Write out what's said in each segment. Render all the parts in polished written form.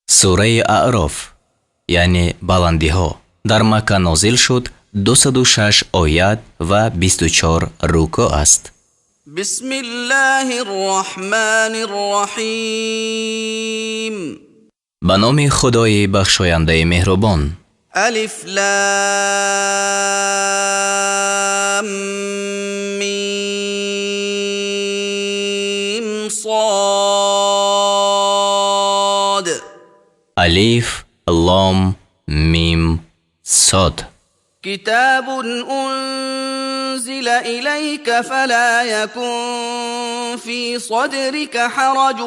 сураи Аъроф яъне баландиҳо дар Макка нозил шуд, 206 оят ва 24 руку аст. بسم الله الرحمن الرحيم ба номи Худои бахшояндаи меҳрубон. ألف لام ميم صاد алиф лом мим сод. كتاب أنزل إليك فلا يكن في صدرك حرج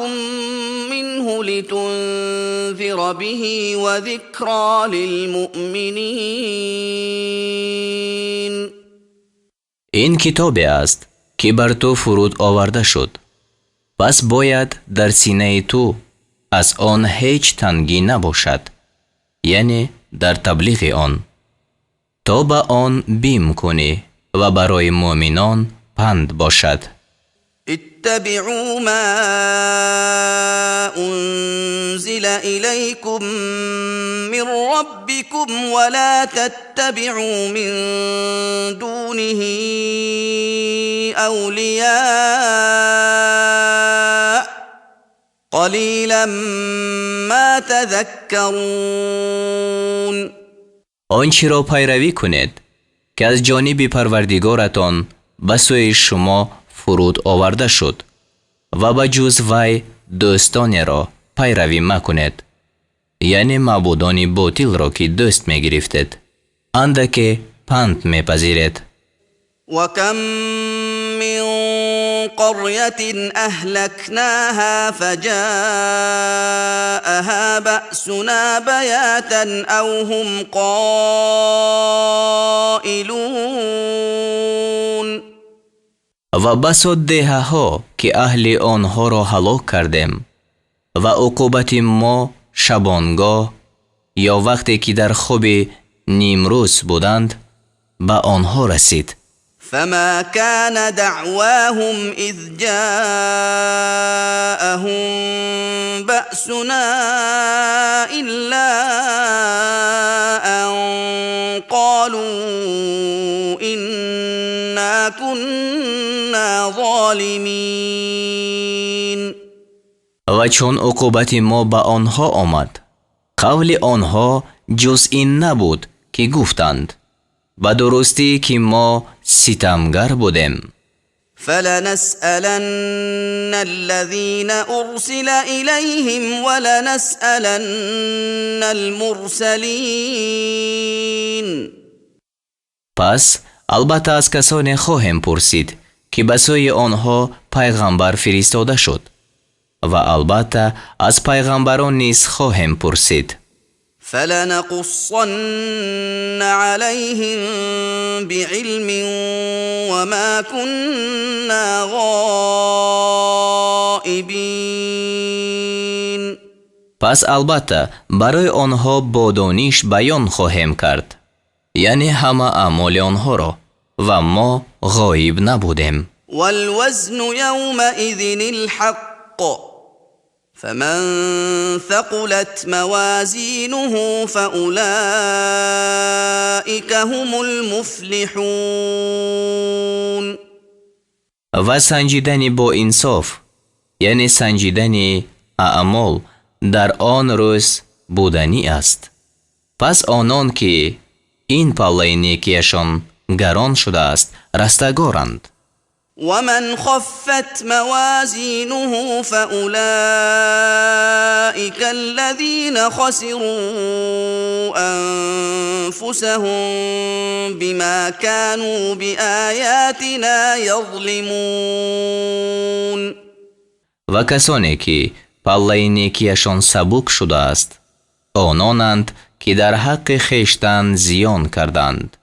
منه لتنذر به وذكرى للمؤمنين. ин китобе аст ки бар ту фуруд оварда шуд, пас бояд дар синаи ту аз он ҳеҷ тангӣ набошад, яъне дар таблиғи он, то ба он бим кунӣ ва барои муъминон панд бошад. اتبعوا ما أنزل إليكم من ربكم ولا تتبعوا من دونه أولياء قليلا ما تذكرون. آنچه پیروی کنید که از جانب پروردگارتان به سوی شما فرود آورده شد و به جز وی دوستانی را پیروی مکنید، یعنی معبودان باطل را که دوست می گرفتید، اندک پند می پذیرید. وكم من قرية أهلكناها فجاءها بأسنا بياتا أو هم قائلون. و بسا دهه ها که اهل آنها را هلاک کردیم و عقوبت ما شبانگاه یا وقتی که در خواب نیمروز بودند به آنها رسید. فما كان دعواهم إذ جاءهم بأسنا إلا أن قالوا إنا كنا ظالمين. و چون عقوبت ما به آنها آمد، قول آنها جز این نبود که گفتند به درستی که ما ستمگر بودیم. فلنسألن الذين أرسل إليهم ولنسألن المرسلين. پس البته از کسانی خواهیم پرسید که به سوی آنها پیغمبر فرستاده شد و البته از پیغمبران نیز خواهیم پرسید. فلنقصن عليهم بعلم وما كنا غائبين. پس البته برای آنها با دانش بیان خواهیم کرد، یعنی همه اعمال آنها را، و ما غایب نبودیم. والوزن يومئذ الحق فمن ثقلت موازينه فأولئك هم المفلحون. و سنجیدن با انصاف، یعنی سنجیدن اعمال، در آن روز بودنی است. پس آنان که این پله نیکیشان گران شده است رستگارند. ومن خفت موازينه فأولئك الذين خسروا أنفسهم بما كانوا بآياتنا يظلمون. و کسانی که پله نیکیشان سبک شده است آنانند که در حق خویشتن زیان کردند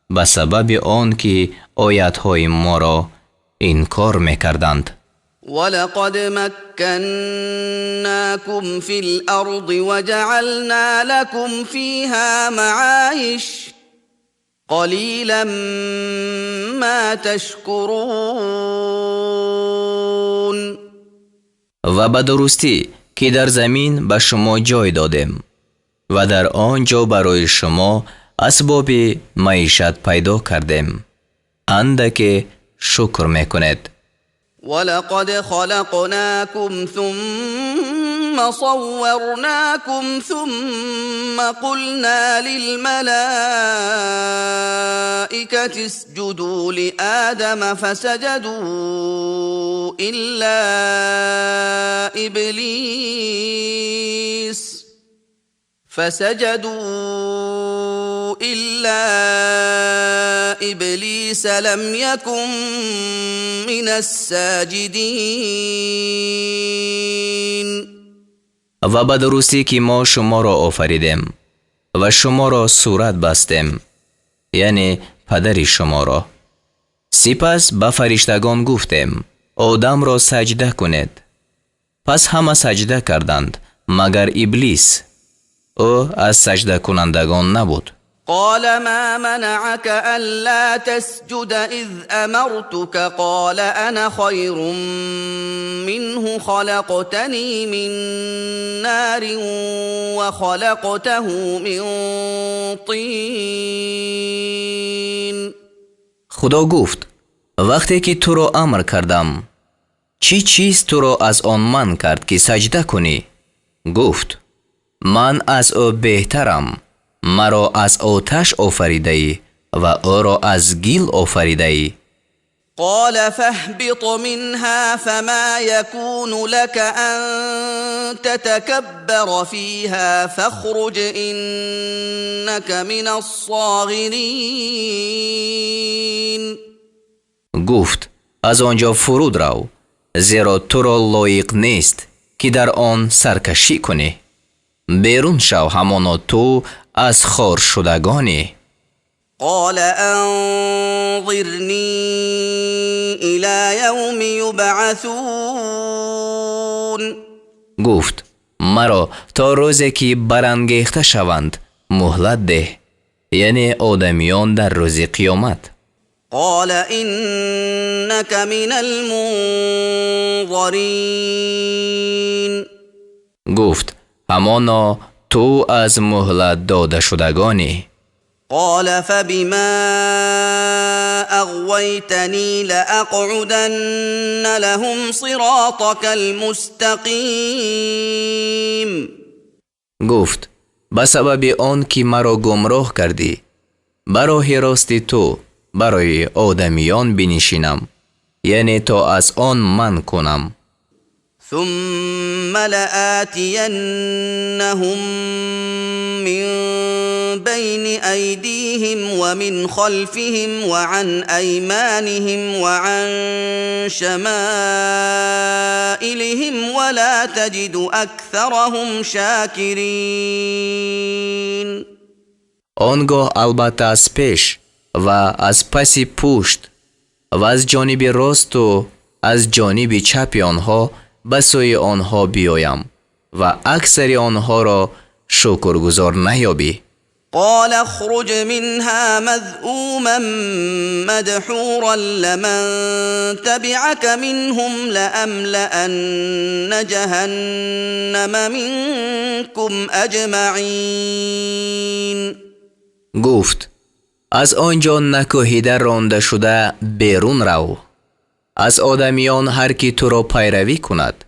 به سبب آن که آیاتهای ما را انکار میکردند. ولقد مكناكم في الأرض وجعلنا لكم فيها معايش قلیلا ما تشکرون. و به درستی که در زمین به شما جای دادیم و در آنجا برای شما اسباب معیشت پیدا کردیم. اندک شکر میکنید. ولقد خلقناكم ثم صورناكم ثم قلنا للملائكة اسجدوا لآدم فسجدوا إلا إبليس لم يكن من الساجدين. و به درستی که ما شما را آفریدیم و شما را صورت بستیم، یعنی پدر شما را. سپس به فرشتگان گفتیم آدم را سجده کنید. پس همه سجده کردند مگر ابلیس. او از سجده کنندگان نبود. قال ما منعك ألا تسجد إذ أمرتك قال أنا خير منه خلقتني من نار وخلقته من طين. خدا گفت وقتی که تو را امر کردم چی چیز تو را از آن من کرد که سجده کنی؟ گفت من از او بهترم. مرا از آتش آفریده ای و او را از گل آفریده ای. قال فاهبط منها فما يكون لك أن تتكبر فيها فاخرج إنك من الصاغرين. گفت از آنجا فرود رو، زیرا تو را لایق نیست که در آن سرکشی کنی. بیرون شو، همانا تو از خار شدگانی. قال انظرني إلى يوم يبعثون. گفت مرا تا روزی که برانگیخته شوند مهلت ده، یعنی آدمیان در روز قیامت. قال إنك من المنظرين. گفت همانا تو از مهلت داده شدگانی. قال فبما أغويتني لأقعدن لهم صراطك المستقيم. گفت به سبب آن که مرا گمراه کردی برای راستی تو برای آدمیان بنشینم، یعنی تا از آن من کنم. ثم لآتينهم من بين أيديهم ومن خلفهم وعن أيمانهم وعن شمائلهم ولا تجد أكثرهم شاكرين. آنگاه البته از پیش و از پس پشت و از جانب راست و از جانب چپ آنها به سوی آنها بیایم و اکثر آنها را شکرگزار نیابی. قال اخرج منها مذءوما مدحورا لمن تبعك منهم لأملأن جهنم منكم اجمعین. گفت از آنجا نکوهیده رانده شده بیرون رو. از آدمیان هر کی تو را پیروی کند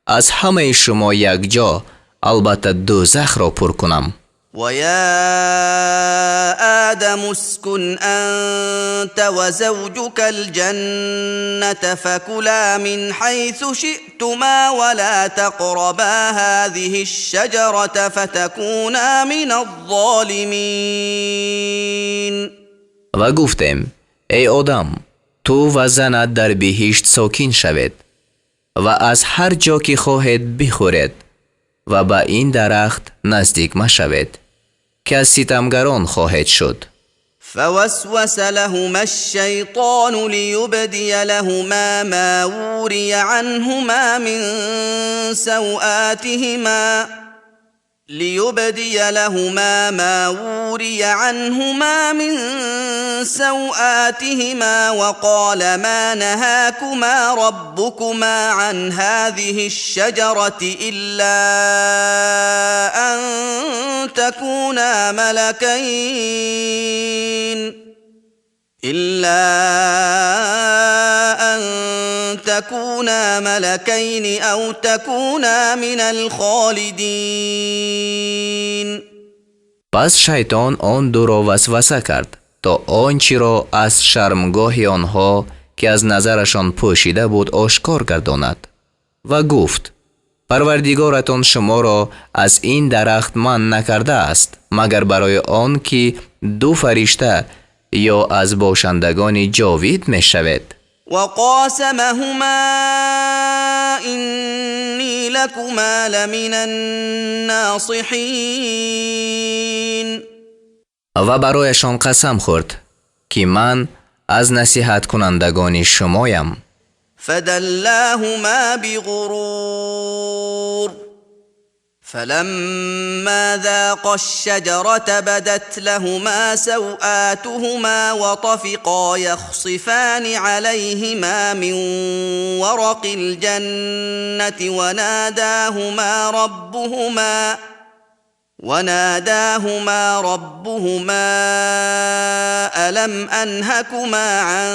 از همه شما یک جا البته دوزخ را پر کنم. و یا آدم اسکن انت و زوجك الجنة فكلا من حيث شئتما ولا تقربا هذه الشجرة فتكونا من الظالمین. و گفتیم ای آدم تو و زنت در بهشت ساکن شوید و از هر جا که خواهید بخورید و به این درخت نزدیک مشوید که از ستمگران خواهید شد. فوسوس لهما الشيطان ليبدي لهما ما وري عنهما من سوآتهما ليبدي لهما ما وري عنهما من سوآتهما وقال ما نهاكما ربكما عن هذه الشجرة إلا أن تكونا ملكين أو تكونا من الخالدين. پس شیطان آن دو را وسوسه کرد تا آنچه را از شرمگاه آنها که از نظرشان پوشیده بود آشکار گرداند و گفت پروردگارتان شما را از این درخت منع نکرده است مگر برای آن که دو فرشته یا از باشندگان جاوید می شود. وقاسمهما إني لكما لمن الناصحين. و برایشان قسم خورد که من از نصیحت کنندگان شمایم. فدلاهما بغرور فلما ذاقا الشجرة بدت لهما سوآتهما وطفقا يخصفان عليهما من ورق الجنة وناداهما ربهما ألم أنهكما عن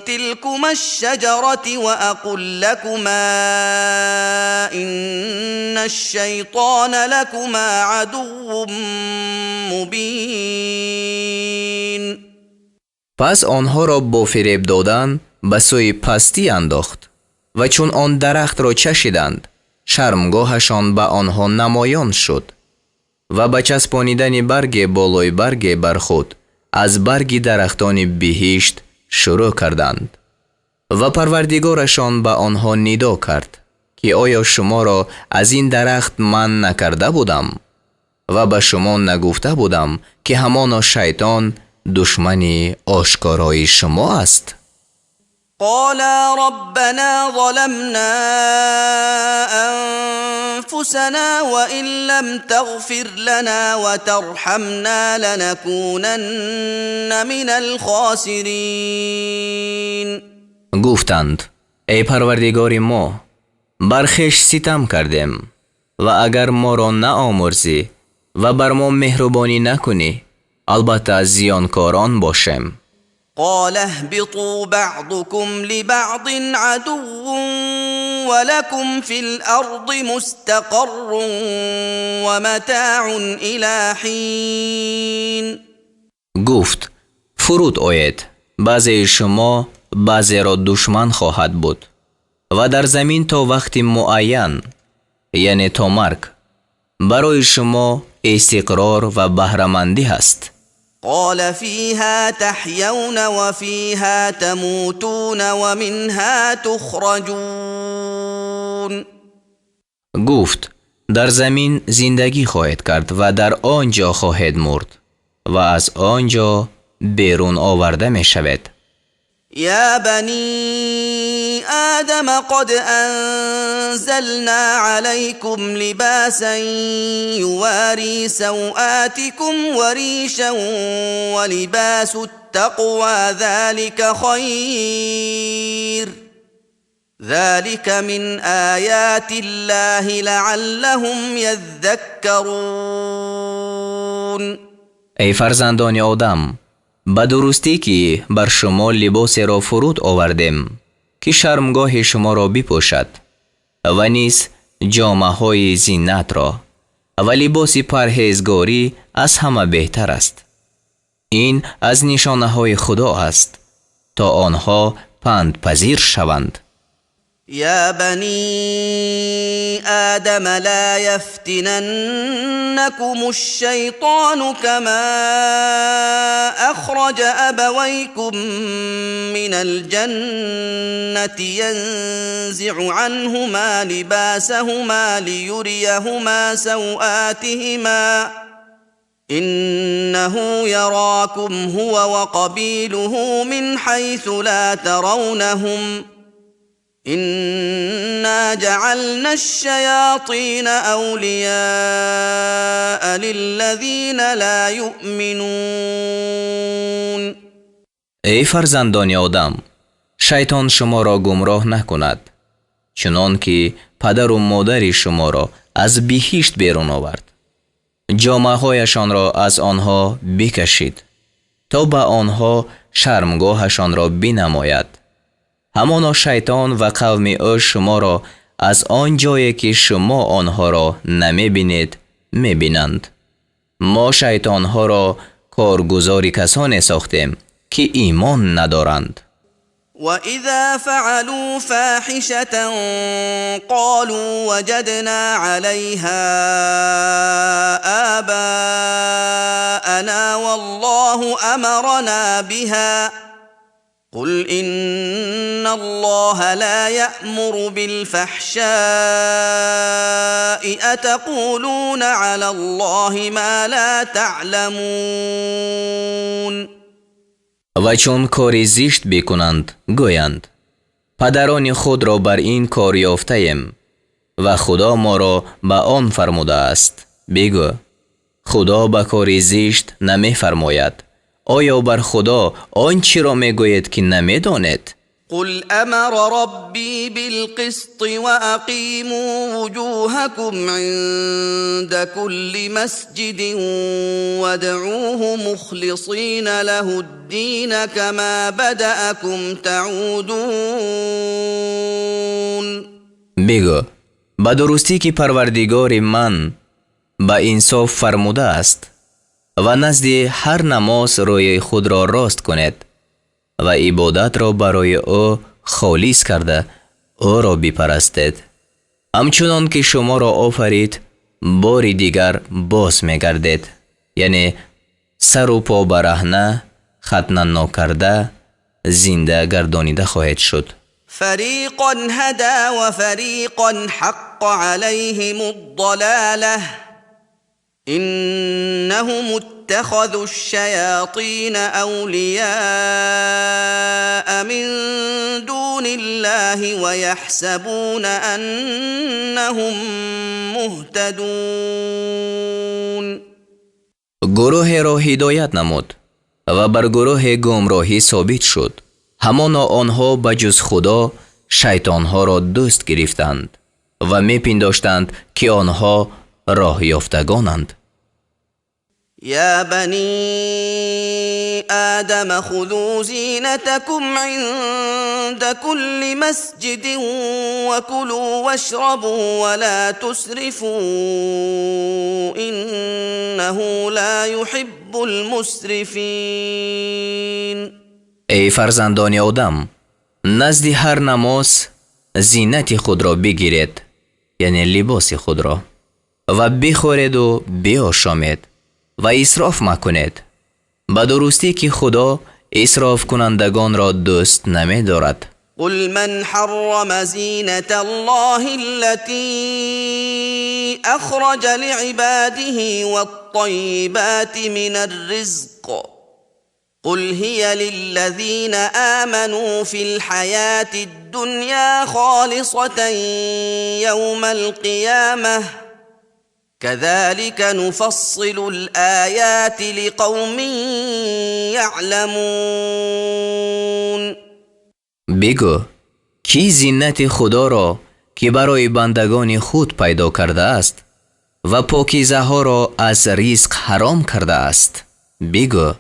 تلكما الشجرة وأقل لكما إن الشيطان لكما عدو مبين. پس آنها را با فریب دادن به سوی پستی انداخت و چون آن درخت را چشیدند شرمگاهشان به آنها نمایان شد و به چسبانیدن برگ بالای برگ بر خود از برگ درختان بهشت شروع کردند و پروردگارشان به آنها ندا کرد که آیا شما را از این درخت من نکرده بودم و به شما نگفته بودم که همان شیطان دشمن آشکارای شما است؟ قالا ربنا ظلمنا أنفسنا وإن لم تغفر لنا وترحمنا لنكونن من الخاسرين. گفتند ای پروردگار ما بر خویش ستم کردیم و اگر ما را نآمرزی و بر ما مهربانی نکنی البته از زیانکاران باشیم. قال اهبطوا بعضكم لبعض عدو ولكم في الأرض مستقر ومتاع إلى حين. گفت فرود آید بعضی شما بعضی را دشمن خواهد بود و در زمین تا وقت معین یعنی تا مرگ برای شما استقرار و بهره‌مندی هست. قال فيها تحيون وفيها تموتون ومنها تخرجون. گفت در زمین زندگی خواهد کرد و در آنجا خواهد مرد و از آنجا بیرون آورده می شود. يا بني آدم قد أنزلنا عليكم لباسا يواري سوآتكم وريشا ولباس التقوى ذلك خير ذلك من آيات الله لعلهم يذكرون. ای فرزندان آدم به درستی که بر شما لباس را فرود آوردیم که شرمگاه شما را بپوشد و نیز جامه های زینت را و لباس پرهیزگاری از همه بهتر است. این از نشانه های خدا است تا آنها پند پذیر شوند. يا بني آدم لا يفتننكم الشيطان كما أخرج أبويكم من الجنة ينزع عنهما لباسهما ليريهما سوآتهما إنه يراكم هو وقبيله من حيث لا ترونهم إنا جعلنا الشياطين أولياء للذين لا يؤمنون. ای فرزندان آدم، شیطان شما را گمراه نکند، چنان که پدر و مادر شما را از بهشت بیرون آورد. جامه هایشان را از آنها بکشید تا به آنها شرمگاهشان را بنماید. همانا شیطان و قوم او شما را از آن جایی که شما آنها را نمی بینید می بینند. ما شیطان ها را کارگزاری کسانی ساختیم که ایمان ندارند. وَإِذَا فَعَلُوا فَاحِشَةً قَالُوا وَجَدْنَا عَلَيْهَا آبَاءَنَا وَاللَّهُ أَمَرَنَا بِهَا قُلْ إِنَّ اللَّهَ لَا يَأْمُرُ بِالْفَحْشَاءِ أَتَقُولُونَ عَلَى اللَّهِ مَا لَا تَعْلَمُونَ. و چون کاری زشت بکنند گویند پدران خود را بر این کار یافته ایم و خدا ما را به آن فرموده است. بگو خدا به کاری زشت نمی فرماید. آیا بر خدا آنچه را می گوید که نمی داند؟ قل امر ربی بالقسط واقیموا وجوهکم عند كل مسجد وادعوه مخلصین له الدین كما بدأكم تعودون. بگو به درستی که پروردگار من به انصاف فرموده است و نزد هر نماز روی خود را راست کنید و عبادت را برای او خالص کرده او را بپرستید. همچنان که شما را آفرید بار دیگر باز می‌گردید، یعنی سر و پا برهنه ختنه ناکرده زنده گردانیده خواهد شد. فریقا هدی و فریقا حق علیهم الضلاله إنهم اتخذوا الشياطين أولياء من دون الله ويحسبون أنهم مهتدون. گروه را هدایت نمود و بر گروه گمراهی ثابت شد. همانا آنها بجز خدا شیطانها را دوست گرفتند و می پنداشتند که آنها راه یافتگانند. یا بنی آدم خذوا زینتکم عند كل مسجد وكلوا واشربوا ولا تسرفوا انه لا يحب المسرفین. ای فرزندان آدم، نزد هر نماز زینت خود را بگیرید، یعنی لباس خود را، و بخورید و بیاشامید و اسراف مکنید، به درستی که خدا اسراف کنندگان را دوست نمی دارد. قل من حرم زینة الله التي اخرج لعباده والطیبات من الرزق قل هي للذين آمنوا في الحياة الدنيا خالصة يوم القيامة كذلك نفصل الآيات لقوم يعلمون. بگو کی زینت خدا را که برای بندگان خود پیدا کرده است و پاکیزه ها را از رزق حرام کرده است. بگو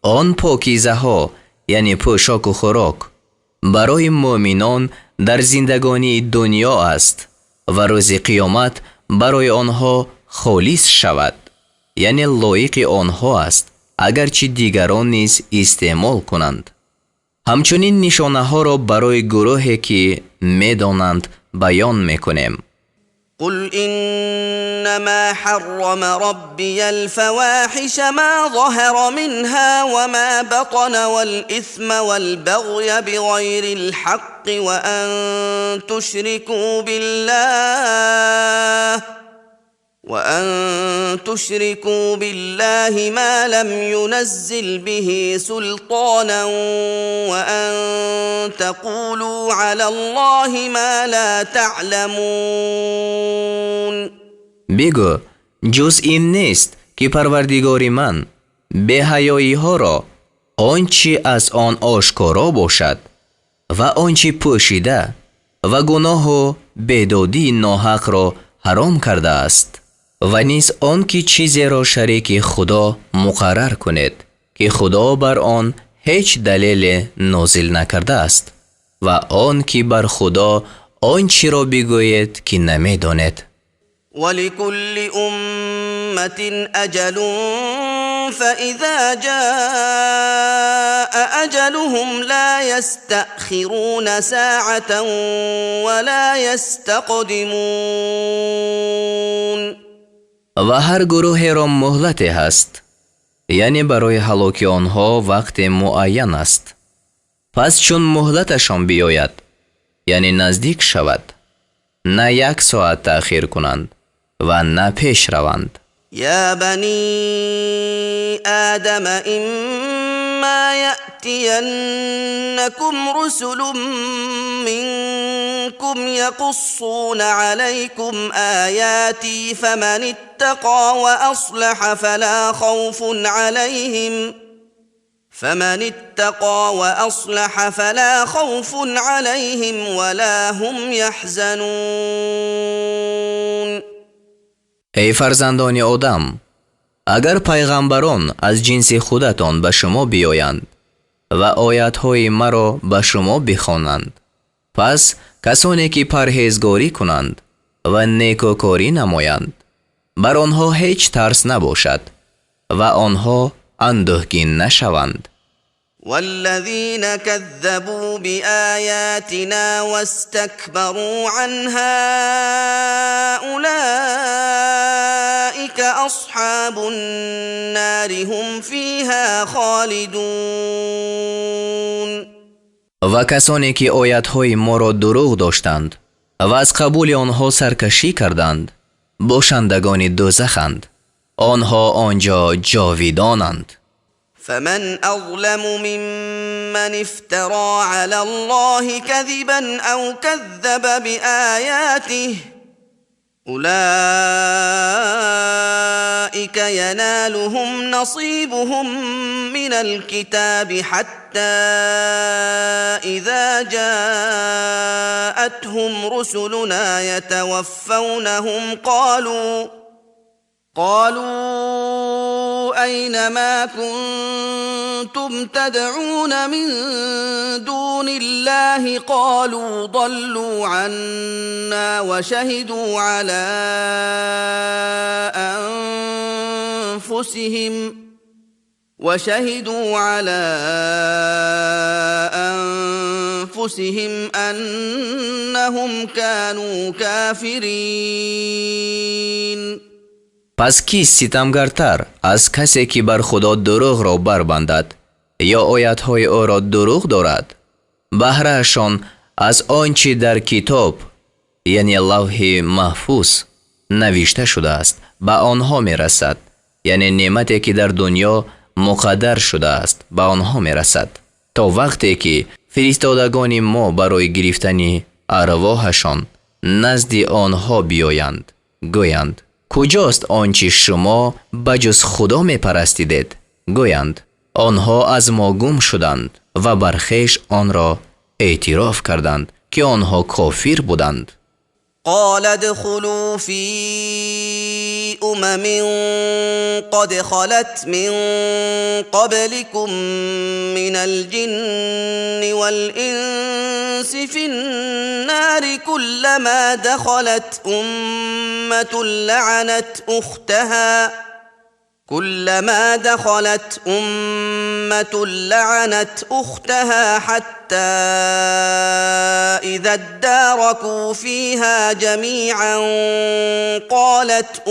آن پاکیزه ها یعنی پوشاک و خوراک برای مؤمنان در زندگانی دنیا است و روز قیامت برای آنها خالص شود، یعنی لایق آنها است اگرچه دیگران نیز استعمال کنند. همچنین نشانه ها را برای گروهی که میدانند بیان میکنیم. قل إنما حرم ربي الفواحش ما ظهر منها وما بطن والإثم والبغي بغير الحق وأن تشركوا بالله ما لم ينزل به سلطانا وأن تقولوا على الله ما لا تعلمون. بگو جز این نیست که پروردگار من بی‌حیایی ها را آنچه از آن آشکارا باشد و آنچه پوشیده و گناه و بیدادی ناحق را حرام کرده است و نیز آنکه چیزی را شریک خدا مقرر کند که خدا بر آن هیچ دلیل نازل نکرده است و آنکه بر خدا آنچه را بگوید که نمی‌داند. ولكل أمة أجل فإذا جاء أجلهم لا يستأخرون ساعة ولا يستقدمون. و هر گروه را مهلت هست، یعنی برای هلاک آنها وقت معین است. پس چون مهلتشان بیاید، یعنی نزدیک شود، نه 1 ساعت تأخیر کنند و نه پیش روند. يا بني آدم إما يأتينكم رسل منكم يقصون عليكم آياتي فمن اتقى وأصلح فلا خوف عليهم ولا هم يحزنون. ای فرزندان آدم، اگر پیغمبران از جنس خودتان به شما بیایند و آیاتهای مرا به شما بخوانند، پس کسانی که پرهیزگاری کنند و نیکوکاری نمایند، بر آنها هیچ ترس نباشد و آنها اندوهگین نشوند. والذين كذبوا بآياتنا واستكبروا عنها أولئك أصحاب النار هم فيها خالدون. و کسانی که آیاتهای ما را دروغ داشتند و از قبول آنها سرکشی کردند، باشندگان دوزخند، آنها آنجا جاویدانند. فمن أظلم ممن افترى على الله كذبا أو كذب بآياته أولئك ينالهم نصيبهم من الكتاب حتى إذا جاءتهم رسلنا يتوفونهم قالوا أين ما كنتم تدعون من دون الله قالوا ضلوا عنا وشهدوا على أنفسهم أنهم كانوا كافرين. پس کی ستمگرتر از کسی که بر خدا دروغ را بربندد یا آیاتهای او را دروغ دارد؟ بهرهشان از آنچه در کتاب، یعنی لوح محفوظ نوشته شده است، به آنها می رسد، یعنی نعمتی که در دنیا مقدر شده است به آنها می رسد، تا وقتی که فرستادگان ما برای گرفتن ارواحشان نزد آنها بیایند، گویند کجاست آنچه شما بجز خدا می پرستیدید؟ گویند آنها از ما گم شدند و بر خویش آن را اعتراف کردند که آنها کافر بودند. قال ادخلوا في أمم قد خلت من قبلكم من الجن والإنس في النار كلما دخلت أمة لعنت أختها حتى إذا اداركوا فيها جميعا قالت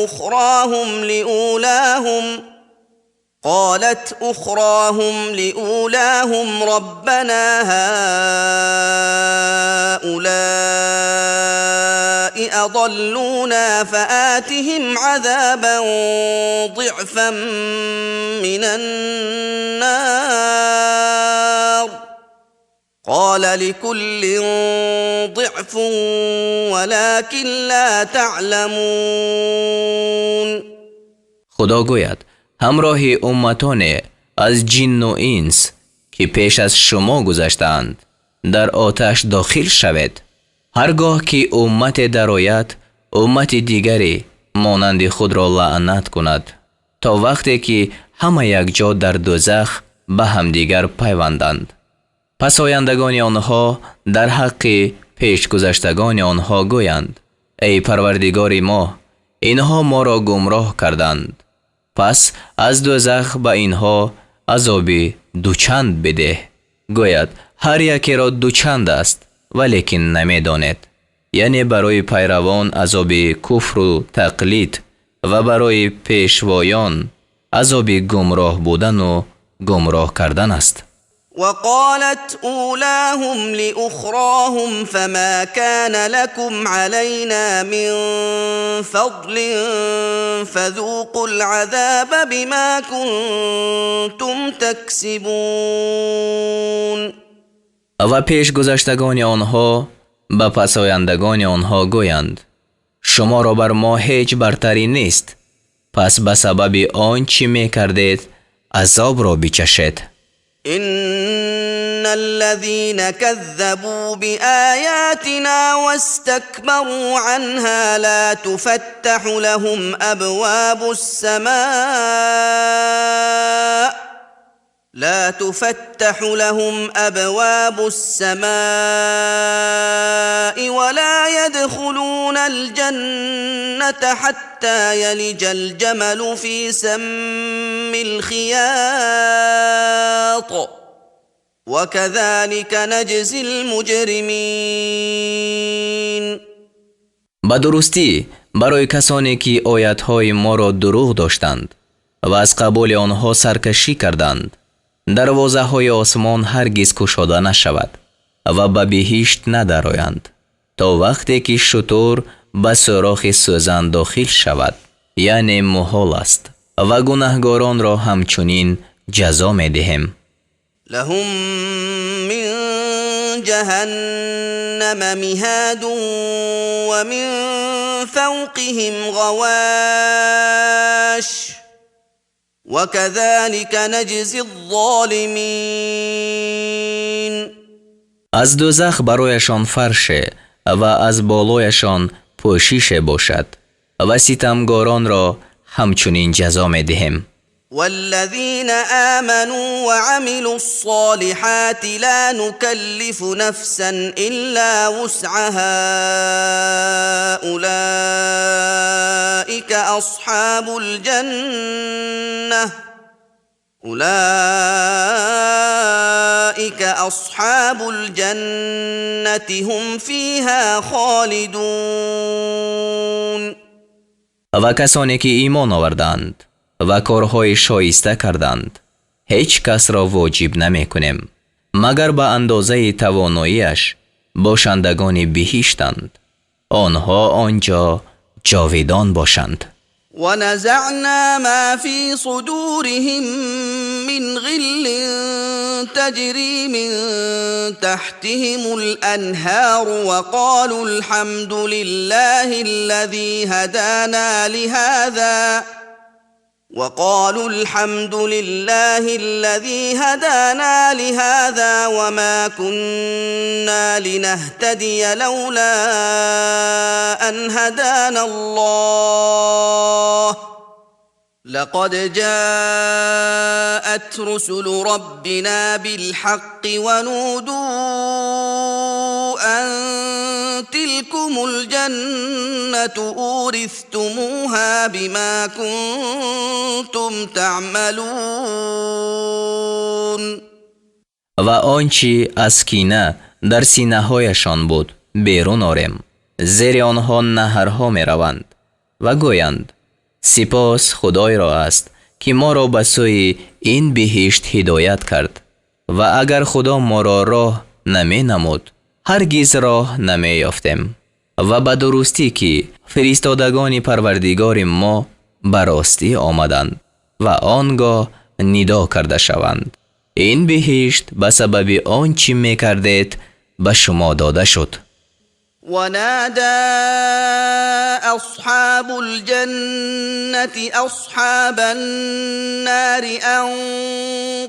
أخراهم لأولاهم ربنا هؤلاء أضلونا فآتهم عذابا ضعفا من النار قال لكل ضعف ولكن لا تعلمون. خدا گوید همراه امتان از جن و انس که پیش از شما گذشتند در آتش داخل شوید. هرگاه که امت درآید امت دیگری مانند خود را لعنت کند تا وقتی که همه یک جا در دوزخ به همدیگر پیوندند. پس آیندگان آنها در حق پیش گذشتگان آنها گویند ای پروردگار ما، اینها ما را گمراه کردند، پس از دوزخ به اینها عذابی دوچند بده. گوید هر یکی را دوچند است ولیکن نمی دانید. یعنی برای پیروان عذاب کفر و تقلید و برای پیشوایان عذاب گمراه بودن و گمراه کردن است. وقالت أولاهم لأخراهم فما كان لكم علينا من فضل فذوقوا العذاب بما كنتم تكسبون. و پیش گذشتگان آنها به پسآیندگان آنها گویند شما را بر ما هیچ برتری نیست، پس به سبب آنچه می کردید عذاب را بچشید. إن الذين كذبوا بآياتنا واستكبروا عنها لا تفتح لهم أبواب السماء ولا يدخلون الجنة حتى يلج الجمل في سم الخياط وكذلك نجزي المجرمين. به درستی برای کسانی که آیاتهای ما را دروغ داشتند و از قبول آنها سرکشی کردند دروازه های آسمان هرگز گشاده نشود و به بهشت ندرآیند تا وقتی که شتر به سوراخ سوزن داخل شود، یعنی محال است، و گناهکاران را همچنین جزا می دهیم. لهم من جهنم مهاد ومن فوقهم غواش وكذلك نجزي الظالمين. از دوزخ برایشان فرش و از بالایشان پوشش باشد و ستمگاران را همچنین جزا می دهیم. والذين آمنوا وعملوا الصالحات لا نكلف نفسا إلا وسعها أولئك أصحاب الجنة هم فيها خالدون. و کسانی که ایمان آوردند و کارهای شایسته کردند هیچ کس را واجب نمی کنیم مگر به اندازه تواناییش باشندگان بهشتند، آنها آنجا جاویدان باشند. ونزعنا ما في صدورهم من غل تجري من تحتهم الأنهار وقالوا الحمد لله الذي هدانا لهذا وما كنا لنهتدي لولا أن هدانا الله لقد جاءت رسل ربنا بالحق ونودوا أن تلكم الجنة أورثتموها بما كنتم تعملون. و آنچه از کینه در سینه هایشان بود بیرون آریم، زیر آنها نهرها می روند و گویند سپاس خدای را است که ما را به سوی این بهشت هدایت کرد و اگر خدا ما را راه نمی نمود هرگز راه نمی یافتیم. و به درستی که فرستادگان پروردگار ما براستی آمدند و آنگاه ندا کرده شوند این بهشت به سبب آنچه می کردید به شما داده شد. ونادى أصحاب الجنة أصحاب النار أن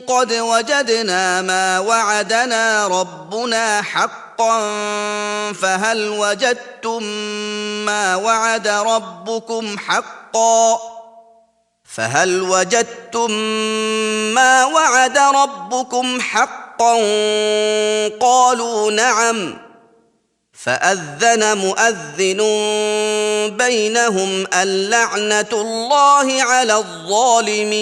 قد وجدنا ما وعدنا ربنا حقا فهل وجدتم ما وعد ربكم حقا قالوا نعم فأذن مؤذن بينهم اللعنة الله على الظالمين.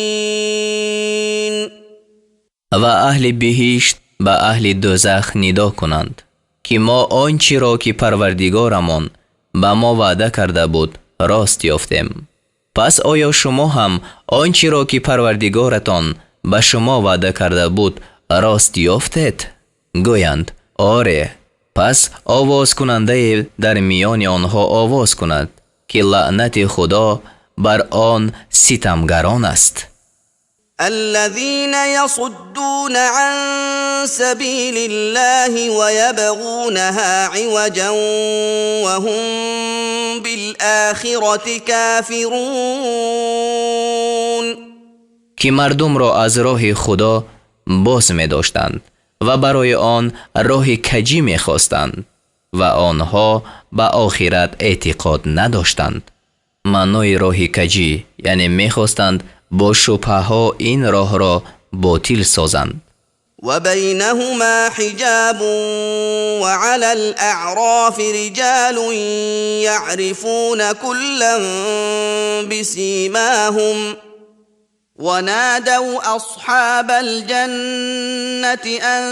و اهل بهشت به اهل دوزخ ندا کنند که ما آنچه را که پروردگارمان به ما وعده کرده بود راست یافتیم. پس آیا شما هم آنچه را که پروردگارتان به شما وعده کرده بود راست یافتید؟ گویند آره. پس آواز کننده در میان آنها آواز کند که لعنت خدا بر آن ستمگران است. الذين يصدون عن سبيل الله ويبغونها عوجا وهم بالآخرة كافرون. که مردم را از راه خدا باز می داشتند و برای آن راه کجی می خواستند و آنها به آخرت اعتقاد نداشتند. معنای راه کجی یعنی می خواستند با شبهه ها این راه را باطل سازند. و بینهما حجاب و علی الاعراف رجال یعرفون کلا بسیماهم ونادوا أصحاب الجنة أن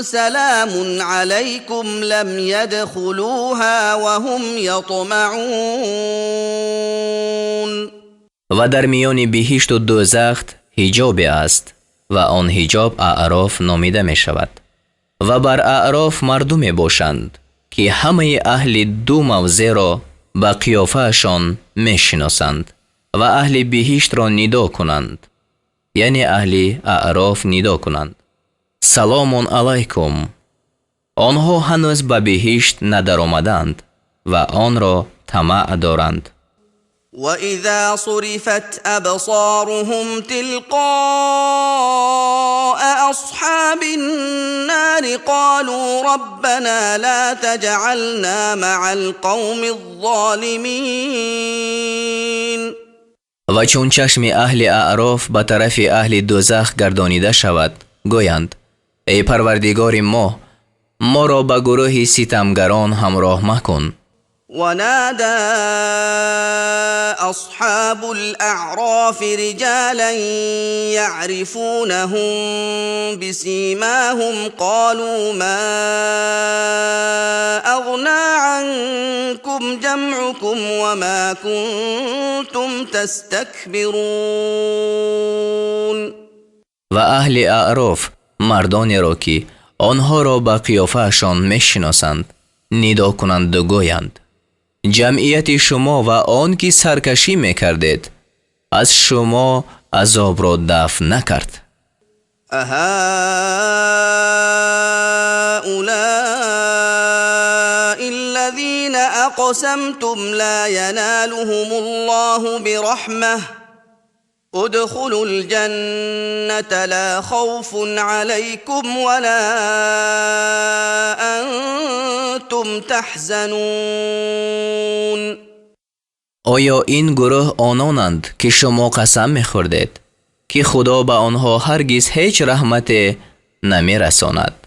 سلام عليكم لم يدخلوها وهم يطمعون. و در میان بهشت و دوزخ حجاب است و آن حجاب اعراف نامیده می شود و بر اعراف مردم باشند که همه اهل دو موضع را به قیافهشان می شناسند و اهل بهشت را ندا کنند، یعنی اهل اعراف ندا کنند سلام علیکم. آنها هنوز به بهشت ندر آمدند و آن را طمع دارند. وَإِذَا صُرِفَتْ أَبْصَارُهُمْ تِلْقَاءَ أَصْحَابِ النَّارِ قَالُوا رَبَّنَا لَا تَجْعَلْنَا مَعَ الْقَوْمِ الظَّالِمِينَ. و چون چشم اهل اعراف به طرف اهل دوزخ گردانیده شود گویند ای پروردگار ما را به گروه ستمگران همراه مکن. ونادى أصحاب الأعراف رجالا يعرفونهم بسيماهم قالوا ما أغنى عنكم جمعكم وما كنتم تستكبرون. و اهل اعراف مردانی را که آنها را به قیافه‌شان می‌شناسند ندا کنند و گویند جمعیت شما و آن که سرکشی میکردید از شما عذاب را دفع نکرد. اهؤلاء الذين اقسمتم لا ينالهم الله برحمه ادخلوا الجنة لا خوف عليكم ولا أنتم تحزنون. آیا این گروه آنانند که شما قسم می‌خوردید که خدا به آنها هرگز هیچ رحمت نمی‌رساند؟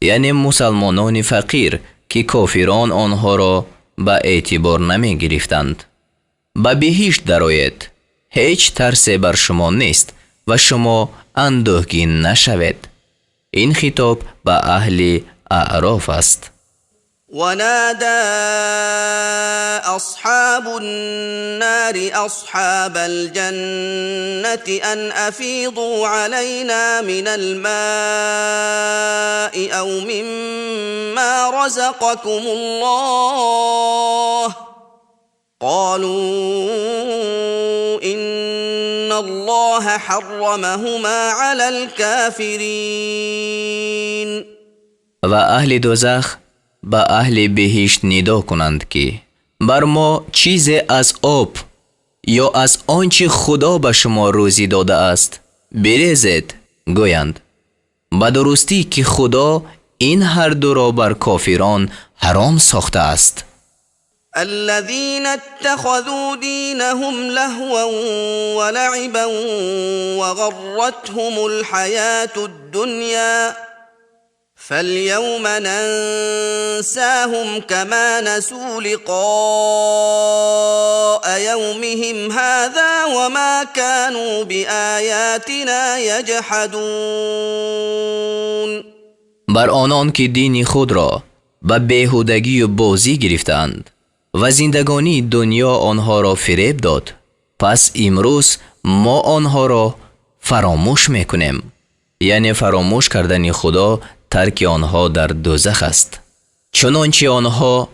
یعنی مسلمانان فقیر که کافران آنها را به اعتبار نمی‌گرفتند. به بهشت درآیید، هیچ ترسی بر شما نیست و شما اندوهگین نشوید. این خطاب به اهل اعراف است. ونادى أصحاب النار أصحاب الجنة أن أفيضوا علينا من الماء أو مما رزقكم الله قالوا إن الله حرمهما على الكافرين. و اهل دوزخ به اهل بهشت ندا کنند که بر ما چیزی از آب یا از آنچه خدا به شما روزی داده است بریزید. گویند به درستی که خدا این هر دو را بر کافران حرام ساخته است. الذين اتخذوا دينهم لهوا ولعبا وغرتهم الحياة الدنيا فاليوم ننساهم كما نسوا لقاء يومهم هذا وما كانوا بآياتنا يجحدون. بر آنان که دین خود را به بیهودگی و بازی گرفتند و زندگانی دنیا آنها را فریب داد، پس امروز ما آنها را فراموش میکنیم. یعنی فراموش کردن خدا ترک آنها در دوزخ است. چنانچه آنها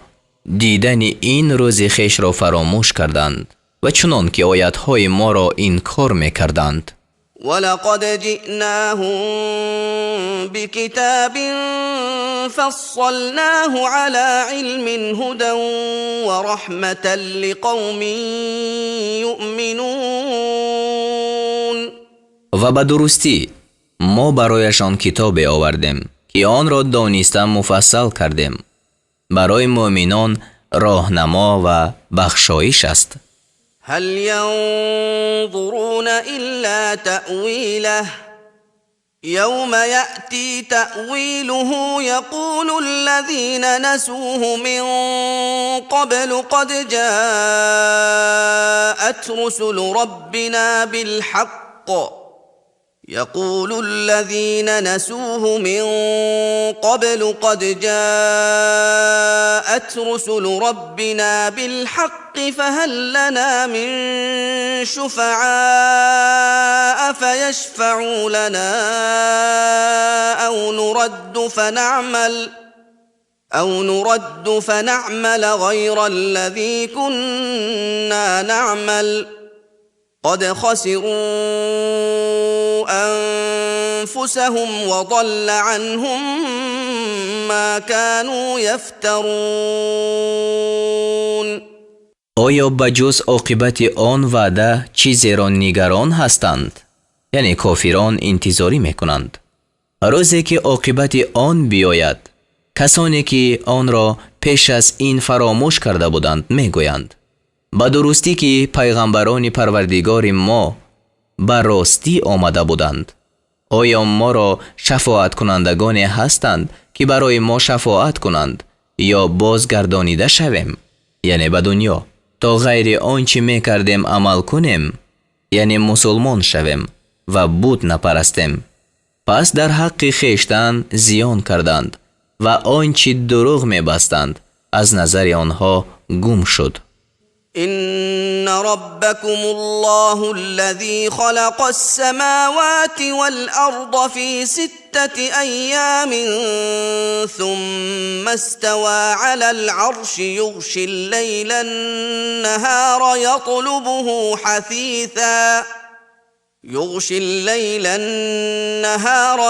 دیدن این روز خویش را فراموش کردند و چنان که آیاتهای ما را انکار میکردند. ولقد جئناهم بكتاب فصلناه على علم هدى ورحمة لقوم يؤمنون. و به درستی ما برایشان کتاب آوردیم که آن را دانسته مفصل کردیم، برای مؤمنان راهنما و بخشایش است. هل ينظرون إلا تأويله يوم يأتي تأويله يقول الذين نسوه من قبل قد جاءت رسل ربنا بالحق يقول الذين نسوه من قبل قد جاءت رسل ربنا بالحق فهل لنا من شفعاء فيشفعوا لنا أو نرد فنعمل غير الذي كنا نعمل قد خسروا أنفسهم وضل عنهم ما كانوا يفترون. آیا بجز عاقبت آن وعده چیزی را نگران هستند؟ یعنی کافران انتظاری میکنند روزی که عاقبت آن بیاید. کسانی که آن را پیش از این فراموش کرده بودند میگویند به درستی که پیغمبران پروردگار ما به راستی آمده بودند. آیا ما را شفاعت کنندگانی هستند که برای ما شفاعت کنند یا بازگردانیده شویم، یعنی به دنیا، تا غیر آنچه می کردیم عمل کنیم، یعنی مسلمان شویم و بت نپرستیم؟ پس در حق خویشتن زیان کردند و آنچه دروغ می بستند از نظر آنها گم شد. إن ربكم الله الذي خلق السماوات والأرض في 6 أيام ثم استوى على العرش يغشي الليل النهار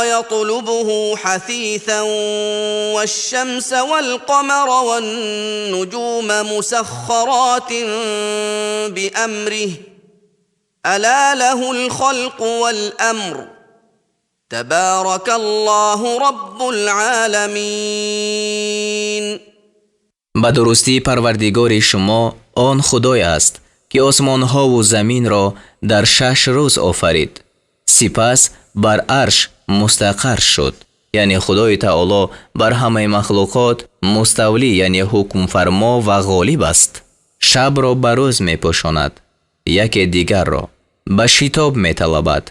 يطلبه حثيثا والشمس والقمر والنجوم مسخرات بأمره ألا له الخلق والأمر تبارك الله رب العالمين. به درستی پروردگار شما آن خدای است که آسمان ها و زمین را در 6 روز آفرید، سپس بر عرش مستقر شد. یعنی خدای تعالی بر همه مخلوقات مستولی، یعنی حکم فرما و غالب است. شب را به روز می پوشاند، یکی دیگر را به شتاب می طلبد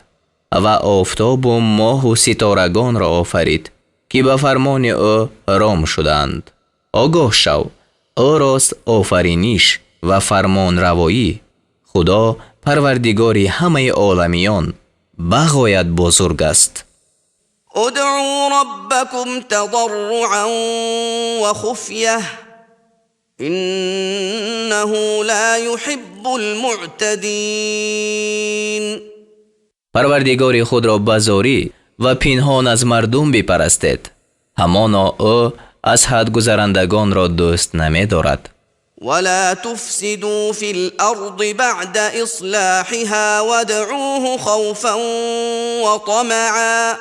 و آفتاب و ماه و ستارگان را آفرید که به فرمان او رام شدند. آگاه شو، او راست آفرینش و فرمان روایی. خدا پروردگاری همه عالمیان بغایت بزرگ است. ادعوا ربكم تضرعا وخفية إنه لا يحب المعتدين. پروردگار خود را بزاری و پنهان از مردم بپرستید، همانا او از حد گذرندگان را دوست نمی دارد. ولا تفسدوا في الأرض بعد إصلاحها وادعوه خوفا وطمعا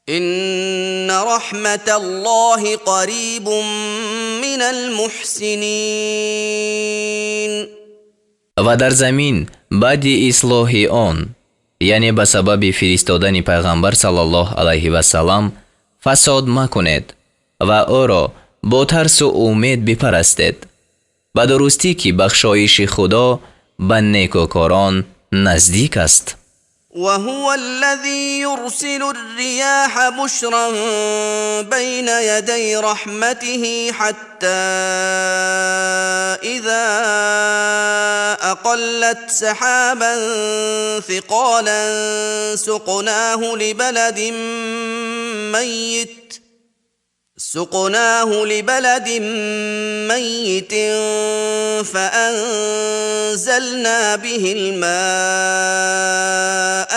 إن رحمة الله قريب من المحسنين. و در زمین بعد اصلاح آن، یعنی به سبب فرستادن پیغمبر صلی الله علیه و سلام، فساد مکنید و او را با ترس و امید بپرستید. به درستی که بخشایش خدا به نیکوکاران نزدیک است. وهو الذي يرسل الرياح بشرا بين يدي رحمته حتى إذا أقلت سحابا ثقالا سقناه لبلد ميت فأنزلنا به الماء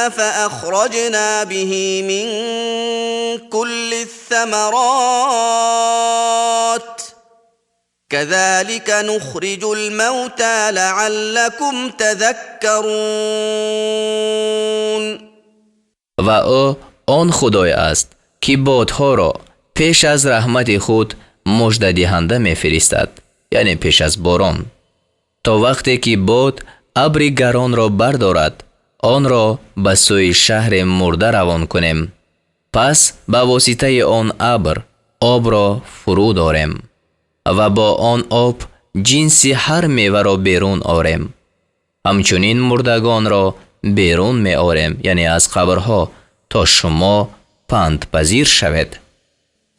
فأخرجنا به من كل الثمرات كذلك نخرج الموتى لعلكم تذكرون. و او آن خدای است که بادها را پیش از رحمت خود مژده دهنده می فرستد، یعنی پیش از باران، تا وقتی که باد ابر گران را بردارد آن را به سوی شهر مرده روان کنیم. پس به واسطه آن ابر آب را فرود آریم و با آن آب جنس هر میوه را بیرون آریم. همچنین مردگان را بیرون می آریم، یعنی از قبرها، تا شما پند پذیر شوید.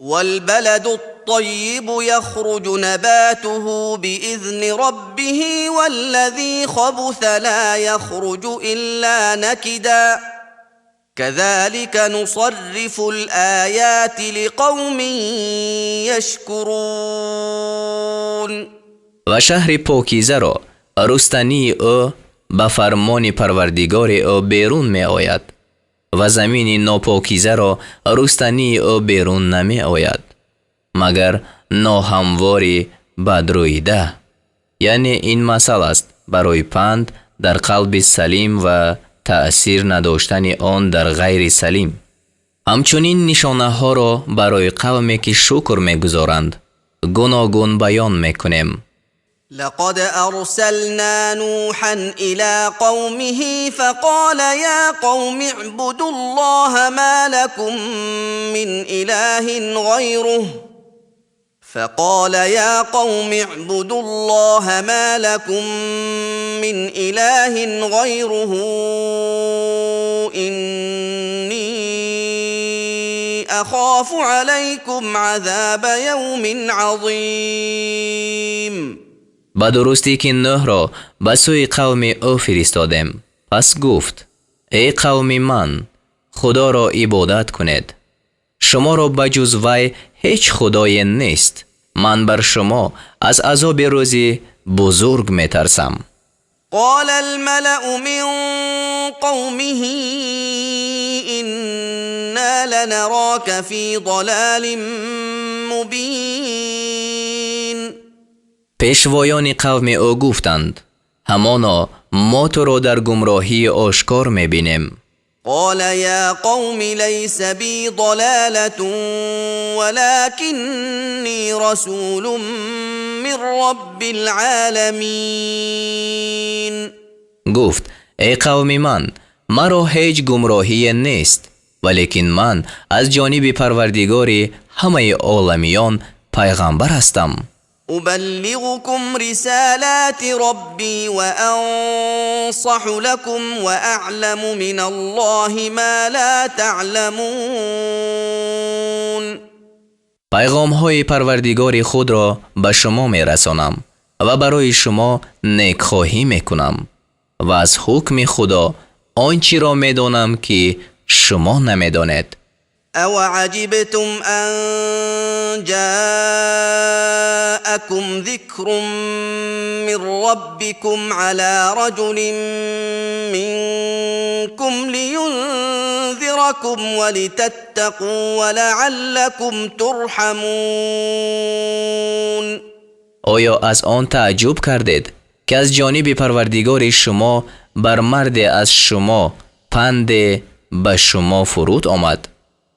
والبلد الطيب يخرج نباته بإذن ربه والذي خبث لا يخرج إلا نكدا كذلك نصرف الآيات لقوم يشكرون. و شهر پاکیزه را رستنی او به فرمان پروردگار او بیرون می آید و زمین ناپاکیزه را رستنی او بیرون نمی آید مگر ناهمواری بدرویده. یعنی این مثل است برای پند در قلب سلیم و تأثیر نداشتن آن در غیر سلیم. همچنین نشانه ها را برای قومی که شکر می گذارند گوناگون بیان می کنیم. لقد أرسلنا نوحا إلى قومه فقال يا قوم اعبدوا الله ما لكم من إله غيره إني أخاف عليكم عذاب يوم عظيم. به درستی که نوح را به سوی قوم او فرستادیم. پس گفت ای قوم من، خدا را عبادت کنید. شما را بجز وی هیچ خدای نیست. من بر شما از عذاب روزی بزرگ می ترسم. قال الملأ من قومه إنا لنراك في ضلال مبين. پیشوایان قوم او گفتند همانا ما تو را در گمراهی آشکار می بینیم. قال يا قوم ليس بي ضلالة ولكني رسول من رب العالمين. گفت ای قوم من، مرا هیچ گمراهی نیست، ولیکن من از جانب پروردگار همه عالمیان پیغمبر هستم. أبلغكم رسالات ربي وأنصح لكم وأعلم من الله ما لا تعلمون. پیغام های پروردگار خود را به شما می رسانم و برای شما نیکخواهی می کنم و از حکم خدا آنچه را می دانم که شما نمی دانید. أو عجبتم أن جاءكم ذكر من ربكم على رجل منكم لينذركم لينذركم ولتتقوا ولعلكم ترحمون. آیا از آن تعجب کردید که از جانب پروردگار شما بر مرد از شما پند به شما فرود آمد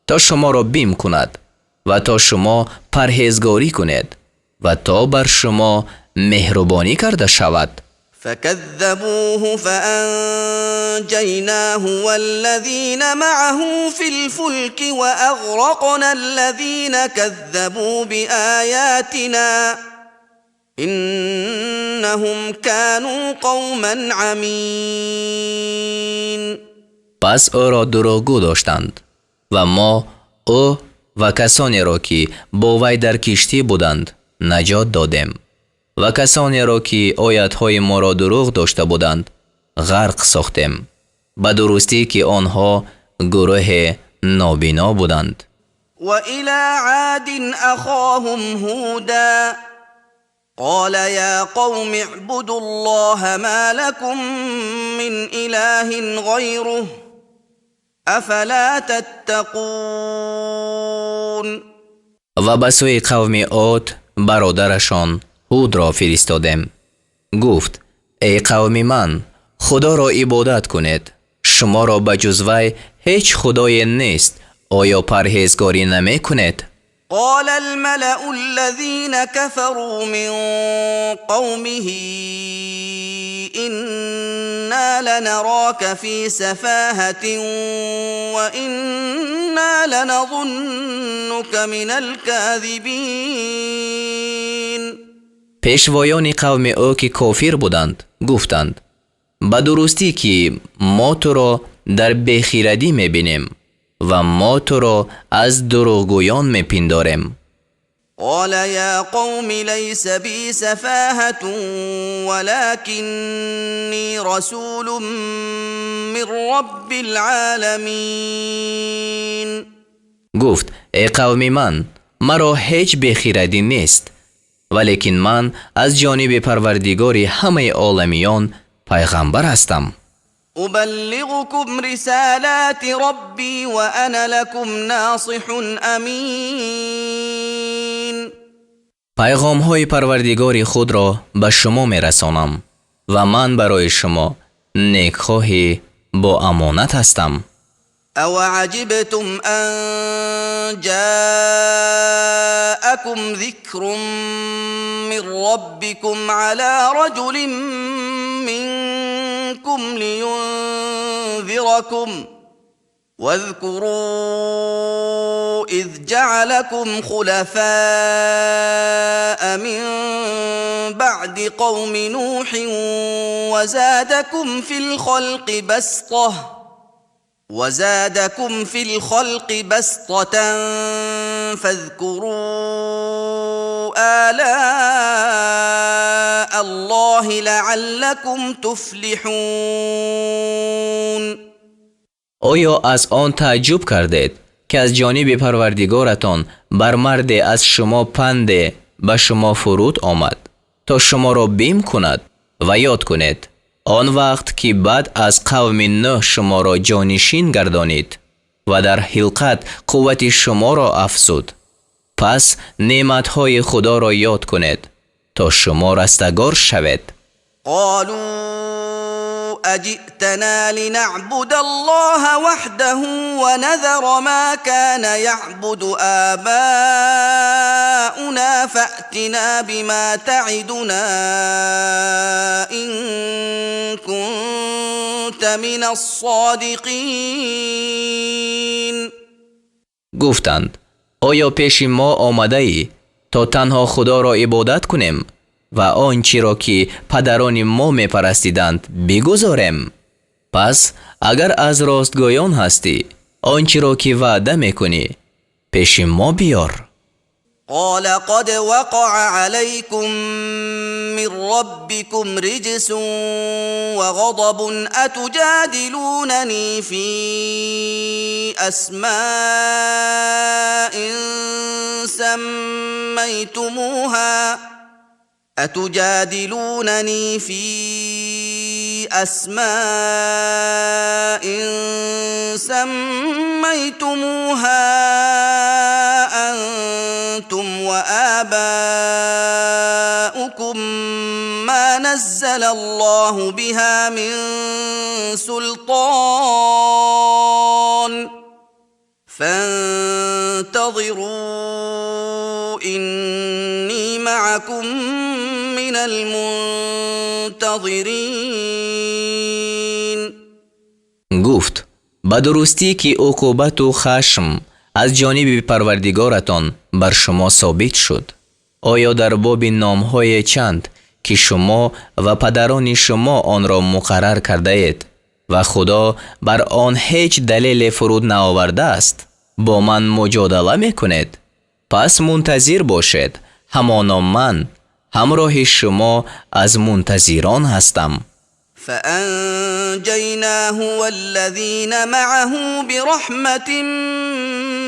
تا شما را بیم کند و تا شما پرهیزگاری کنید و تا بر شما مهربانی کرده شود؟ فكذبوه فأنجيناه والذين معه في الفلك وأغرقنا الذين كذبوا بآياتنا إنهم كانوا قوما عمين. پس او را دروغگو داشتند و ما او و کسانی را که با وی در کشتی بودند نجات دادیم و کسانی را که آیت‌های ما را دروغ داشته بودند غرق ساختیم به درستی که آنها گروه نابینا بودند. وإلى عاد أخاهم هودا قال يا قوم اعبدوا الله ما لكم من إله غيره أفلا تتقون. و به سوی قوم عاد برادرشان هود را فرستادیم. گفت ای قوم من، خدا را عبادت کنید، شما را به جز وی هیچ خدای نیست، آیا پرهیزگاری نمی کنید؟ قال الملأ الذين كفروا من قومه إنا لنراك في سفاهة وإنا لنظنك من الكاذبين. پیشوایان قوم او که کافر بودند گفتند به درستی که ما تو را در بیخیردی میبینیم و ما تو را از دروغگویان میپنداریم. قال يا قوم ليس بي سفاهة ولكني رسول من رب العالمين. گفت ای قوم من، مرا هیچ بیخیردی نیست، ولیکن من از جانب پروردگار همه عالمیان پیغمبر هستم. أبلغكم رسالات ربي وأنا لكم ناصح أمين. پیغام های پروردگار خود را به شما می رسانم و من برای شما نیکخواه با امانت هستم. أو عجبتم أن جاءكم ذكر من ربكم على رجل منكم لينذركم واذكروا إذ جعلكم خلفاء من بعد قوم نوح وزادكم في الخلق بسطة فاذكروا آلاء الله لعلكم تفلحون. آیا از آن تعجب کردید که از جانب پروردگارتان بر مرد از شما پند به شما فرود آمد تا شما را بیم کند و یاد کنید آن وقت که بعد از قوم نوح شما را جانشین گردانید و در حلقت قوت شما را افزود. پس نعمتهای خدا را یاد کنید تا شما رستگار شوید. قالوا أجئتنا لنعبد الله وحده ونذر ما كان يعبد آباؤنا فأتنا بما تعدنا إن كنت من الصادقين. گفتند آیا پیش ما آمده ای تا تنها خدا را عبادت کنیم و آنچه را که پدران ما می پرستیدند بگذاریم؟ پس اگر از راستگویان هستی آنچه را که وعده می کنی پیش ما بیار. قال قد وقع عليكم من ربكم رجس وغضب أتجادلونني في أسماء سميتموها سميتموها أنتم وآباؤكم ما نزل الله بها من سلطان فانتظروا إني معكم من المنتظرين. گفت به درستی که عقوبت و خشم از جانب پروردگارتان بر شما ثابت شد. آیا در باب نامهای چند که شما و پدران شما آن را مقرر کرده اید و خدا بر آن هیچ دلیل فرود نآورده است با من مجادله میکنید؟ پس منتظر باشید، همانا من همراه شما از منتظران هستم. فأنجيناه والذين معه برحمة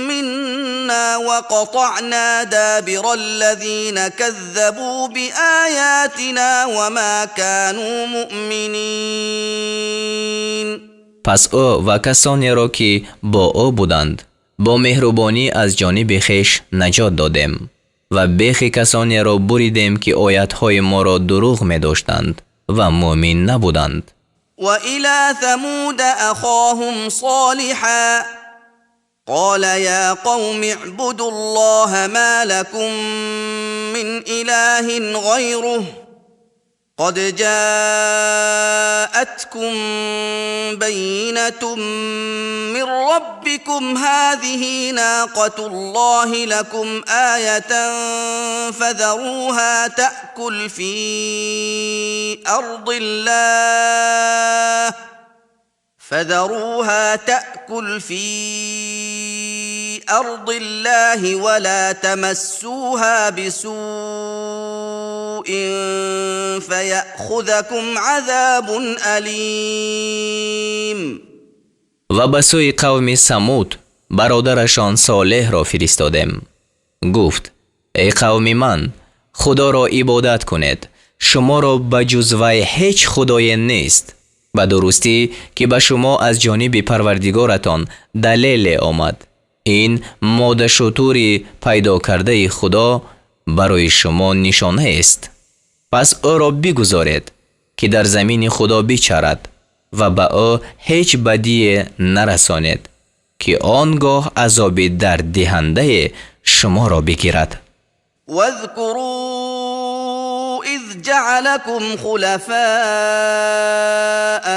منا وقطعنا دابر الذين كذبوا بآياتنا وما كانوا مؤمنين. پس او و کسانی را که با او بودند با مهربانی از جانب خویش نجات دادیم و بیخ کسانی را بریدیم که آیاتهای ما را دروغ می داشتند و مؤمن نبودند. وإلى ثمود أخاهم صالحا قال يا قوم اعبدوا الله ما لكم من إله غيره قد جاءتكم بينة من ربكم هذه ناقة الله لكم آية فذروها تأكل في أرض الله ولا تمسوها بسوء فيأخذكم عذاب أليم. و به سوی قوم ثمود برادرشان صالح را فرستادیم. گفت ای قوم من، خدا را عبادت کنید، شما را بجز وی هیچ خدای نیست. به درستی که به شما از جانب پروردگارتان دلیل آمد. این ماده شطوری پیدا کرده خدا برای شما نشانه است. پس او را بگذارید که در زمین خدا بچرد و به او هیچ بدی نرسانید که آنگاه عذاب درد دهنده شما را بگیرد. واذكروا إذ جعلكم خلفاء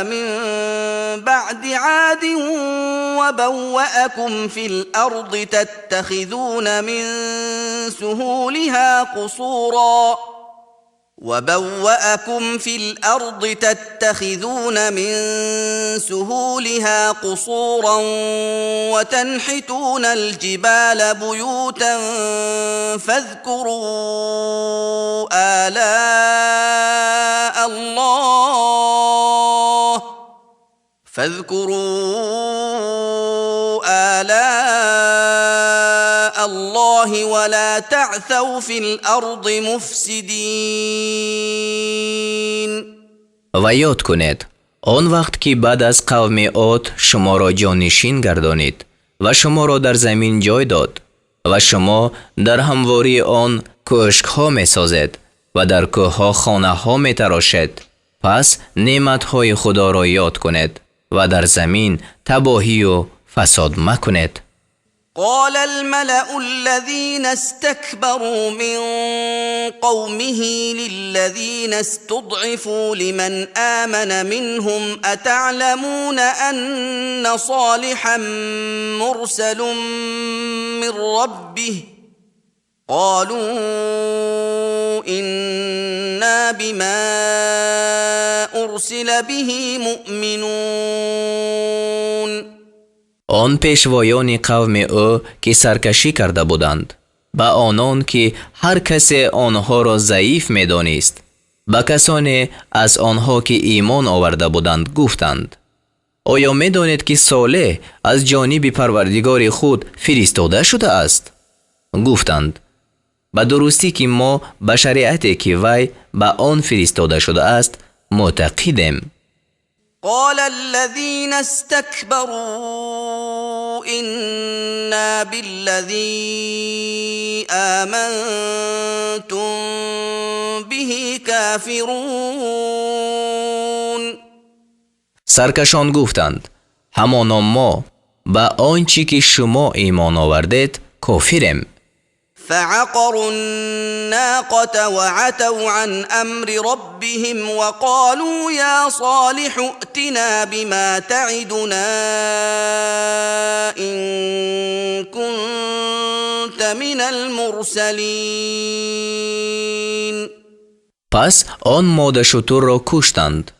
من بعد عاد وبوأكم في الأرض تتخذون من سهولها قصورا وتنحتون الجبال بيوتا فاذكروا آلاء الله ولا تعثوا في الأرض مفسدين. و یاد کنید آن وقت که بعد از قوم عاد شما را جانشین گردانید و شما را در زمین جای داد و شما در همواری آن کوشک ها می سازید و در کوه ها خانه ها می تراشید. پس نعمت های خدا را یاد کنید و در زمین تباهی و فساد مکنید. قال الملأ الذين استكبروا من قومه للذين استضعفوا لمن آمن منهم أتعلمون أن صالحا مرسل من ربه قالوا إنا بما أرسل به مؤمنون. آن پیشوایان قوم او که سرکشی کرده بودند به آنان که هر کسی آنها را ضعیف می دانست به کسانی از آنها که ایمان آورده بودند گفتند آیا می دانید که صالح از جانب پروردگار خود فرستاده شده است؟ گفتند به درستی که ما به شریعتی که وی به آن فرستاده شده است معتقدیم. قال الذين استكبروا إنا بالذي آمنتم به كافرون. سرکشان گفتند همانا ما به آنچه که شما ایمان آوردید کافریم. فعقروا الناقة وعتوا عن أمر ربهم وقالوا يا صالح ائتنا بما تعدنا إن كنت من المرسلين. پس آن ماده شتر را کشتند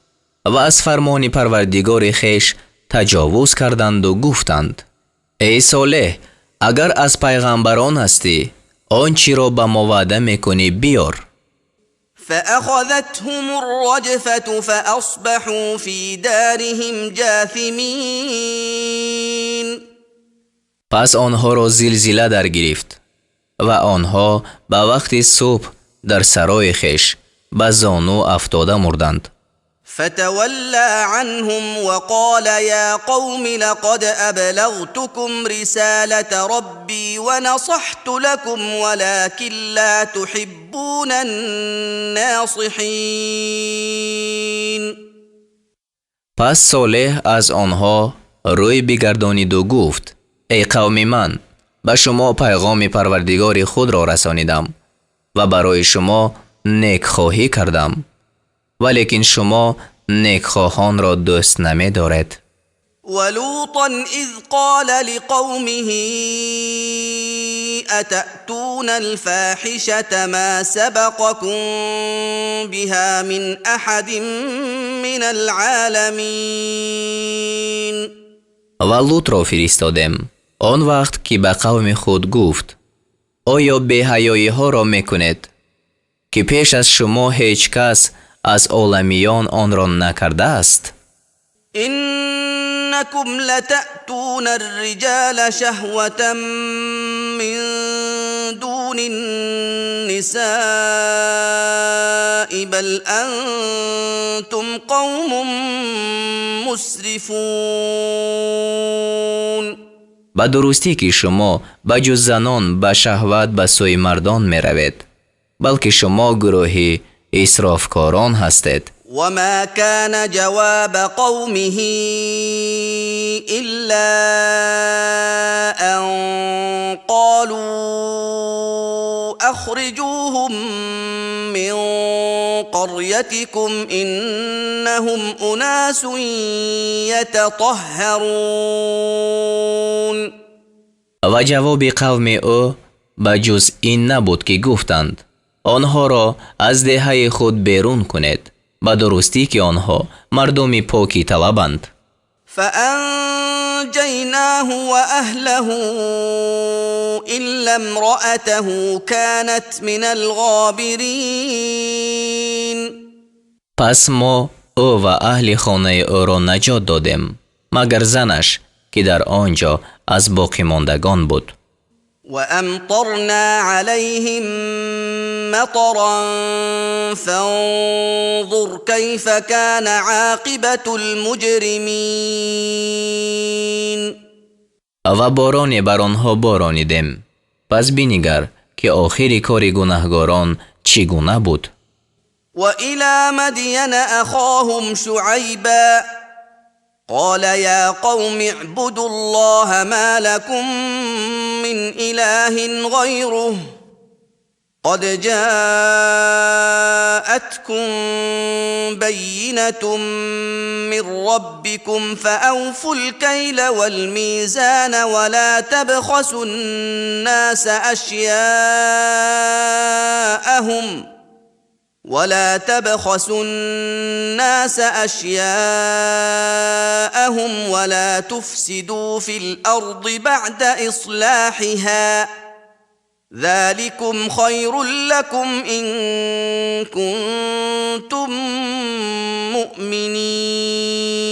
و از فرمان پروردگار خیش تجاوز کردند و گفتند ای صالح اگر از پیغمبران هستی آنچه را به ما وعده میکنی بیار. فأخذتهم الرجفة فأصبحوا في دارهم جاثمين. پس آنها را زلزله در گرفت و آنها به وقت صبح در سرای خیش به زانو افتاده مردند. فتولى عنهم وقال يا قوم لقد أبلغتكم رسالة ربي ونصحت لكم ولكن لا تحبون الناصحين. پس صالح از آنها روی بگردانید و گفت ای قوم من به شما پیغام پروردگار خود را رسانیدم و برای شما نیکخواهی کردم ولیکن شما نیکخواهان را دوست نمی دارید. ولوطا اذ قال لقومه اتأتون الفاحشة ما سبقكم بها من احد من العالمین. و لوط را فرستادیم آن وقت که به قوم خود گفت آیا بی‌حیایی ها را میکنید که پیش از شما هیچ کس از عالمیان آن را نکرده است؟ انکم لتأتون الرجال شهوة من دون النساء بل انتم قوم مسرفون. به درستی که شما بجز زنان به شهوت به سوی مردان می روید بلکه شما گروهی اسرافکاران هستید. وما كان جواب قومه إلا أن قالوا أخرجوهم من قريتكم إنهم أناس يتطهرون. و جواب قوم او بجز این نبود که گفتند آنها را از دهه خود بیرون کنید به درستی که آنها مردمی پاکی طلبند. فأنجيناه وأهله إلا امرأته كانت من الغابرين. پس ما او و اهل خانه او را نجات دادیم مگر زنش که در آنجا از باقی ماندگان بود. وأمطرنا عليهم مطرا فانظر كيف كان عاقبة المجرمين. و بارانی بر آنها بارانیدیم پس بینگر که آخر کار گناهگاران چگونه بود. وإلى مدين أخاهم شعيبا قال يا قوم اعبدوا الله ما لكم من إله غيره قد جاءتكم بينة من ربكم فأوفوا الكيل والميزان ولا تبخسوا الناس أشياءهم ولا تفسدوا في الأرض بعد إصلاحها ذلكم خير لكم إن كنتم مؤمنين.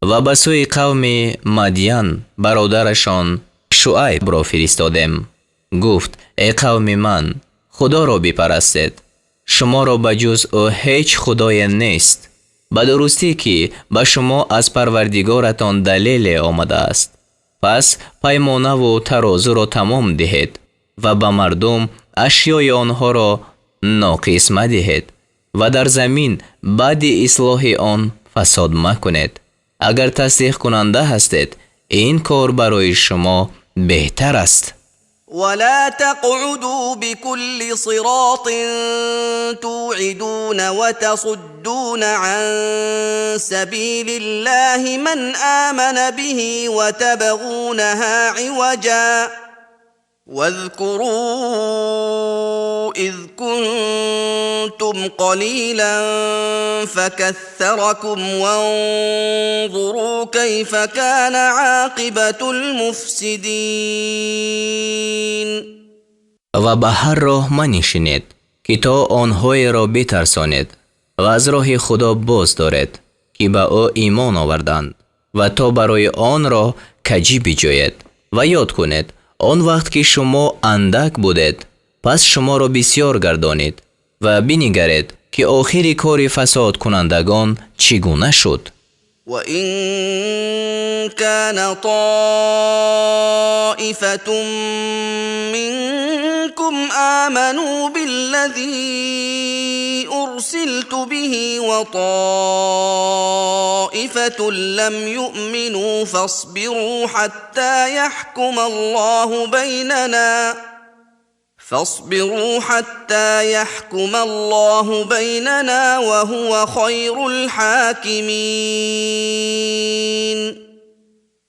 و به سوی قوم مدین برادرشان شعیب را فرستادیم. گفت ای قوم من خدا را بپرستید، شما را بجز او هیچ خدای نیست، به درستی که به شما از پروردگارتان دلیل آمده است. پس پیمانه و ترازو را تمام دهید و به مردم اشیای آنها را ناقص مدهید و در زمین بعد اصلاح آن فساد مکنید. اگر تصدیق کننده هستید این کار برای شما بهتر است. ولا تقعدوا بكل صراط توعدون وتصدون عن سبيل الله من آمن به وتبغونها عوجا واذكروا إذ كنتم قليلا فكثركم وانظروا كيف كان عاقبة المفسدين. و به هر راه منشینید که تا آنهای را بترسانید و از راه خدا باز دارید که به او ایمان آوردند و تا برای آن را کجی بجوید و یاد کنید آن وقت که شما اندک بودید پس شما را بسیار گردانید و بنگرید که آخر کار فساد کنندگان چگونه شد. وَإِن كَانَ طَائِفَةٌ مِّنكُمْ آمَنُوا بِالَّذِي أُرْسِلْتُ بِهِ وَطَائِفَةٌ لَّمْ يُؤْمِنُوا فَاصْبِرُوا حَتَّى يحكم الله بيننا وهو خير الحاكمين.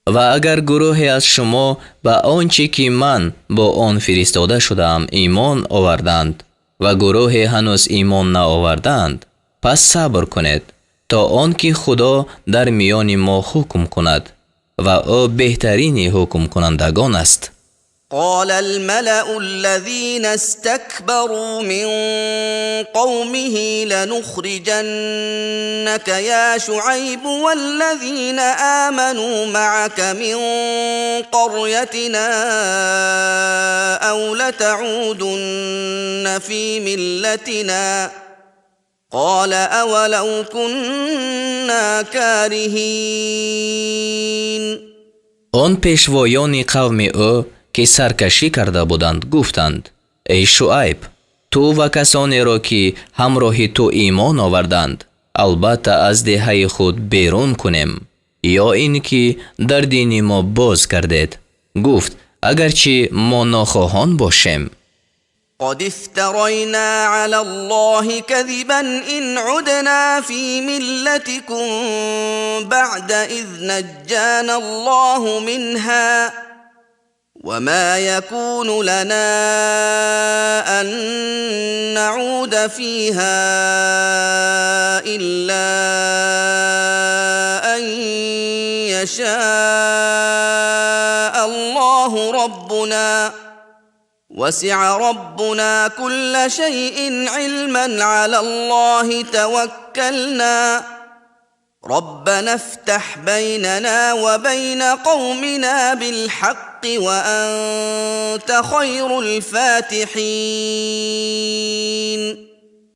و اگر گروهی از شما به آنچه که من با آن فرستاده شدم ایمان آوردند و گروهی هنوز ایمان نآوردند پس صبر کنید تا آنکه خدا در میان ما حکم کند و او بهترین حکم کنندگان است. قال الملأ الذين استكبروا من قومه لنخرجنك يا شعيب والذين آمنوا معك من قريتنا أو لتعودن في ملتنا قال أولو كنا كارهين. آن پیشوایان قوم او که سرکشی کرده بودند گفتند ای شعیب تو و کسانی را که همراه تو ایمان آوردند البته از دهه خود بیرون کنیم یا این که در دین ما باز کردید. گفت اگرچه ما ناخواهان باشیم. قد افترينا على الله كذبا إن عدنا في ملتكم بعد إذ نجانا الله منها وما يكون لنا أن نعود فيها إلا أن يشاء الله ربنا وسع ربنا كل شيء علما على الله توكلنا ربنا افتح بيننا وبين قومنا بالحق وأنت خير الفاتحين.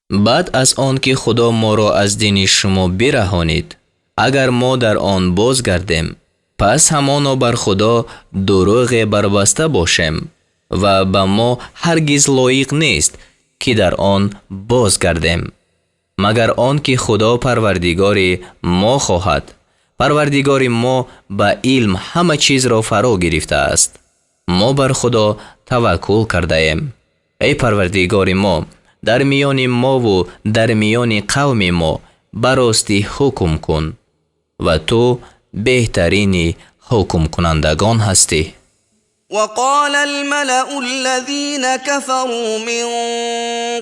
بعد از آن که خدا ما را از دین شما برهانید اگر ما در آن بازگردیم پس همانا بر خدا دروغ بربسته باشیم و به ما هرگز لایق نیست که در آن بازگردیم مگر آن که خدا پروردگار ما خواهد. پروردگار ما به علم همه چیز را فرا گرفته است. ما بر خدا توکل کرده ایم. ای پروردگار ما در میان ما و در میان قوم ما براستی حکم کن و تو بهترین حکم کنندگان هستی. وقال الملأ الذين كفروا من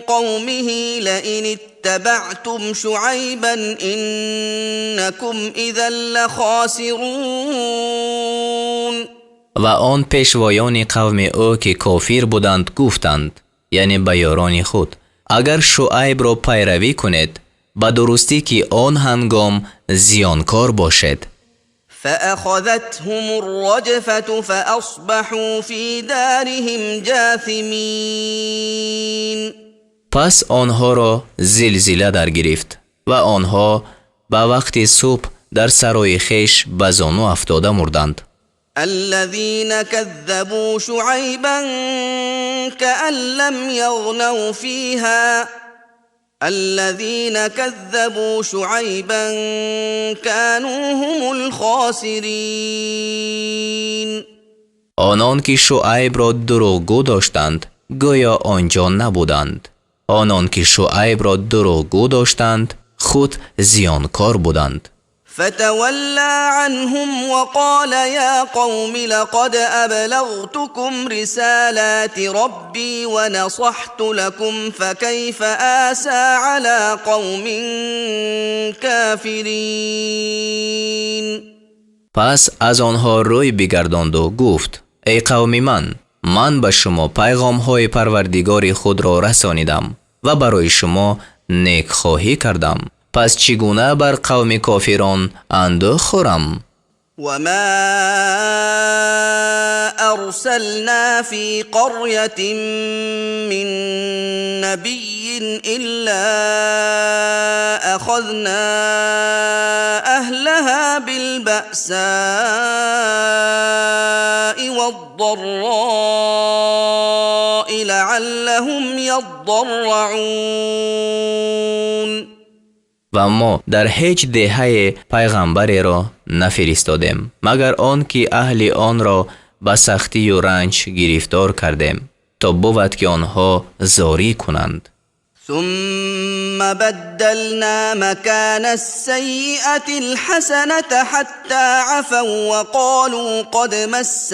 قومه لئن اتبعتم شعيبا إنكم إذا لخاسرون. و آن پیشوایان قوم او که کافر بودند گفتند یعنی به یاران خود اگر شعیب را پیروی کنید به درستی که آن هنگام زیانکار باشد. فأخذتهم الرجفة فأصبحوا في دارهم جاثمين. پس آنها را زلزله در گرفت و آنها ба вақти субҳ дар сарои хеш ба зону афтода мурданд. الذين كذبوا شعيبا كأن لم يغنوا فيها الذين كذبوا شعيبا كانوا هم الخاسرين. آنان که شعیب را دروغگو داشتند گویا آنجا نبودند. آنان که شعیب را دروغگو داشتند خود زیانکار بودند. فتولى عنهم وقال يا قوم لقد أبلغتكم رسالات ربي ونصحت لكم فكيف آسى على قوم كافرين. پس از آنها روی بگرداند و گفت ای قوم من به شما پیغام های پروردگار خود را رسانیدم و برای شما نیکخواهی کردم. پس چگونه بر قوم کافران اندوه خورم؟ وما أرسلنا في قرية من نبي إلا أخذنا أهلها بالبأساء والضراء لعلهم يضرعون. و ما در هیچ دهه پیغمبری را نفرستادیم مگر آن که اهل آن را به سختی و رنج گرفتار کردیم تا بود که آنها زاری کنند. ثم بدلنا مكان السيئة الحسنة حتى عفوا وقالوا قد مس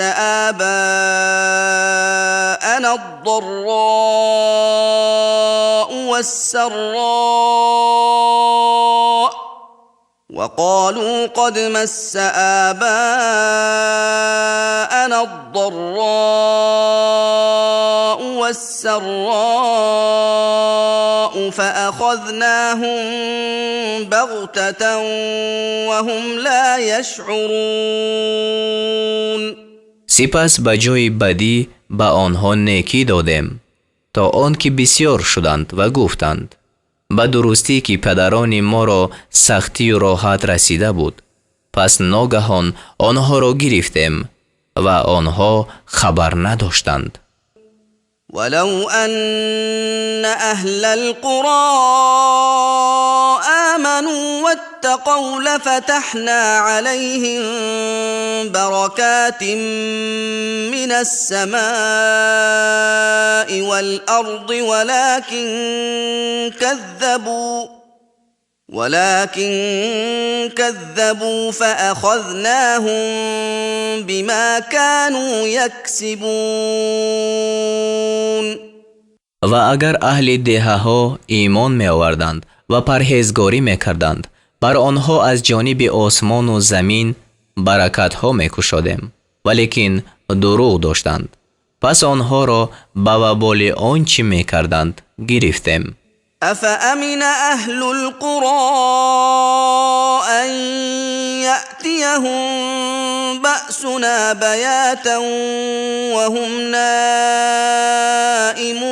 آباءنا الضراء والسراء فأخذناهم بغتة وهم لا يشعرون. سپس به جای بدی به آنها نیکی دادیم تا آن که بسیار شدند و گفتند به درستی که پدران ما را سختی و راحت رسیده بود. پس ناگهان آنها را گرفتیم و آنها خبر نداشتند. ولو أن أهل القرى آمنوا واتقوا لفتحنا عليهم بركات من السماء والأرض ولكن كذبوا فأخذناهم بما كانوا يكسبون. و اگر اهل دهه ها ایمان می آوردند و پرهیزگاری می کردند بر آنها از جانب آسمان و زمین برکت ها می کشادیم ولیکن دروغ داشتند. پس آنها را به وبال آنچه می کردند گرفتیم. أفأمن أهل القرى أن يأتيهم بأسنا بياتا وهم نائمون.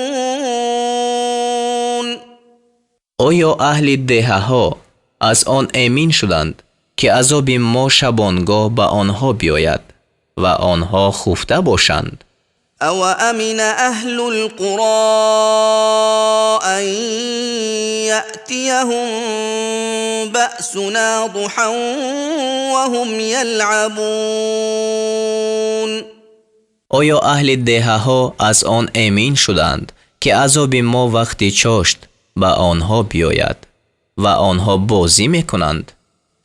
آیا اهل دهه ها از آن امین شدند که عذاب ما شبانگاه به آنها بیاید و آنها خفته باشند؟ أو أمن أهل القرى أن يأتيهم بأسنا ضحى وهم يلعبون. آیا اهل دهه ها از آن امین شدند که عذاب ما وقتی چاشت به آنها بیاید و آنها بازی میکنند؟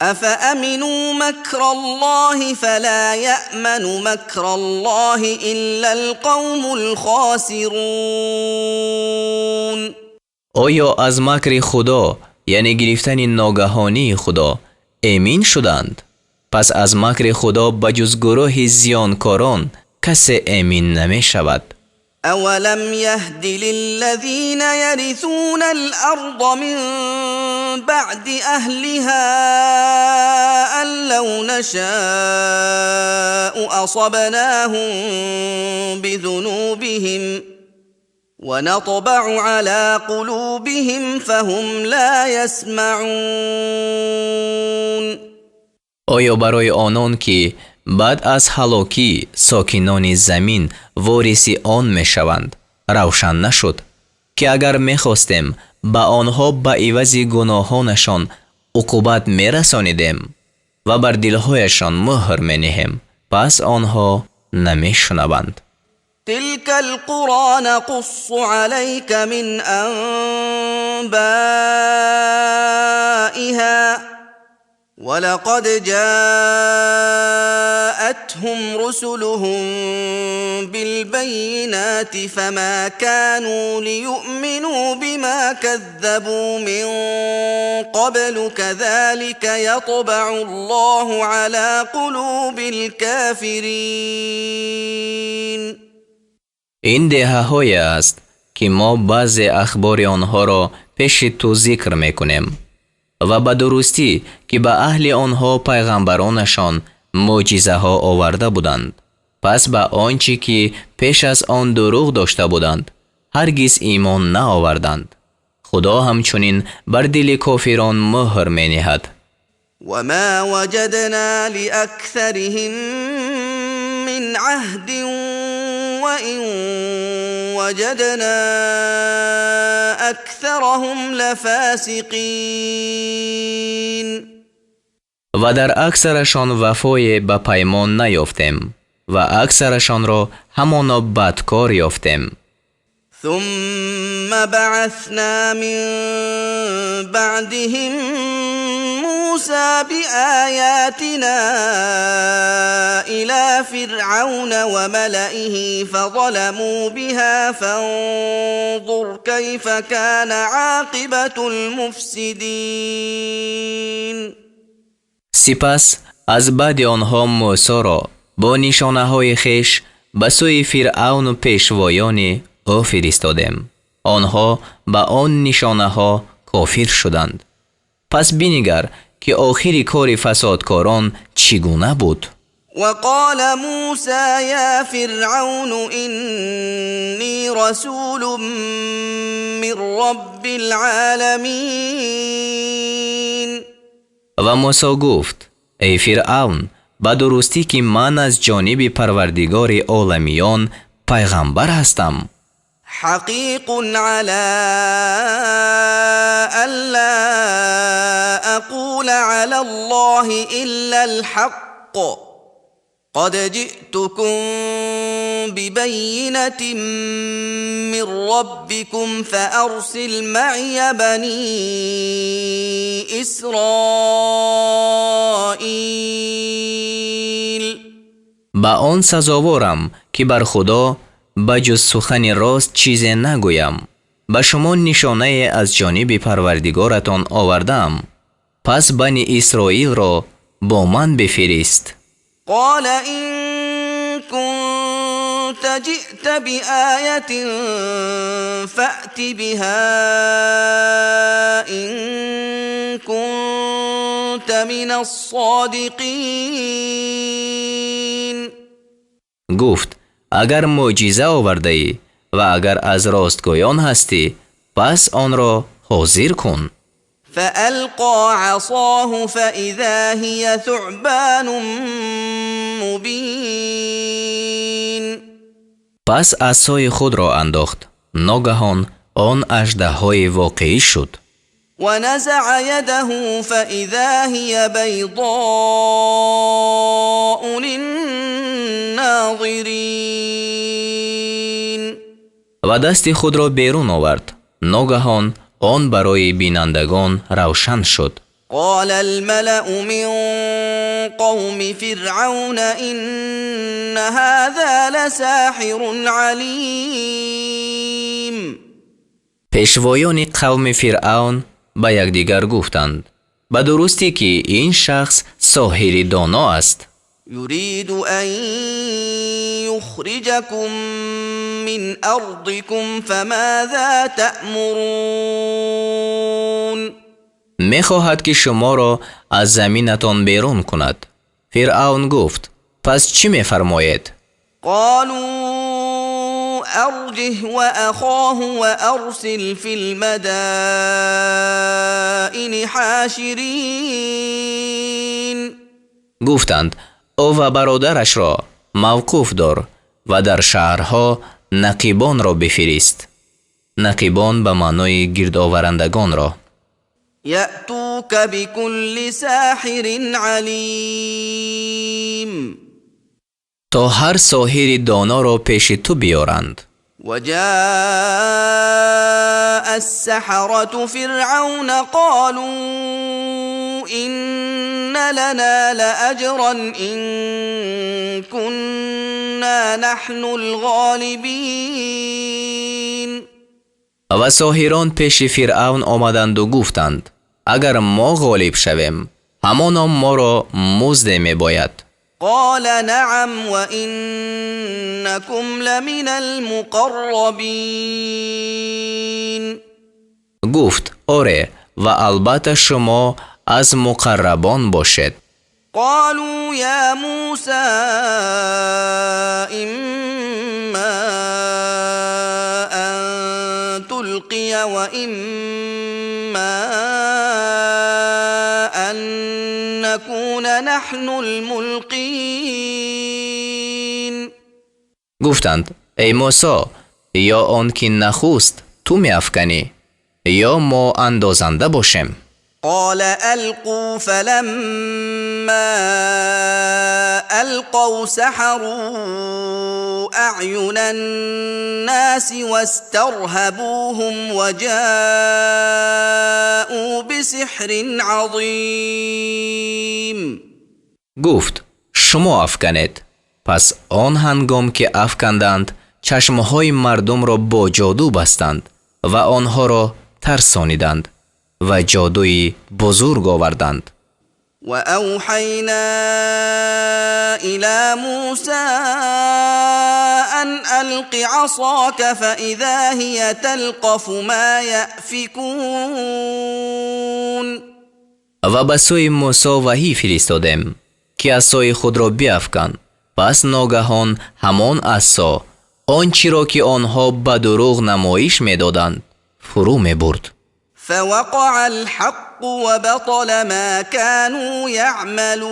أفأمنوا مكر الله فلا يأمن مكر الله إلا القوم الخاسرون. آیا از مکر خدا یعنی گرفتن ناگهانی خدا امین شدند؟ پس از مکر خدا بجز گروه زیانکاران کسی امین نمی شود. أولم يهد للذين يرثون الأرض من بعد أهلها أن لو نشاء أصبناهم بذنوبهم ونطبع على قلوبهم فهم لا يسمعون. آیا برای آنان که بعد از هلاکی ساکنان زمین وارث آن می شوند روشن نشد که اگر می خواستیم به آنها به عوض گناهانشان عقوبت می رسانیدیم و بر دلهایشان مهر می نهیم پس آنها نمی شنوند. تلك القرى نقص عليك من أنبائها ولقد جاءتهم رسلهم بالبينات فما كانوا ليؤمنوا بما كذبوا من قبل كذلك يطبع الله على قلوب الكافرين. این دهه های است که ما بعض اخبار آنها را پیش تو ذکر میکنیم و به درستی که به اهل آنها پیغمبرانشان معجزه ها آورده بودند پس به آنچه که پیش از آن دروغ داشته بودند هرگز ایمان نآوردند. خدا همچنین بر دل کافران مهر می نهد. وما وجدنا لأكثرهم من عهد وإن وجدنا أكثرهم لفاسقين. و در اکثرشان وفای به پیمان نیافتیم و اکثرشان را همانا بدکار یافتیم. ثم بعثنا من بعدهم موسى بآياتنا إلى فرعون وملئه فظلموا بها فانظر كيف كان عاقبة المفسدين. سپس از بعد آنها موسی را با نشانه های خویش به سوی فرعون و پیشوایان او فرستادیم. آنها به آن نشانه ها کافر شدند. پس بنگر که آخر کار فسادکاران چگونه بود. وقال موسى يا فرعون إني رسول من رب العالمين. و موسی گفت ای فرعون به درستی که من از جانب پروردگار عالمیان پیغمبر هستم. حقیق على ألا أقول على الله إلا الحق قد جئتكم ببينة من ربكم فأرسل معي بني إسرائيل. با آن سزاوارم که بر خدا بجز سخن راست چیزی نگویم. به شما نشانه از جانب پروردگارتان آوردم پس بنی اسرائیل را با من بفرست. قال إن كنت جئت بآية فأت بها إن كنت من الصادقين. گفت اگر معجزه آورده ای و اگر از راستگویان هستی پس آن را حاضر کن. فألقى عصاه فإذا هي ثعبان مبين. پس عصای خود را انداخت ناگهان آن اژدهای واقعی شد. ونزع يده فإذا هي بيضاء للناظرين. و دست خود را بیرون آورد ناگهان آن برای بینندگان روشن شد. قال الملأ من قوم فرعون إن هذا لساحر عليم. پیشوایان قوم فرعون به یکدیگر گفتند به درستی که این شخص ساحر دانا است. يريد أن يخرجكم من أرضكم فماذا تأمرون. میخواهد که شما را از زمینتان بیرون کند. فرعون گفت پس چی میفرماید؟ قالوا أرجه وأخاه وأرسل في المدائن حاشرين. گفتند او و برادرش را موقوف دار و در شهرها نقیبان را بفرست. نقیبان به معنای گردآورندگان را. يأتوك بكل ساحر عليم. تا هر ساحر دانا را پیش تو بیارند. وجاء السحرة فرعون قالوا إن لنا لأجرا إن كنا نحن الغالبين. و ساحران پیش فرعون آمدند و گفتند اگر ما غالب شویم همانا ما را مزد می باید. قال نعم وإنكم لمن المقربين. گفت آره و البته شما از مقربان باشد. قالوا يا موسى إما أن تلقي وإما أن نكون نحن الملقين. گفتند ای موسی یا آن که نخست تو می افکنی یا ما اندازنده باشیم. قال ألقوا فلما ألقوا سحروا أعين الناس واسترهبوهم وجاءوا بسحر عظيم. گفت شما افکنید. پس آن هنگام که افکندند چشمهای مردم را با جادو بستند و آنها را ترسانیدند و جادوی بزرگ آوردند. وأوحينا إلى موسى أن ألق عصاك فإذا هي تلقف ما يأفكون. و به سوی موسی وحی فرستادیم که عصای خود را بیفکن. پس ناگهان همان عصا آنچه را که آنها به دروغ نمایش میدادند فرو میبرد. فوقع الحق وبطل ما كانوا يعملون.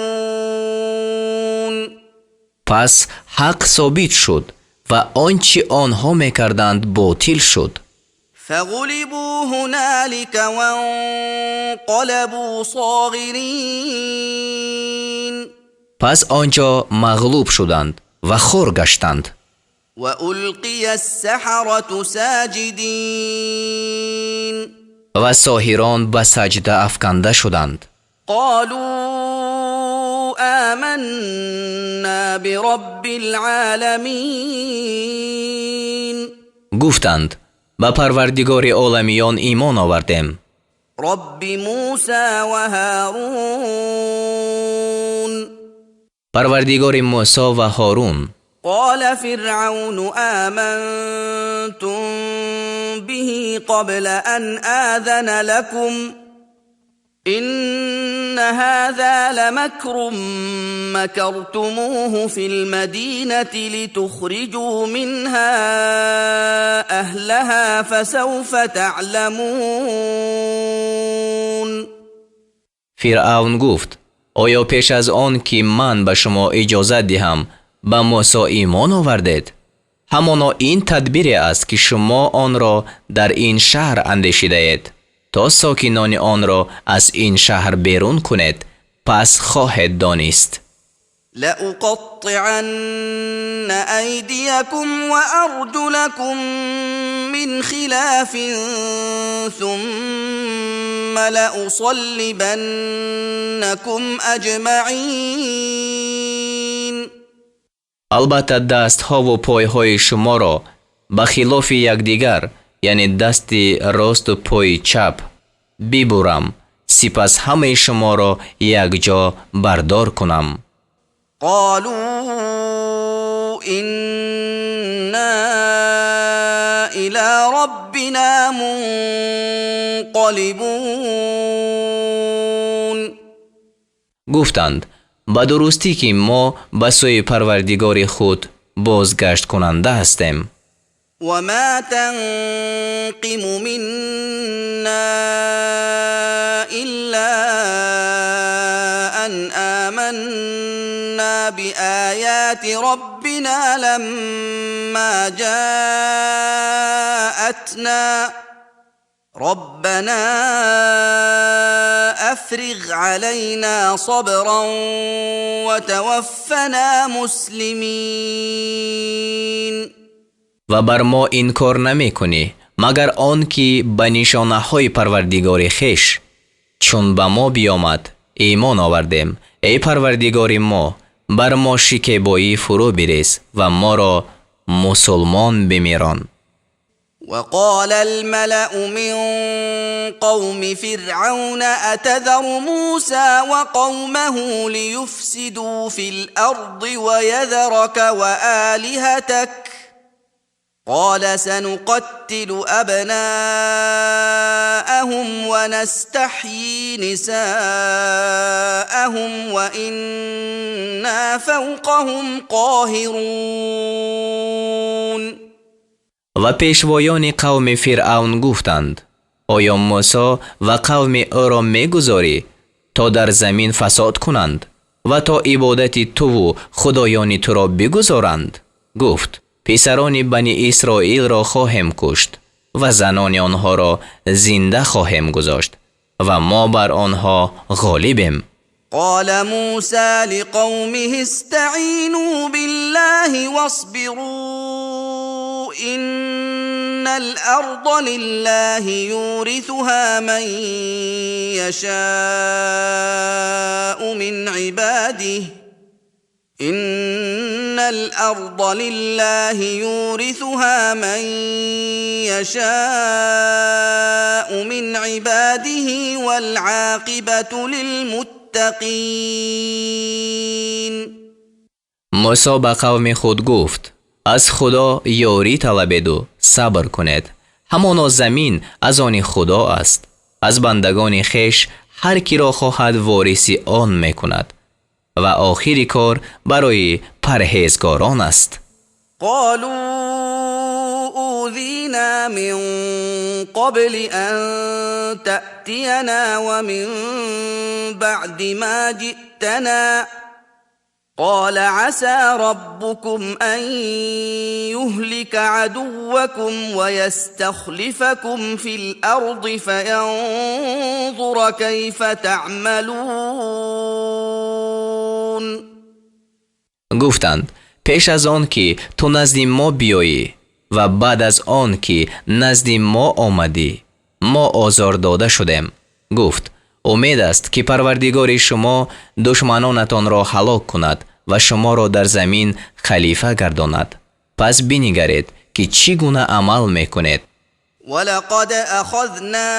پس حق ثابت شد و آنچه آنها میکردند باطل شد. فغلبوا هنالك وانقلبوا صاغرين. پس آنجا مغلوب شدند و خور گشتند. وألقي السحرة ساجدين. و ساحران به سجده افکنده شدند. قالوا آمنا برب العالمين. گفتند به پروردگار عالمیان ایمان آوردیم. رب موسى وهارون. پروردگار موسی و هارون. قال فرعون آمنتم به قبل أن آذن لكم إن هذا لمكر مكرتموه في المدينة لتخرجوا منها أهلها فسوف تعلمون. فرعون گفت آیا پیش از آن که من به شما اجازت دهم به موسی ایمان آوردید؟ همانا این تدبیر است که شما آن را در این شهر اندیشیده اید تا ساکنان آن را از این شهر بیرون کنید. پس خواهید دانست لأقطعن أيديكم وأرجلكم من خلاف ثم لأصلبنكم أجمعين. البته دست ها و پای های شما را به خلاف یکدیگر، یعنی دست راست و پای چپ ببرم، سپس همه شما را یک جا بردار کنم. قالوا إنا إلى ربنا منقلبون. گفتند به درستی که ما به سوی پروردگار خود بازگشت کننده هستیم. وما تنقم منا إلا أن آمنا بآيات ربنا لما جاءتنا ربنا أفرغ علينا صبرا وتوفنا مسلمين. و بر ما این کار نمی کنی مگر آن که به نشانه های پروردگار خیش چون به ما بیامد ایمان آوردیم. ای پروردگار ما بر ما شکیبایی فرو بریز و ما را مسلمان بمیران. وقال الملأ من قوم فرعون أتذر موسى وقومه ليفسدوا في الأرض ويذرك وآلهتك قال سنقتل أبناءهم ونستحيي نساءهم وإنا فوقهم قاهرون. و پیشوایان قوم فرعون گفتند آیا موسی و قوم او را میگذاری تا در زمین فساد کنند و تا عبادت تو و خدایان تو را بگذارند؟ گفت پسران بنی اسرائیل را خواهم کشت و زنان آنها را زنده خواهم گذاشت و ما بر آنها غالبیم. قال موسى لقومه استعينوا بالله واصبروا إن الأرض لله يورثها من يشاء من عباده إن الأرض لله يورثها من يشاء من عباده والعاقبة للمتقين. موسی به قوم خود گفت از خدا یاری طلبید و صبر کنید. همانا زمین از آن خدا است. از بندگان خیش هر کی را خواهد وارثی آن میکند و آخری کار برای پرهیزگاران است. قالوا أوذينا من قبل أن تأتينا ومن بعد ما جئتنا قال عسى ربكم أن يهلك عدوكم ويستخلفكم في الأرض فينظر كيف تعملون. گفتند پیش از آن که تو نزد ما بیایی و بعد از آن که نزد ما آمدی ما آزار داده شدیم. گفت امید است که پروردگار شما دشمنانتان را هلاک کند و شما را در زمین خلیفه گرداند. پس بنگرید که چگونه عمل میکنید. ولقد أخذنا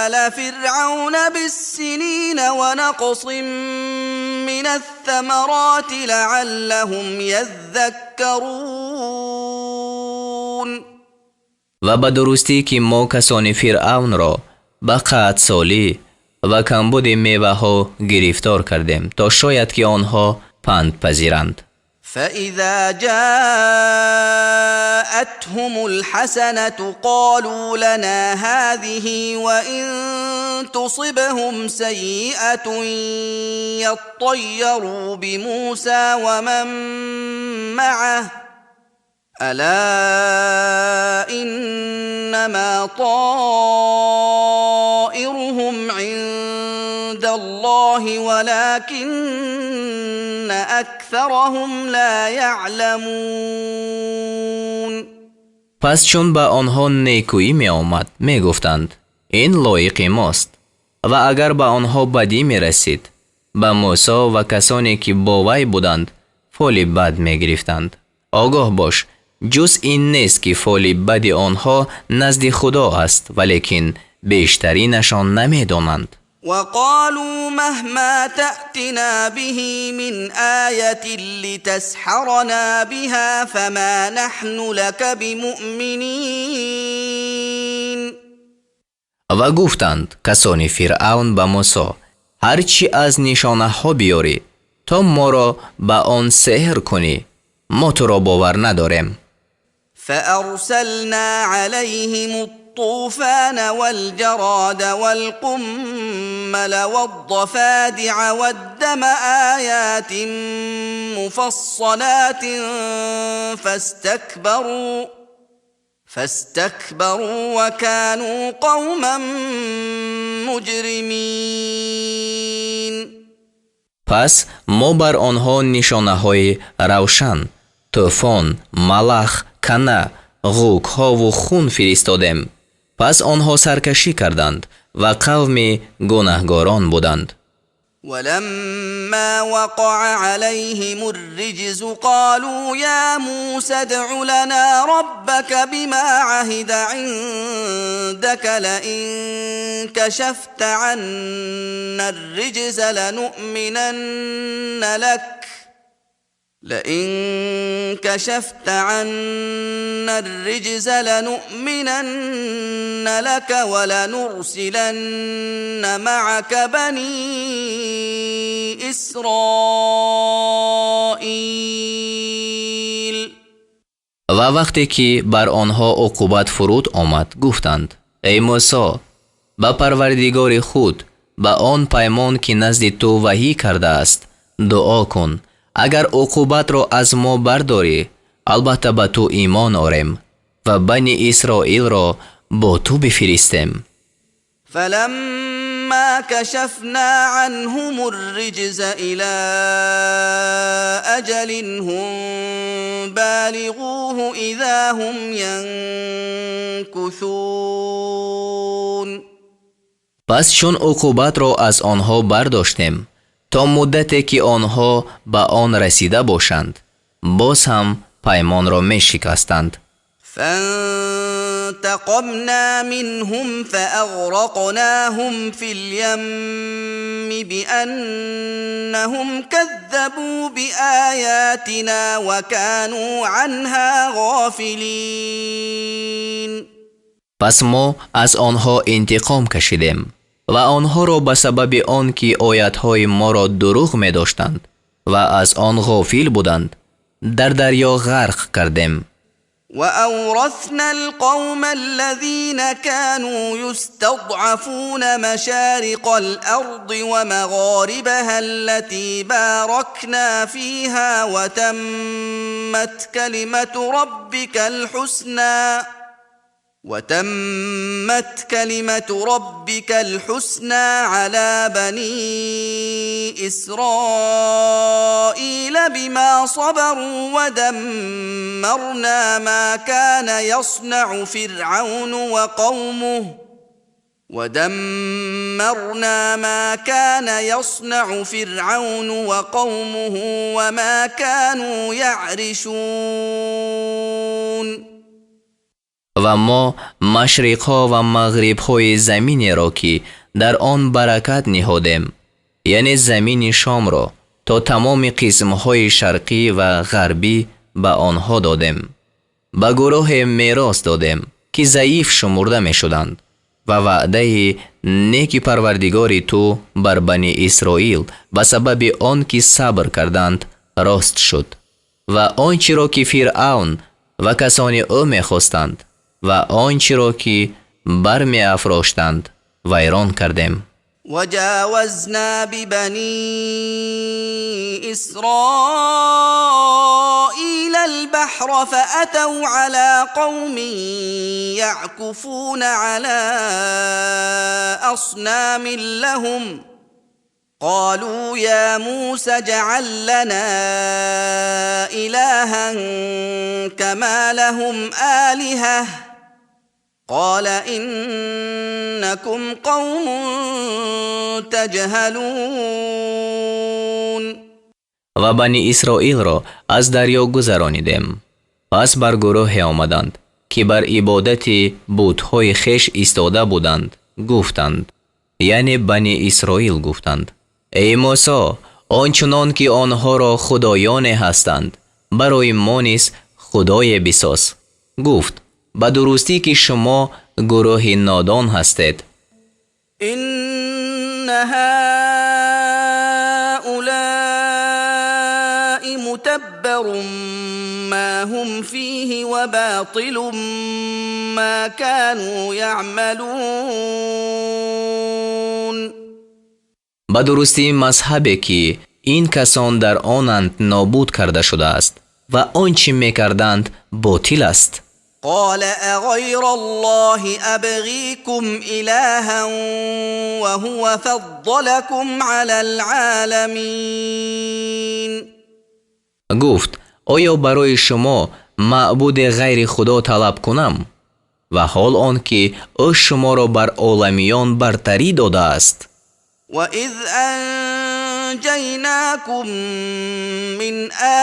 آل فرعون بالسنين ونقص من الثمرات لعلهم يذكرون. و به درستی که ما کسان فرعون را به قحط سالی و کمبود میوه ها گرفتار کردیم تا شاید که آنها پند پذیرند. فإذا جاءتهم الحسنة قالوا لنا هذه وإن تصبهم سيئة يطيروا بموسى ومن معه ألا إنما طائرهم عند الله ولكن أكثرهم لا يعلمون. پس چون به آنها نیکویی می آمد می گفتند این لایق ماست و اگر به آنها بدی می رسید به موسی و کسانی که با وی بودند فال بد می گرفتند. آگاه باش جز این نیست که فال بد آنها نزد خدا است ولیکن بیشترینشان نمی دانند. وقالوا مهما تأتنا به من آية لتسحرنا بها فما نحن لك بمؤمنين. و گفتند کسان فرعون به موسی هرچی از نشانه ها بیاری تا ما را به آن سحر کنی ما تو را باور نداریم. فأرسلنا عليهم الطوفان والجراد والقمل والضفادع والدم آيات مفصلات فاستكبروا وكانوا قوما مجرمين. پس ما بر آنها نشانه‌های روشن، طوفان، ملخ، کنه، غوک‌ها و خون فرستادیم. پس آنها سرکشی کردند و قوم گناهکاران بودند. ولما وقع عليهم الرجز قالوا يا موسى ادع لنا ربك بما عهد عندك لئن كشفت عنا الرجز لنؤمنن لك ولنرسلن معك بني إسرائيل. و وقتی که بر آنها عقوبت فرود آمد گفتند ای موسی با پروردگار خود با آن پیمان که نزد تو وحی کرده است دعا کن اگر عقوبت را از ما برداری البته به تو ایمان آریم و بنی اسرائیل را با تو بفرستیم. فلما كشفنا عنهم الرجز إلى أجل هم بالغوه إذا هم ينكثون. پس چون عقوبت را از آنها برداشتیم تا مدتی که آنها به آن رسیده باشند باز هم پیمان را می شکستند. فانتقمنا منهم فأغرقناهم في اليم بأنهم كذبوا بآياتنا وكانوا عنها غافلين. پس ما از آنها انتقام کشیدیم و آنها را به سبب آن که آیاتهای ما را دروغ می داشتند و از آن غافل بودند در دریا غرق کردیم. وأورثنا القوم الذين كانوا يستضعفون مشارق الأرض ومغاربها التي باركنا فيها وتمت كلمة ربك الحسنى على بني إسرائيل بما صبروا ودمرنا ما كان يصنع فرعون وقومه وما كانوا يعرشون. و ما مشرق‌ها و مغرب‌های زمین را که در آن برکت نهادیم یعنی زمین شام را تا تمام قسم‌های شرقی و غربی به آنها دادیم به گروه میراث دادیم که ضعیف شمرده می شدند و وعده نیک پروردگار تو بر بنی اسرائیل به سبب آن که صبر کردند راست شد و آنچه را که فرعون و کسان او می خواستند و آنچه را که برمی افراشتند ویران کردیم. وجاوزنا ببني إسرائيل البحر فأتوا على قوم يعكفون على أصنام لهم قالوا يا موسى اجعل لنا إلها كما لهم آلهة قال إنكم قوم تجهلون. و بنی اسرائیل را از دریا گذرانیدیم. پس بر گروه آمدند که بر عبادت بت‌های خویش ایستاده بودند گفتند یعنی بنی اسرائیل گفتند ای موسی آنچنان که آنها را خدایان هستند برای ما نیز خدای بساز. گفت به درستی که شما گروه نادان هستید. إن هؤلاء متبر ما هم فيه وباطل ما كانوا يعملون. به درستی مذهبی که این کسان در آنند نابود کرده شده است و آنچه میکردند باطل است. قال اغير الله ابغيكم الها وهو فضلكم على العالمين. گفت آیا برای شما معبود غیر خدا طلب کنم و حال آن که او شما را بر عالمیان برتری داده است. وَإِذْ أَنْجَيْنَاكُمْ مِنْ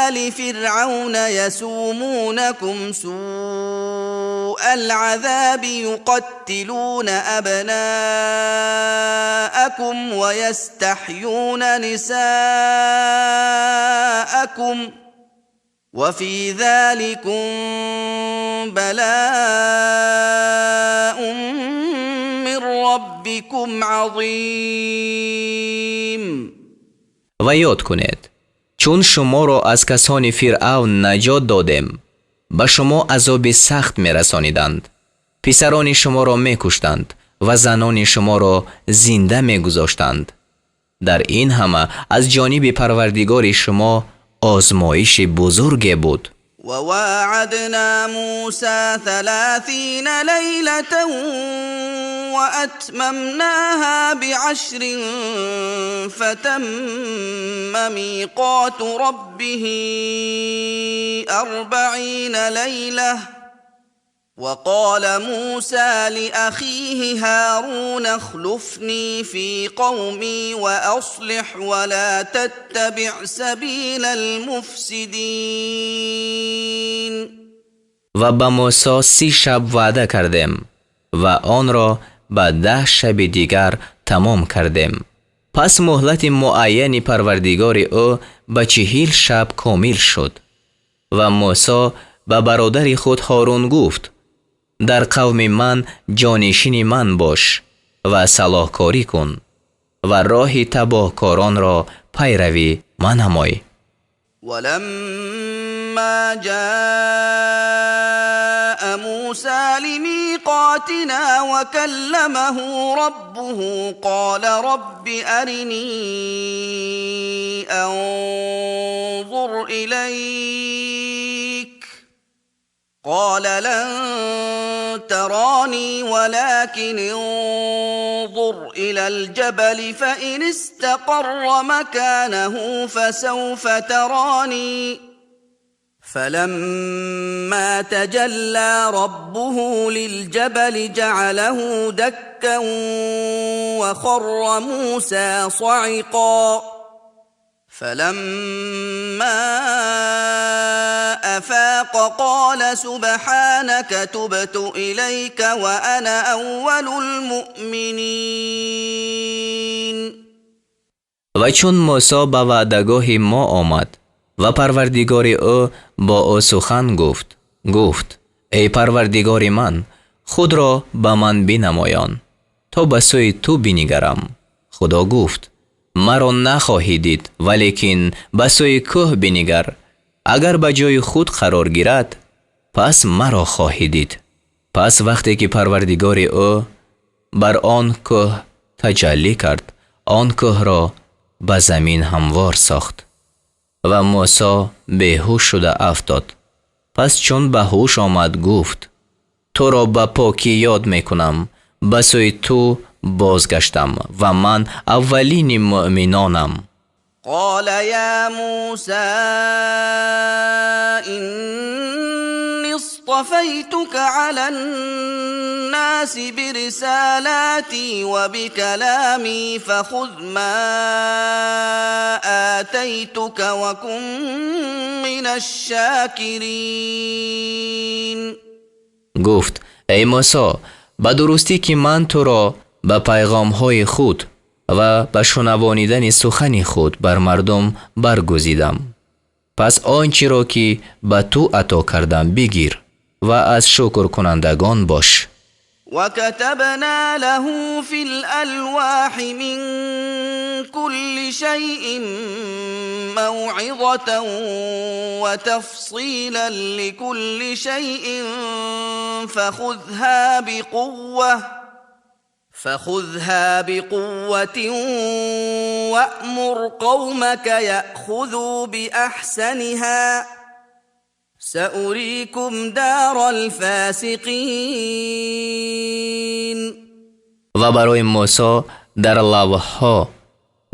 آلِ فِرْعَوْنَ يَسُومُونَكُمْ سُوءَ الْعَذَابِ يُقَتِّلُونَ أَبْنَاءَكُمْ وَيَسْتَحْيُونَ نِسَاءَكُمْ وَفِي ذَلِكُمْ بَلَاءٌ من ربكم عظیم. و یاد کنید چون شما را از کسان فرعون نجات دادیم به شما عذاب سخت می رسانیدند. پسران شما را می کشتند و زنان شما را زنده می گذاشتند. در این همه از جانب پروردگار شما آزمایش بزرگی بود. وواعدنا موسى 30 ليلة وأتممناها ب10 فتم ميقات ربه 40 ليلة. وقال موسى لأخيه هارون اخلفني في قومي وأصلح ولا تتبع سبيل المفسدين. و به موسی 30 شب وعده کردیم و آن را به 10 شب دیگر تمام کردیم. پس مهلت معین پروردگار او به 40 شب کامل شد. و موسی به برادر خود هارون گفت در قوم من جانشین من باش و صلاحکاری کن و راه تباهکاران را پیروی منمای. ولما جاء موسى لميقاتنا وكلمه ربه قال رب أرني أنظر إليك قال لن تراني ولكن انظر إلى الجبل فإن استقر مكانه فسوف تراني. فلما تجلى ربه للجبل جعله دكا وخر موسى صعقا. فلما أفاق قال سبحانك تبت إليك وأنا أول المؤمنين. و چون موسی به وعدگاه ما آمد و پروردگار او با او سخن گفت ای پروردگار من خود را به من بنمایان تا به سوی تو بنگرم. خدا گفت مرا نخواهی دید ولیکن به سوی کوه بنگر. اگر به جای خود قرار گیرد پس مرا خواهی دید. پس وقتی که پروردگار او بر آن کوه تجلی کرد آن کوه را به زمین هموار ساخت و موسی بیهوش شده افتاد. پس چون به هوش آمد گفت تو را به پاکی یاد میکنم به سوی تو بازگشتم و من اولین مؤمنانم. قال يا موسى إني اصطفيتك على الناس برسالاتي وبكلامي فخذ ما آتيتك وكن من الشاكرين. گفت ای موسی به درستی که من تو را به پیغام های خود و به شنوانیدن سخن خود بر مردم برگزیدم. پس آنچه را که به تو عطا کردم بگیر و از شکر کنندگان باش. وكتبنا له في الألواح من كل شيء موعظة وتفصيلا لكل شيء فخذها بقوة وأمر قومك يأخذوا بأحسنها سأريكم دار الفاسقين. و برای موسی در لوح‌ها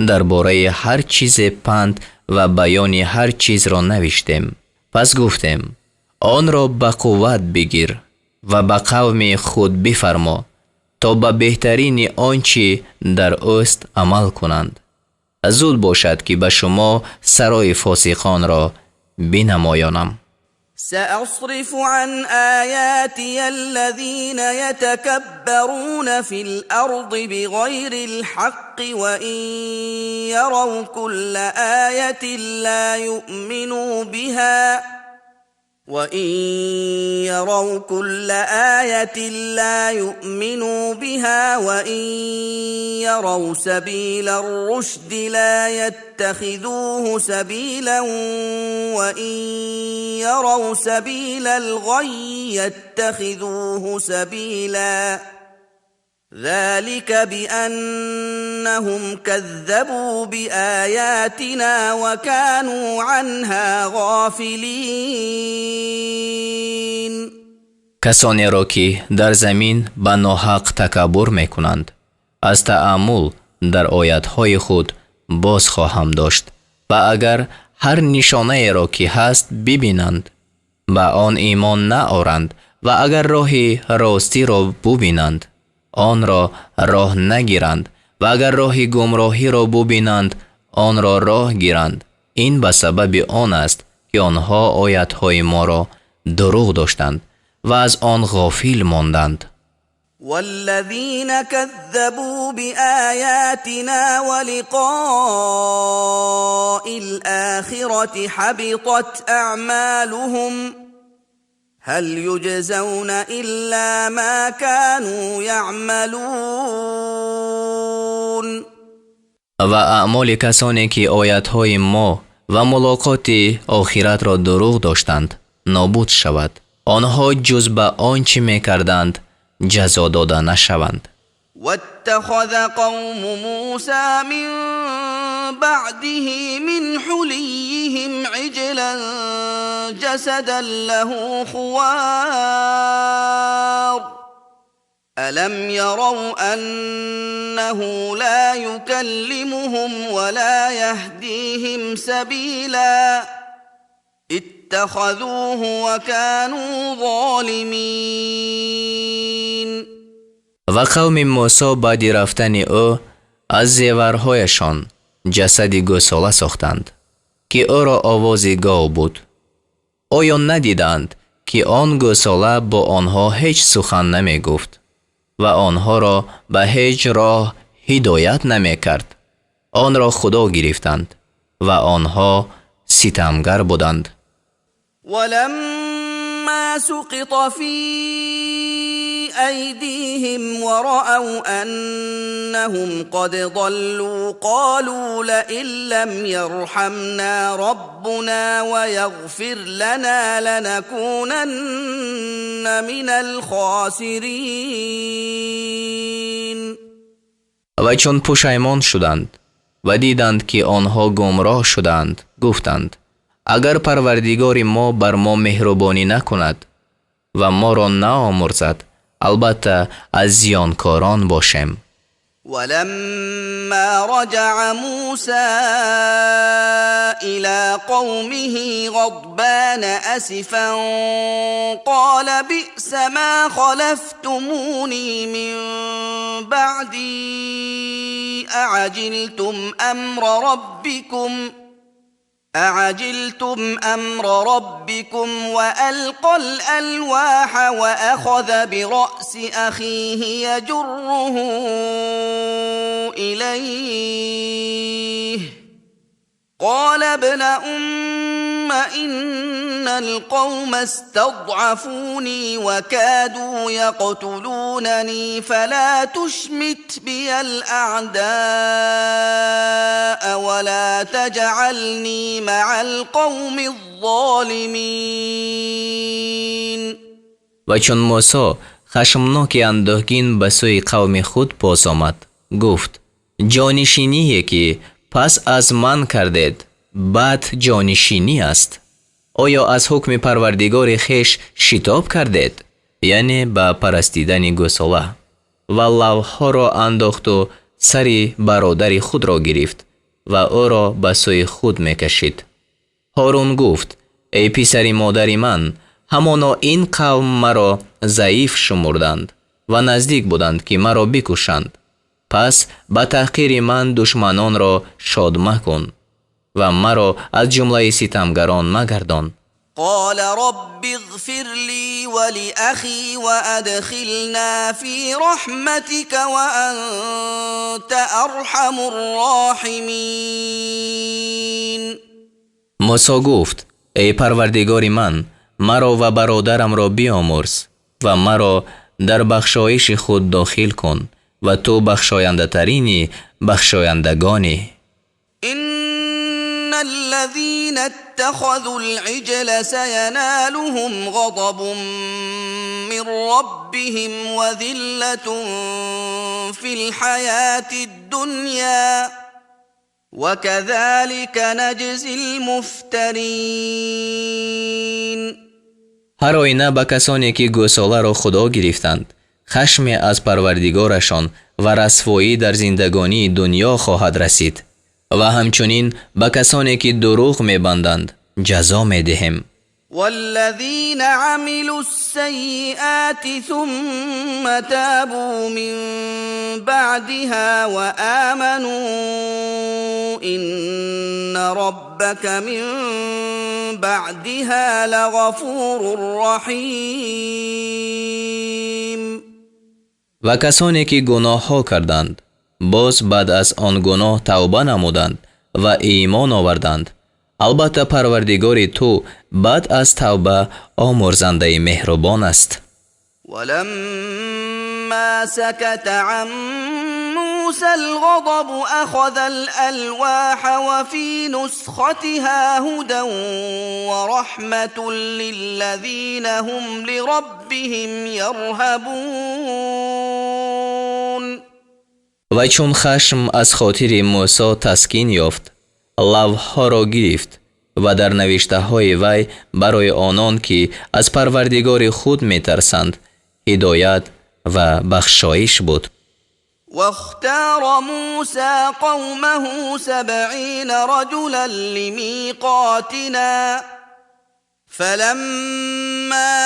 درباره هر چیز پند و بیان هر چیز را نوشتیم. پس گفتیم آن را به قوت بگیر و به قوم خود بفرما تا به بهترین آنچه در اوست عمل کنند. زود باشد که به شما سرای فاسقان را بنمایانم. سأصرف عن آياتي الذين يتكبرون في الأرض بغير الحق وإن يروا كل آية لا يؤمنوا بها وإن يروا سبيل الرشد لا يتخذوه سبيلا وإن يروا سبيل الغي يتخذوه سبيلا ذلك بأنهم كذبوا بآياتنا وكانوا عنها غافلين. کسانی را که در زمین به ناحق تکبر می کنند از تأمل در آیاتهای خود باز خواهم داشت و اگر هر نشانه را که هست ببینند به آن ایمان نآورند و اگر راه راستی را ببینند آن را راه نگیرند و اگر راه گمراهی را ببینند آن را راه گیرند. این به سبب آن است که آنها آیاتهای ما را دروغ داشتند و از آن غافل ماندند. والذين كذبوا بآياتنا ولقاء الآخرة حبطت أعمالهم هل يجزون إلا ما كانوا يعملون. و اعمال کسانی که آیاتهای ما و ملاقات آخرت را دروغ داشتند نابود شود. آنها جز به آنچه می‌کردند جزا داده نشوند. واتخذ قوم موسى من بعده من حليهم عجلا جسدا له خوار ألم يروا أنه لا يكلمهم ولا يهديهم سبيلا اتخذوه وكانوا ظالمين. و قوم موسی بعد رفتن او از زیورهایشان جسد گوساله ساختند که او را آواز گاو بود. آیا ندیدند که آن گوساله با آنها هیچ سخن نمی گفت و آنها را به هیچ راه هدایت نمی کرد؟ آن را خدا گرفتند و آنها ستمگر بودند. ولما سقط في أيديهم ورأوا أنهم قد ضلوا قالوا لئن لم يرحمنا ربنا ويغفر لنا لنكونن من الخاسرين. و چون پشیمان شدند و دیدند که آنها گمراه شدند گفتند اگر پروردگار ما بر ما مهربانی نکند و ما را نآمرزد البته از زیانکاران باشیم. ولما رجع موسى إلى قومه غضبان أسفا قال بئس ما خلفتموني من بعدي أعجلتم أمر ربكم وألقى الألواح وأخذ برأس أخيه يجره إليه قال ابن أم إن القوم استضعفوني وكادوا يقتلونني فلا تشمت بي الأعداء ولا تجعلني مع القوم الظالمين. و چون موسی خشمناک اندوهگین به سوی قوم خود باز آمد گفت جانشینی که پس از من کردید بعد جانشینی است. آیا از حکم پروردگار خیش شتاب کردید؟ یعنی با پرستیدن گوساله. و لوها را انداخت و سر برادر خود را گرفت و او را به سوی خود میکشید. هارون گفت ای پسر مادر من، همانا این قوم مرا ضعیف شمردند و نزدیک بودند که مرا بکشند. پس به تحقیر من دشمنان را شاد مکن و مرا از جمله ستمگران مگردان. قال رب اغفر لي ولأخي وأدخلنا في رحمتك وأنت أرحم الراحمين. موسی گفت ای پروردگار من، مرا و برادرم را بیامرز و مرا در بخشایش خود داخل کن و تو بخشاینده ترینی بخشایندگانی. إن الذين اتخذوا العجل سينالهم غضب من ربهم وذلة في الحياة الدنيا وكذلك نجزي المفترين. هر آینه به کسانی که گوساله را خدا گرفتند خشم از پروردگارشان و رسوایی در زندگانی دنیا خواهد رسید و همچنین به کسانی که دروغ می‌بندند جزا می‌دهیم. والذين عملوا السيئات ثم تابوا من بعدها وآمنوا إن ربك من بعدها لغفور رحيم. و کسانی که گناه ها کردند باز بعد از آن گناه توبه نمودند و ایمان آوردند، البته پروردگار تو بعد از توبه آمرزنده مهربان است. ولما سكت عن موسى الغضب أخذ الألواح وفي نسختها هدى ورحمة للذين هم لربهم يرهبون. و چون خشم از خاطر موسی تسکین یافت، لوح‌ها را گرفت و در نوشته های وی برای آنان که از پروردگار خود می ترسند هدایت و بخشایش بود. واختار موسى قومه 70 رجلا لميقاتنا فلما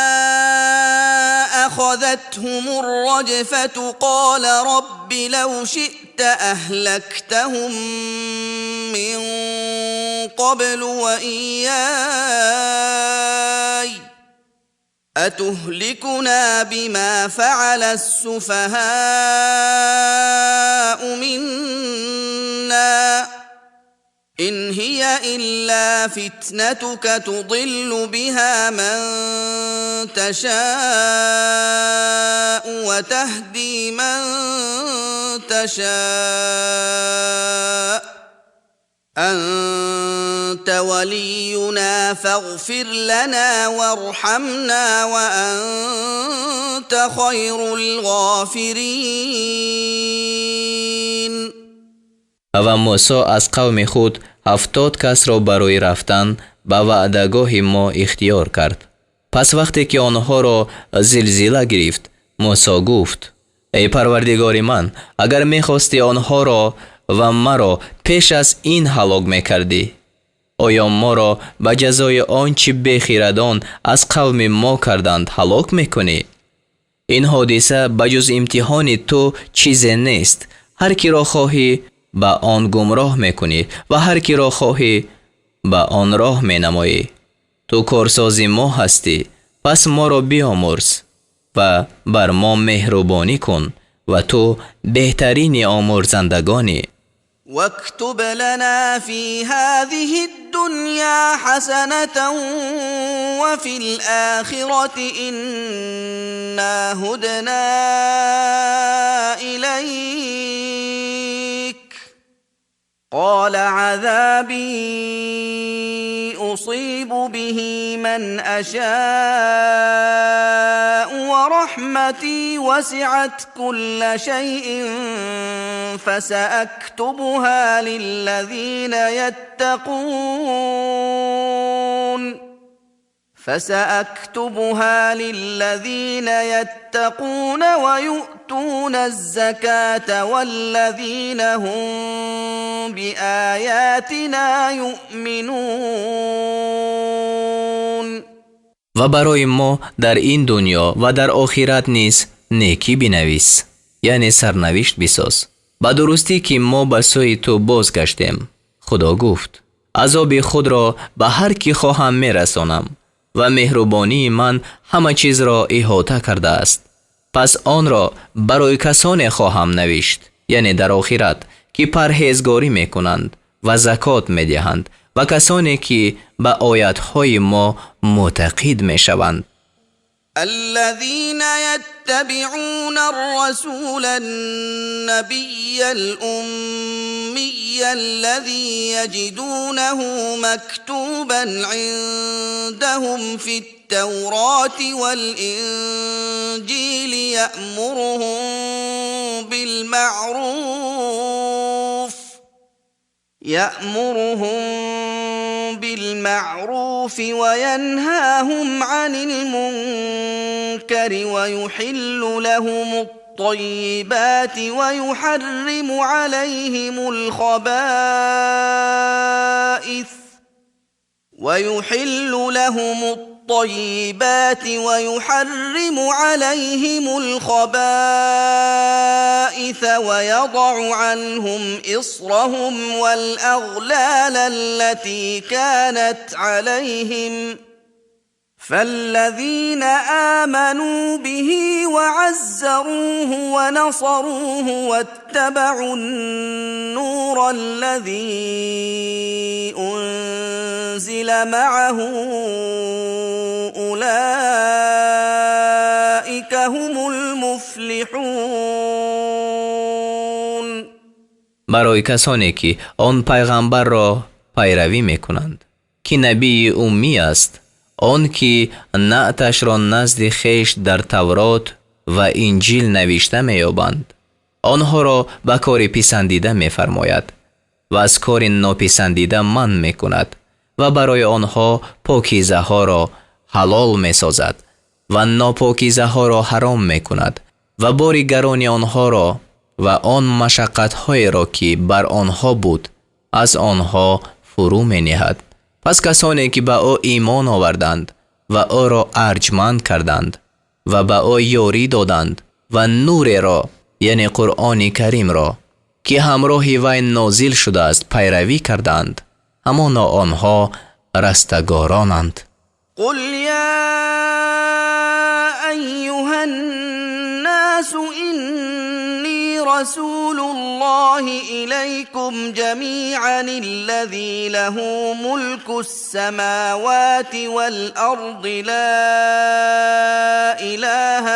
أخذتهم الرجفة قال رب لو شئت أهلكتهم من قبل وإياي أتهلكنا بما فعل السفهاء منا إن هي إلا فتنتك تضل بها من تشاء وتهدي من تشاء أنت ولينا فاغفر لنا وارحمنا وأنت خير الغافرين. و موسی از قوم خود 70 کس را برای رفتن به وعدگاه ما اختیار کرد. پس وقتی که آنها را زلزله گرفت، موسی گفت ای پروردگار من، اگر می‌خواستی آنها را و مرا پیش از این هلاک می‌کردی، آیا ما را به جزای آنچه بیخردان از قوم ما کردند هلاک می‌کنی؟ این حادثه بجز امتحان تو چیزی نیست. هر کی را خواهی به آن گمراه میکنی و هر کی را خواهی به آن راه مینمایی. تو کارساز ما هستی، پس ما را بیامرز و بر ما مهربانی کن و تو بهترین آمرزندگانی. واكتب لنا في هذه الدنيا حسنة وفي الآخرة إنا هدنا إليك. قال عذابي أصيب به من أشاء ورحمتي وسعت كل شيء فسأكتبها للذين يتقون ويؤتون الزكاة والذين هم بآياتنا يؤمنون. و برای ما در این دنیا و در آخرت نیز نیکی بنویس، یعنی سرنوشت بساز. به درستی که ما به سوی تو بازگشتیم. خدا گفت عذاب خود را به هر کی خواهم میرسانم و مهربانی من همه چیز را احاطه کرده است. پس آن را برای کسانی خواهم نوشت، یعنی در آخرت، که پرهیزگاری میکنند و زکات میدهند و کسانی که به آیاتهای ما معتقد میشوند. الذين يتبعون الرسول النبي الأمي الذي يجدونه مكتوبا عندهم في التوراة والإنجيل يأمرهم بالمعروف وينهاهم عن المنكر ويحل لهم الطيبات ويحرم عليهم الخبائث ويضع عنهم إصرهم والأغلال التي كانت عليهم. فالذين آمنوا به وعزروه ونصروه واتبعوا النور الذي أنزل معه أولئك هم المفلحون. برای کسانی که آن پیغمبر را پیروی میکنند که نبی امی است، آن که نعتش را نزد خویش در تورات و انجیل نوشته می‌یابند، آنها را به کار پسندیده می‌فرماید و از کار ناپسندیده منع می‌کند و برای آنها پاکیزه ها را حلال می‌سازد و ناپاکیزه ها را حرام می‌کند و بار گران آنها را و آن مشقت‌های را که بر آنها بود از آنها فرو می‌نهد. پس کسانی که به او ایمان آوردند و او را ارجمند کردند و به او یاری دادند و نور را، یعنی قرآن کریم را که همراه وی نازل شده است پیروی کردند، همانا آنها رستگارانند. قل یا ایها الناس إني رسول الله إليكم جميعا الذي له ملك السماوات والأرض لا إله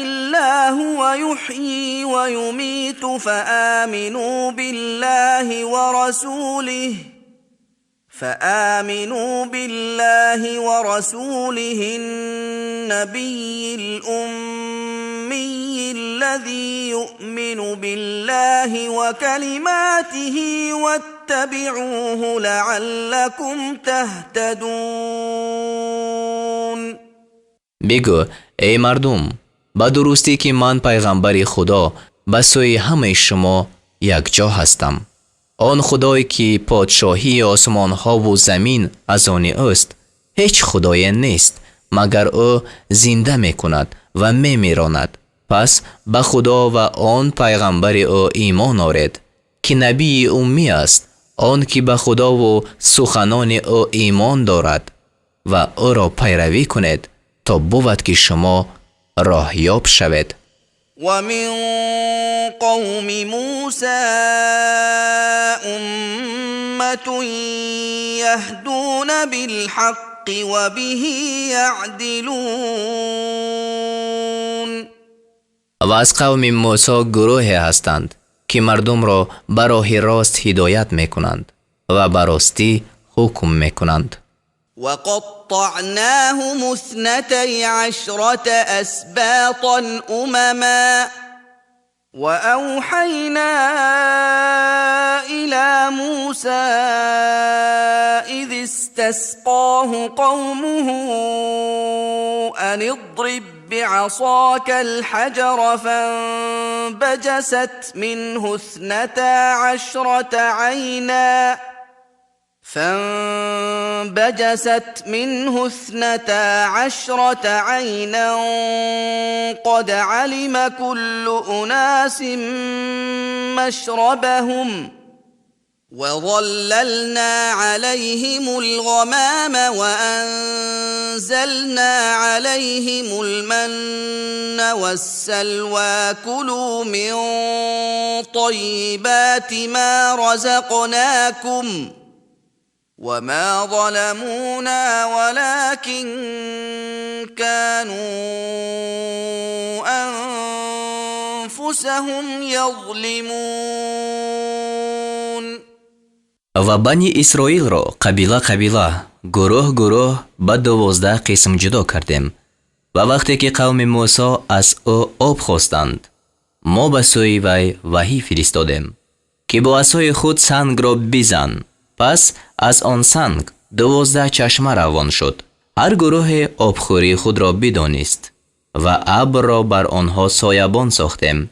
إلا هو يحيي ويميت فآمنوا بالله ورسوله النبي الأمي الذي يؤمن بالله وكلماته واتبعوه لعلكم تهتدون. بگو ای مردم، با درستی که من پیغمبر خدا به سوی همه شما یک جا هستم. آن خدایی که پادشاهی آسمان ها و زمین از آن است، هیچ خدای نیست مگر او زنده می کند و می میراند. پس به خدا و آن پیغمبر او ایمان آورید که نبی امی است، آن که به خدا و سخنان او ایمان دارد و او را پیروی کنید تا بود که شما راهیاب شوید. ومن قوم موسى أمة يهدون بالحق وبه يعدلون. و از قوم موسی گروهی هستند که مردم را به راه راست هدایت میکنند و به راستی حکم میکنند. وقطعناهم 12 أسباطا أمما وأوحينا إلى موسى إذ استسقاه قومه أن اضرب بعصاك الحجر فانبجست منه 12 عينا قد علم كل أناس مشربهم وظللنا عليهم الغمام وأنزلنا عليهم المن والسلوى كلوا من طيبات ما رزقناكم وما ظلمونا ولكن كانوا أنفسهم يظلمون. و بنی اسرائیل را قبیله قبیله گروه به 12 قسم جدا کردیم و وقتی که قوم موسی از او آب خواستند ما به سوی وی وحی فرستادیم که با عصای خود سنگ را بزن. پس از آن سنگ 12 چشمه روان شد. هر گروه آبخوری خود را بدانست و ابر را بر آنها سایبان ساختیم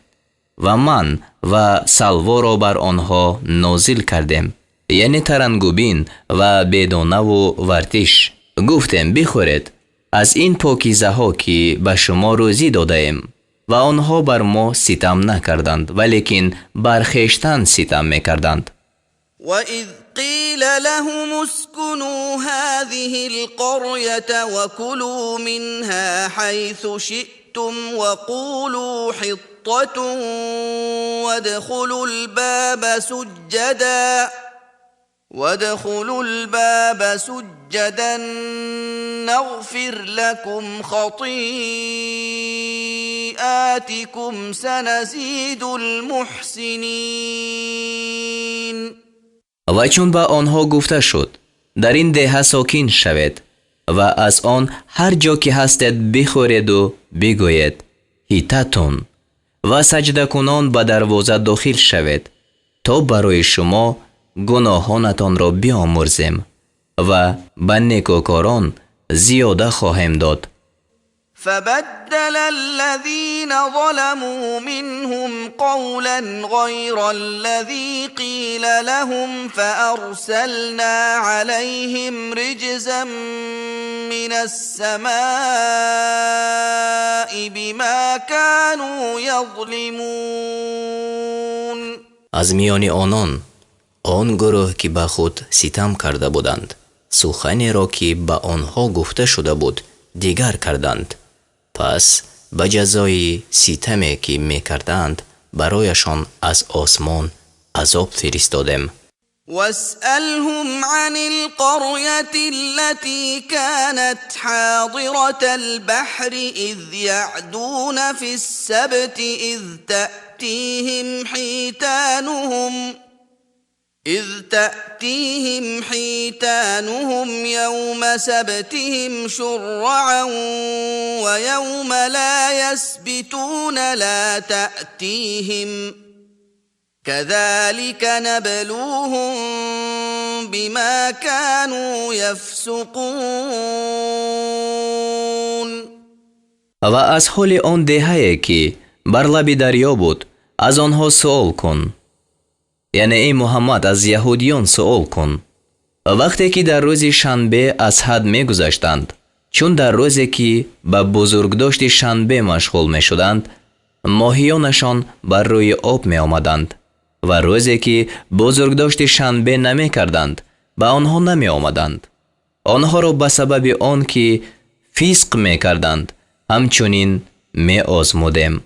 و من و سلوا را بر آنها نازل کردیم، یعنی ترنگوبین و بدانه و ورتش. گفتیم بخورید از این پاکیزه ها که به شما روزی داده ایم. و آنها بر ما ستم نکردند ولیکن بر خویشتن ستم میکردند. وَإِذْ قِيلَ لَهُمُ اسْكُنُوا هَذِهِ الْقَرْيَةَ وَكُلُوا مِنْهَا حَيْثُ شِئْتُمْ وَقُولُوا حِطَّةٌ وَادْخُلُوا الْبَابَ سُجَّدًا نَغْفِرْ لَكُمْ خَطِيئَاتِكُمْ سَنَزِيدُ الْمُحْسِنِينَ. و چون به آنها گفته شد در این ده ساکن شوید و از آن هر جا که هستید بخورید و بگویید هیتتون و سجده کنان به دروازه داخل شوید تا برای شما گناهانتان را بیامرزیم و به نیکوکاران زیاده خواهیم داد. فبدل الذين ظلموا منهم قولا غير الذي قيل لهم فأرسلنا عليهم رجزا من السماء بما كانوا يظلمون. از میان آن گروه که به خود ستم کرده بودند سخنی را که به آنها گفته شده بود دیگر کردند. پس به جزای ستمی که می کردند برایشان از آسمان عذاب فرستادیم. واسألهم عن القرية التي كانت حاضرة البحر إذ يعدون في السبت إذ تأتيهم حيتانهم يوم سبتهم شرعا ويوم لا يسبتون لا تأتيهم كذلك نبلوهم بما كانوا يفسقون. و از حال آن دهه‌ای که بر لب دریا بود از آنها سؤال کن، یعنی ای محمد از یهودیان سؤال کن. وقتی که در روز شنبه از حد می گذشتند، چون در روزی که به بزرگداشت شنبه مشغول می شدند ماهیانشان بر روی آب می آمدند و روزی که بزرگداشت شنبه نمی کردند به آنها نمی آمدند. آنها را به سبب آن که فسق می کردند همچنین می آزمودیم.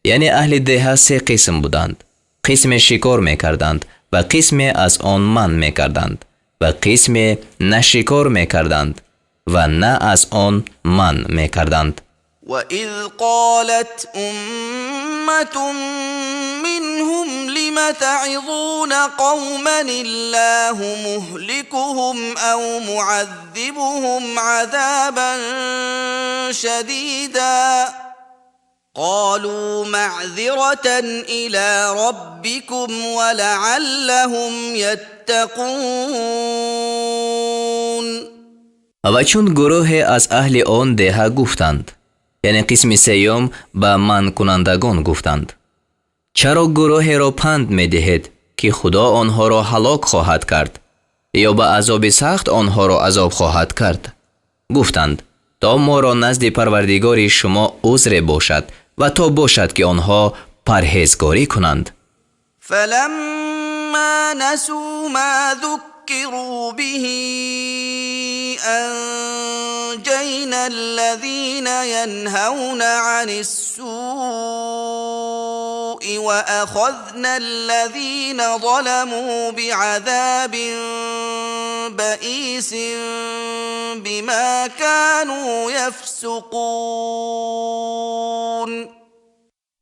یعنی اهل دهه سه قسم بودند. قسم شکار می کردند و قسم از آن من می کردند و قسم نه شکار می کردند و نه از آن من می کردند. وَإِذْ قَالَتْ أُمَّةٌ مِّنْهُمْ لِمَ تَعِظُونَ قَوْمًا اللَّهُ مُهْلِكُهُمْ أَوْ مُعَذِّبُهُمْ عَذَابًا شَدِيدًا قَالُوا مَعْذِرَةً إِلَى رَبِّكُمْ وَلَعَلَّهُمْ يَتَّقُونَ. و چون گروه از اهل آن دهه گفتند، یعنی قسم سیوم به من کنندگان گفتند، چرا گروه را پند می دهید که خدا آنها را هلاک خواهد کرد یا به عذاب سخت آنها را عذاب خواهد کرد؟ گفتند تا ما را نزد پروردگار شما عذر باشد و تا باشد که آنها پرهیزگاری کنند. فلما نسوا ما ذكروا به أنجينا الذين ينهون عن السوء وأخذنا الذين ظلموا بعذاب بئيس بما كانوا يفسقون.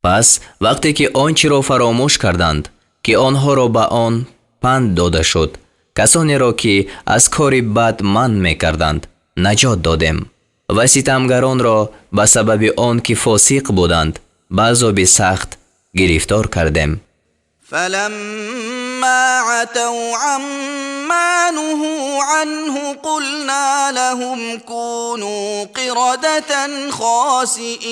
پس وقتی که آنچه را فراموش کردند که آنها را به آن پند داده شد، کسانی را که از کار بد من می کردند نجات دادیم و ستمگران را به سبب آن که فاسق بودند به عذاب سخت گرفتار کردیم. فلما عتوا عما نهوا عنه قلنا لهم كونوا قردة خاسئین.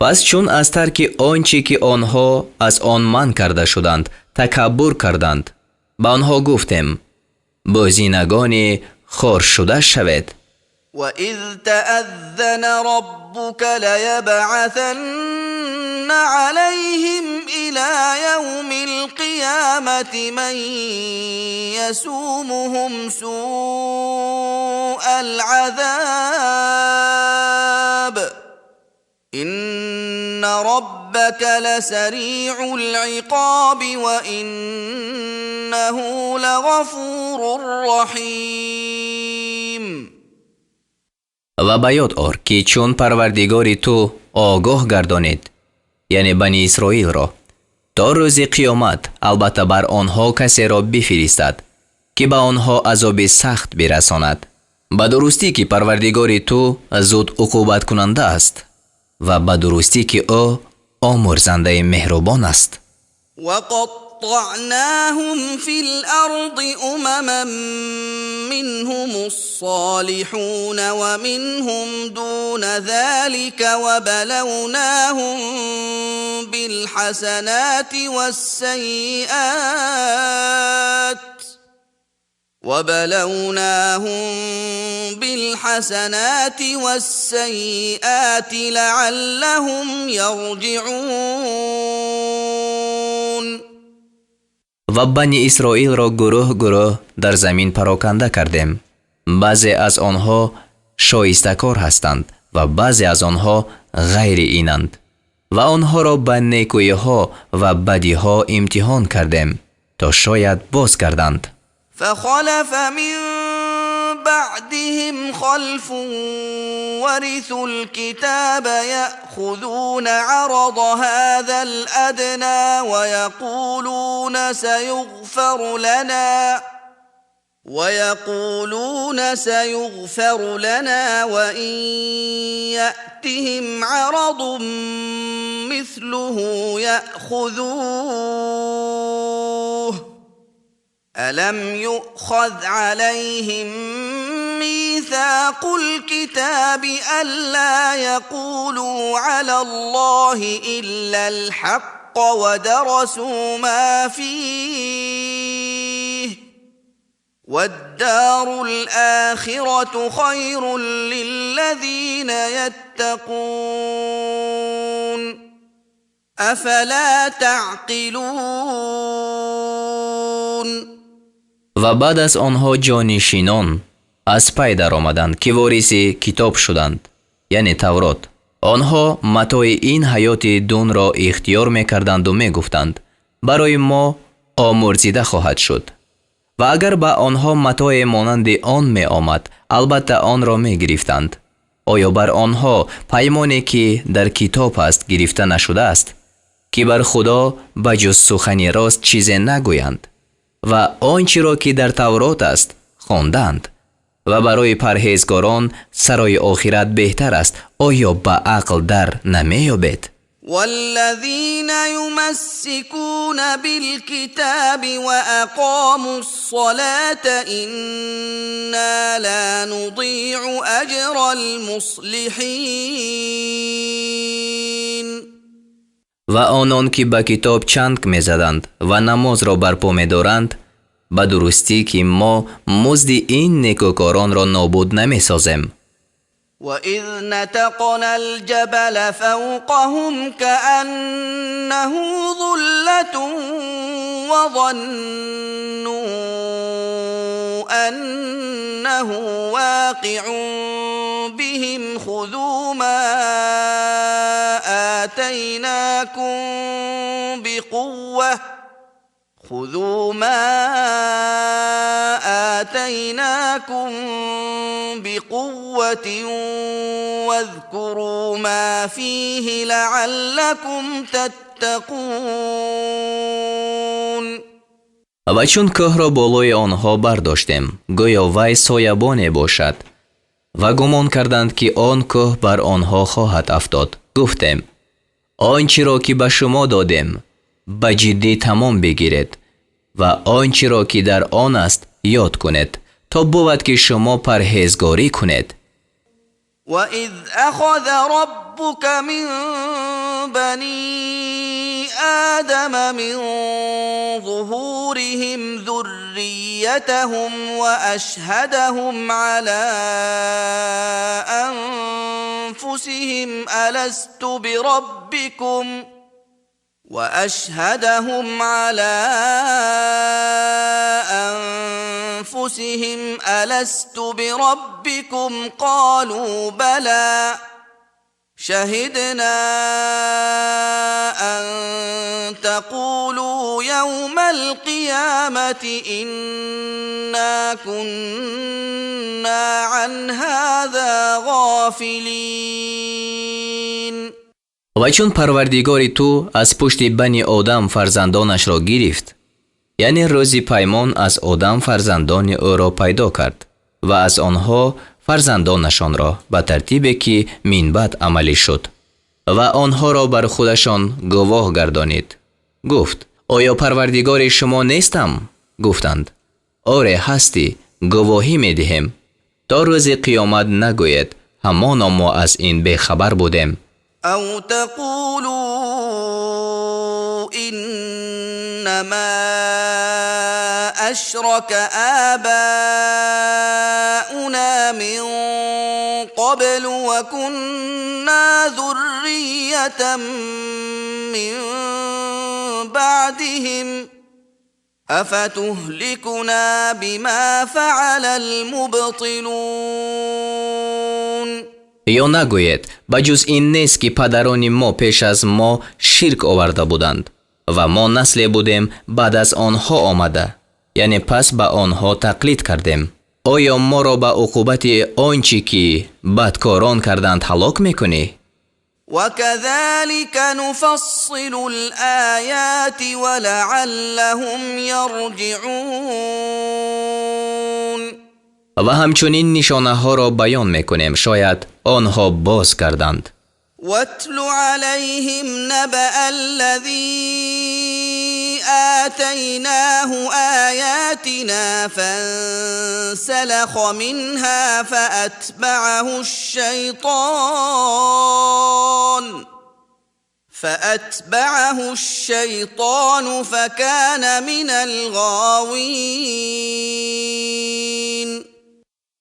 پس چون از ترک آنچه که آنها از آن من کرده شدند تکبر کردند، به آنها گفتیم بازینگان خار شده شوید. وَإِذْ تَأَذَّنَ رَبُّكَ لَيَبْعَثَنَّ عَلَيْهِمْ إِلَى يَوْمِ الْقِيَامَةِ مَنْ يَسُومُهُمْ سُوءَ الْعَذَابِ إِنَّ رَبَّكَ لَسَرِيعُ الْعِقَابِ وَإِنَّهُ لَغَفُورٌ رَحِيمٌ. و به یاد آر که چون پروردگار تو آگاه گردانید، یعنی بنی اسرائیل را، تا روز قیامت البته بر آنها کسی را بفرستد که به آنها عذاب سخت برساند. به درستی که پروردگار تو زود عقوبت کننده است و به درستی که او آمرزنده مهربان است. وقطعناهم في الأرض أمما منهم الصالحون ومنهم دون ذلك وبلوناهم بالحسنات والسيئات لعلهم يرجعون. و بنی اسرائیل را گروه گروه در زمین پراکنده کردیم. بعضی از آنها شایستکار هستند و بعضی از آنها غیر اینند و آنها را به نیکویی ها و بدی ها امتحان کردیم تا شاید باز کردند. فخلف من بعدهم خلف ورثوا الكتاب يأخذون عرض هذا الأدنى ويقولون سيغفر لنا وإن يأتهم عرض مثله يأخذوه ألم يؤخذ عليهم ميثاق الكتاب ألا يقولوا على الله إلا الحق ودرسوا ما فيه والدار الآخرة خير للذين يتقون أفلا تعقلون. و بعد از آنها جانشینان از پی در آمدند که وارث کتاب شدند یعنی تورات. آنها متاع این حیات دون را اختیار می‌کردند و می‌گفتند برای ما آمرزیده خواهد شد. و اگر به آنها متاع مانند آن می آمد البته آن را می گرفتند. آیا بر آنها پیمانی که در کتاب است گرفته نشده است که بر خدا بجز سخن راست چیزی نگویند و آنچه را که در تورات است خواندند و برای پرهیزگاران سرای آخرت بهتر است؟ آیا به عقل در نمیابید؟ والذين يمسكون بالكتاب وأقاموا الصلاة إنا لا نضيع أجر المصلحين. و آنان که به کتاب چنگ میزدند و نماز را برپا می‌دارند به درستی که ما مزد این نیکوکاران را نابود نمی‌سازیم. وَإِذْ نَتَقْنَا الْجَبَلَ فَوْقَهُمْ كَأَنَّهُ ظُلَّةٌ وَظَنُّوا أَنَّهُ واقع بِهِمْ خُذُوا ما آتيناكم بقوة واذكروا ما فيه لعلكم تتقون. و چون که را بالای آنها برداشتیم گویا وی سایبانی باشد و گمان کردند که آن که بر آنها خواهد افتاد. گفتیم آنچه را که به شما دادیم به جدی تمام بگیرید و آنچه را که در آن است یاد کنید تا بود که شما پرهیزگاری کنید. وَإِذْ أَخَذَ رَبُّكَ مِنْ بَنِي آدَمَ مِنْ ظُهُورِهِمْ ذُرِّيَّتَهُمْ وَأَشْهَدَهُمْ عَلَى أَنفُسِهِمْ أَلَسْتُ بربكم قالوا بلى شهدنا أن تقولوا يوم القيامة إنا كنا عن هذا غافلين. و چون پروردگار تو از پشت بنی آدم فرزندانش را گرفت، یعنی روزی پیمان از آدم فرزندان او را پیدا کرد و از آنها فرزندانشان را به ترتیبی که من بعد عملی شد و آنها را بر خودشان گواه گردانید. گفت آیا پروردگار شما نیستم؟ گفتند آره هستی، گواهی می دهیم تا روز قیامت نگوید همانا ما از این بخبر بودیم. أو تقولوا إنما أشرك آباؤنا من قبل وكنا ذرية من بعدهم أفتهلكنا بما فعل المبطلون. یا نگوید بجز این نیست که پدران ما پیش از ما شرک آورده بودند و ما نسل بودیم بعد از آنها آمده، یعنی پس به آنها تقلید کردیم. آیا ما را به عقوبت آنچه که بدکاران کردند هلاک میکنی؟ وَكَذَلِكَ نُفَصِّلُ الْآيَاتِ وَلَعَلَّهُمْ يَرْجِعُونَ. و همچنین نشانه ها را بیان میکنیم شاید آنها باز کردند. وَاتْلُ عَلَيْهِمْ نَبَأَ الَّذِي آتَيْنَاهُ آيَاتِنَا فَانسَلَخَ مِنْهَا فأتبعه الشيطان فكان من الغاوين.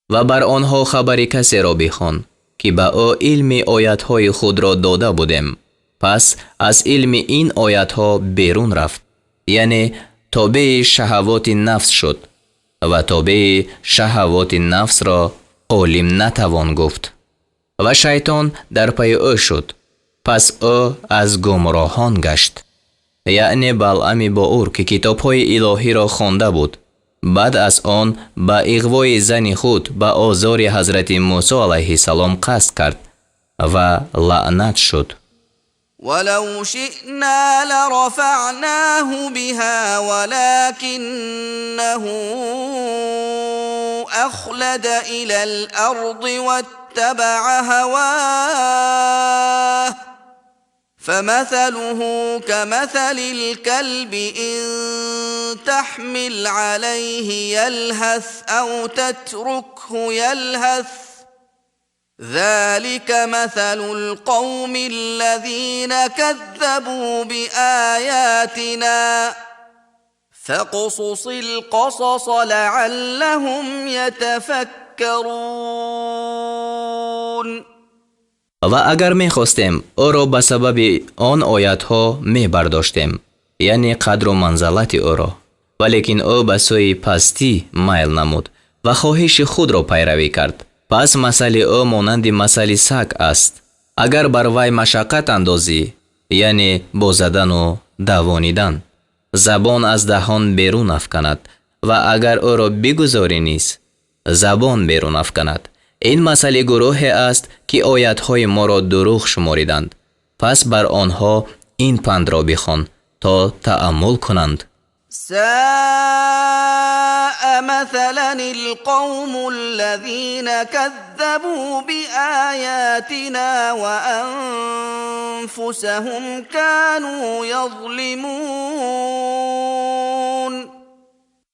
و بر آنها خبر کسی را بخوان که به او علم آیت‌های خود را داده بودیم، پس از علم این آیت‌ها بیرون رفت، یعنی تابع شهوات نفس شد و تابع شهوات نفس را عالم نتوان گفت. و شیطان در پی او شد. پس او از گمراهان گشت. یعنی بلعم بa'ور که کتاب‌های الهی را خوانده بود، بعد از آن با اغوای زن خود به آزار حضرت موسی علیه السلام قصد کرد و لعنت شد. ولو شئنا لرفعناه بها ولكنه أخلد إلى الأرض واتبع هواه فمثله كمثل الكلب إن تحمل عليه يلهث أو تتركه يلهث ذلك مثل القوم الذين كذبوا بآياتنا فاقصص القصص لعلهم يتفكرون. و اگر می خواستیم او را به سبب آن آیت ها می برداشتیم، یعنی قدر و منزلت او را، ولیکن او به سوی پستی میل نمود و خواهش خود را پیروی کرد. پس مثل او مانند مثل سگ است. اگر بر وی مشقت اندازی، یعنی با زدن و دوانیدن، زبان از دهان بیرون افکند و اگر او را بگذاری نیز زبان بیرون افکند. این مثل گروه است که آیت‌های ما را دروغ شماریدند. پس بر آنها این پند را بخوان تا تأمل کنند. ساء مثلا القوم الذين كذبوا بآياتنا وأنفسهم كانوا يظلمون.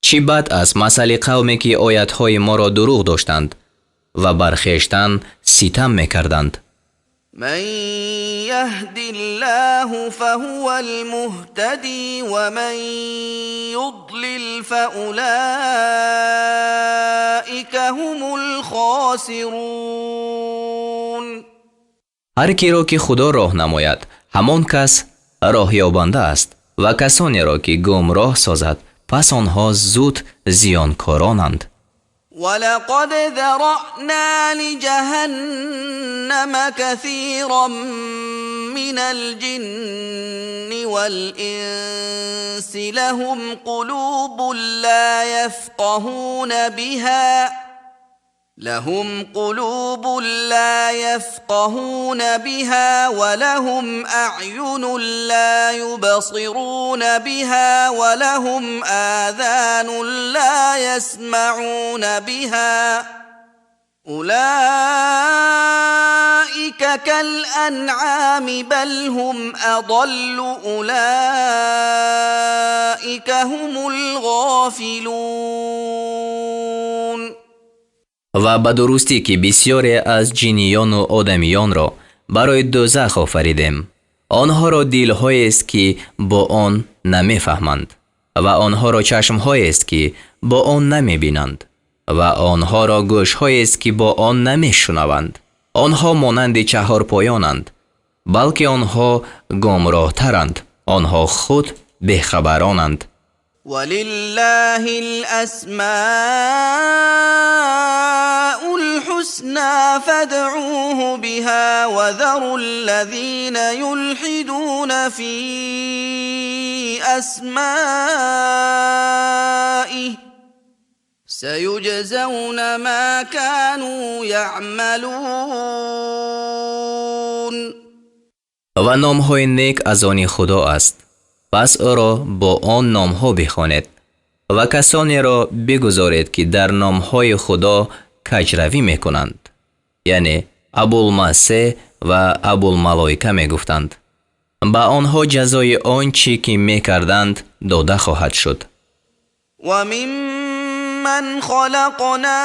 چی بد است مثل قومی که آیت‌های ما را دروغ داشتند و بر خویشتن ستم می‌کردند. من يهد الله فهو المهتدي ومن يضلل فأولئك هم الخاسرون. هر کی را که خدا راه نماید همان کس راه یابنده است و کسانی را که گمراه سازد پس آنها زود زیانکارانند. ولقد ذرأنا لجهنم كثيرا من الجن والإنس لهم قلوب لا يفقهون بها ولهم أعين لا يبصرون بها ولهم آذان لا يسمعون بها أولئك كالأنعام بل هم أضل أولئك هم الغافلون. و به درستی که بسیاری از جنیان و آدمیان را برای دوزخ آفریدیم. آنها را دل‌هایی است که با آن نمی‌فهمند و آنها را چشم‌هایی است که با آن نمی‌بینند و آنها را گوش‌هایی است که با آن نمی‌شنوند. آنها مانند چهارپایانند، بلکه آنها گمراه‌ترند. آنها خود بی‌خبرانند. ولله الأسماء الحسنى فادعوه بها وذروا الذين يلحدون في أسمائه سيجزون ما كانوا يعملون. و نام‌های نیک از آن خدا است، پس او را با آن نام‌ها بخوانید و کسانی را بگذارید که در نام‌های خدا کجروی می‌کنند، یعنی ابوالمسیح و ابوالملائکه می‌گفتند. با آنها جزای آنچه که می‌کردند داده خواهد شد. و ممن خلقنا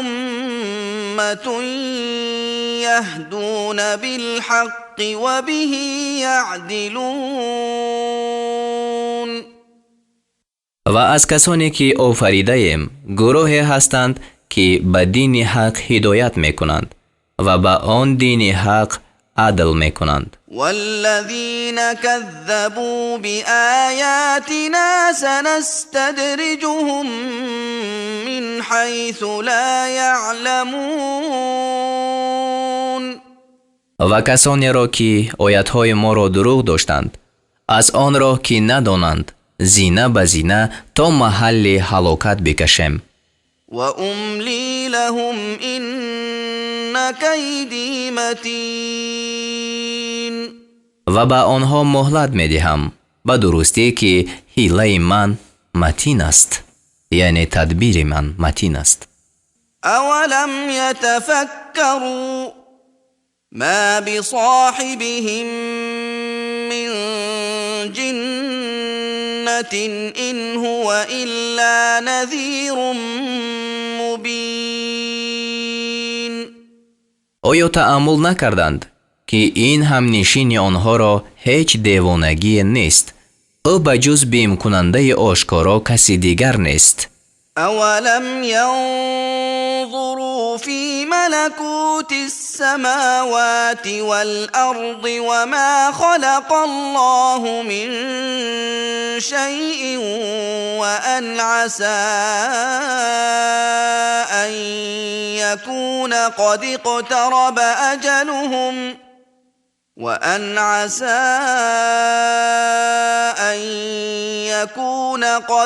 أمة يهدون بالحق وبه يعدلون. و از کسانی که آفریده ایم گروهی هستند که به دین حق هدایت میکنند و به آن دین حق عدل میکنند. والذين كذبوا بآياتنا سنستدرجهم من حيث لا يعلمون. و کسانی را که آیتهای ما را دروغ داشتند از آن راه که ندانند زینه به زینه تا محل هلاکت بکشیم. و املی لهم ان کیدی متین. و به آنها مهلت میدهم به درستی که حیله من متین است، یعنی تدبیر من متین است. اولم یتفکروا ما بصاحبهم من جنة إن هو إلا نذير مبین. آیا تأمل نکردند که این همنشین آنها را هیچ دیوانگی نیست؟ او بجز بیم کننده آشکارا کسی دیگر نیست. اولم ينظروا في ملكوت السماوات والأرض وما خلق الله من شيء وأن عسى أن يكون قد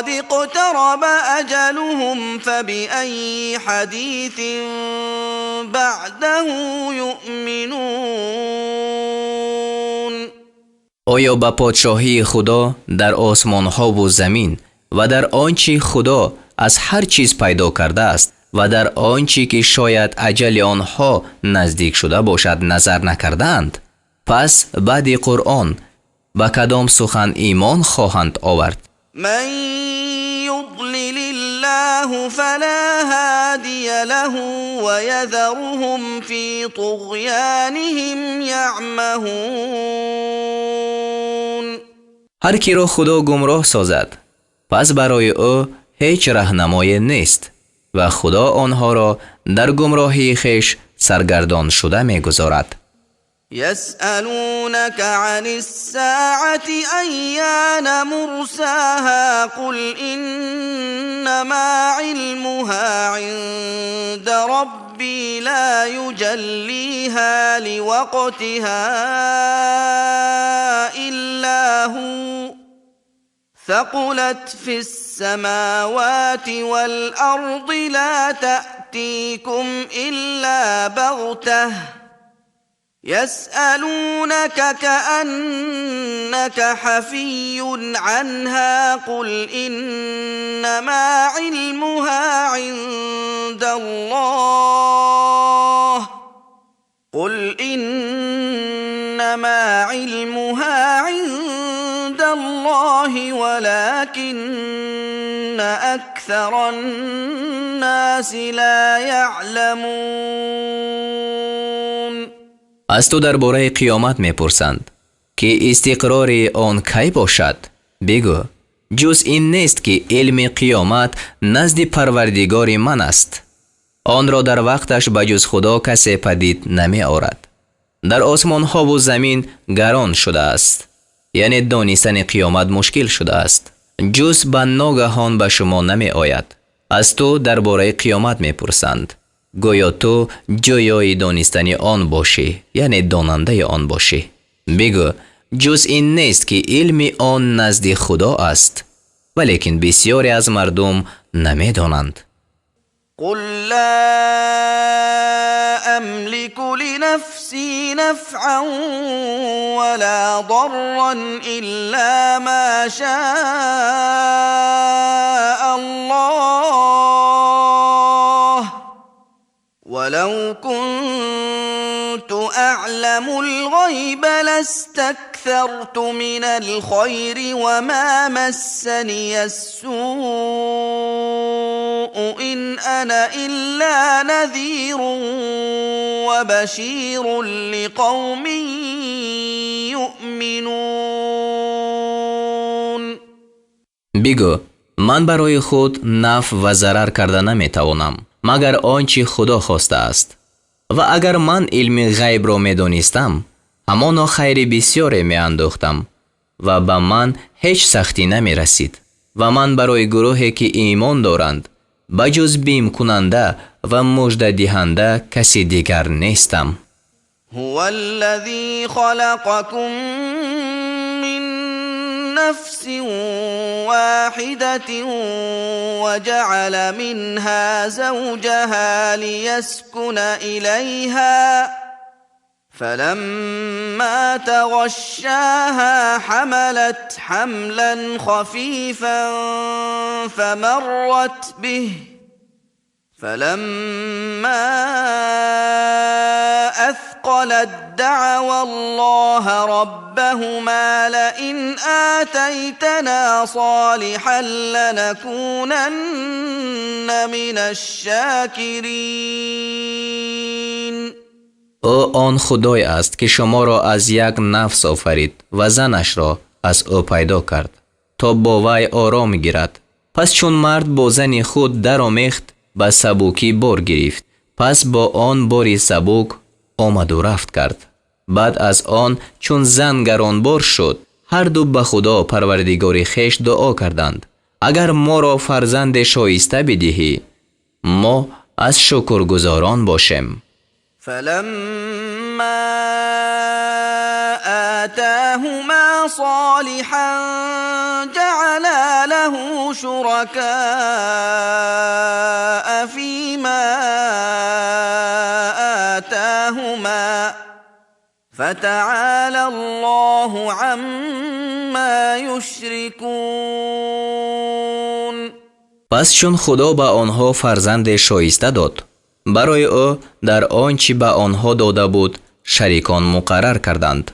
اقترب أجلهم فبأي حديث بعده يؤمنون. آیا به پادشاهی خدا در آسمان ها و زمین و در آنچه خدا از هر چیز پیدا کرده است و در آنچه که شاید اجل آنها نزدیک شده باشد نظر نکردند؟ پس بعد قرآن با کدام سخن ایمان خواهند آورد؟ من یضلل الله فلا هادی له و یذرهم فی طغیانهم یعمهون. هر کی را خدا گمراه سازد پس برای او هیچ راهنمای نیست و خدا آنها را در گمراهی خویش سرگردان شده میگذارد. يسألونك عن الساعة أيان مرساها قل إنما علمها عند ربي لا يجليها لوقتها إلا هو ثقلت في السماوات والأرض لا تأتيكم إلا بغتة يسألونك كأنك حفي عنها قل إنما علمها عند الله ولكن أكثر الناس لا يعلمون. از تو درباره قیامت میپرسند که استقرار آن کی باشد؟ بگو جز این نیست که علم قیامت نزد پروردگار من است. آن را در وقتش بجز خدا کسی پدید نمی آورد. در آسمان ها و زمین گران شده است، یعنی دانستن قیامت مشکل شده است. جز به ناگهان به شما نمی آید. از تو درباره قیامت میپرسند گویا تو جویای دانستن آن باشی، یعنی داننده آن باشی. بگو جز این نیست که علم آن نزد خدا است، ولیکن بسیاری از مردم نمی دانند. قل لا أملك لنفسي نفعا ولا ضرا إلا ما شاء الله ولو كنت أعلم الغيب لاستكثرت من الخير وما مسني السوء إن أنا إلا نذير وبشير لقوم يؤمنون. بگو من برای خود نفع و ضرر کرده نمیتوانم مگر آنچه خدا خواسته است. و اگر من علم غیب را میدانستم ҳамоно хайри бисёре меандохтам ва ба ман ҳеҷ сахтӣ намерасид ва ман барои гурӯҳе ки имон доранд ба ҷуз бимкунанда ва муждадиҳанда каси дигар нестам. هو الذي خلقكم من نفس واحدة وجعل منها زوجها ليسكن إليها فلما تغشاها حملت حملا خفيفا فمرت به فلما أثقلت دعوا الله ربهما لئن آتيتنا صالحا لنكونن من الشاكرين. او آن خدای است که شما را از یک نفس آفرید و زنش را از او پیدا کرد تا با وی آرام گیرد. پس چون مرد با زن خود درآمیخت با سبوکی بار گرفت، پس با آن باری سبوک آمد و رفت کرد. بعد از آن چون زن گرانبار شد، هر دو به خدا پروردگار خویش دعا کردند اگر ما را فرزند شایسته بدهی ما از شکرگزاران باشیم. فلما آتاهما صالحا جعلا له شركاء فيما آتاهما فتعالى الله عما يشركون. پس چون خدا به آنها فرزند شایسته داد، برای او در آنچه به آنها داده بود شریکان مقرر کردند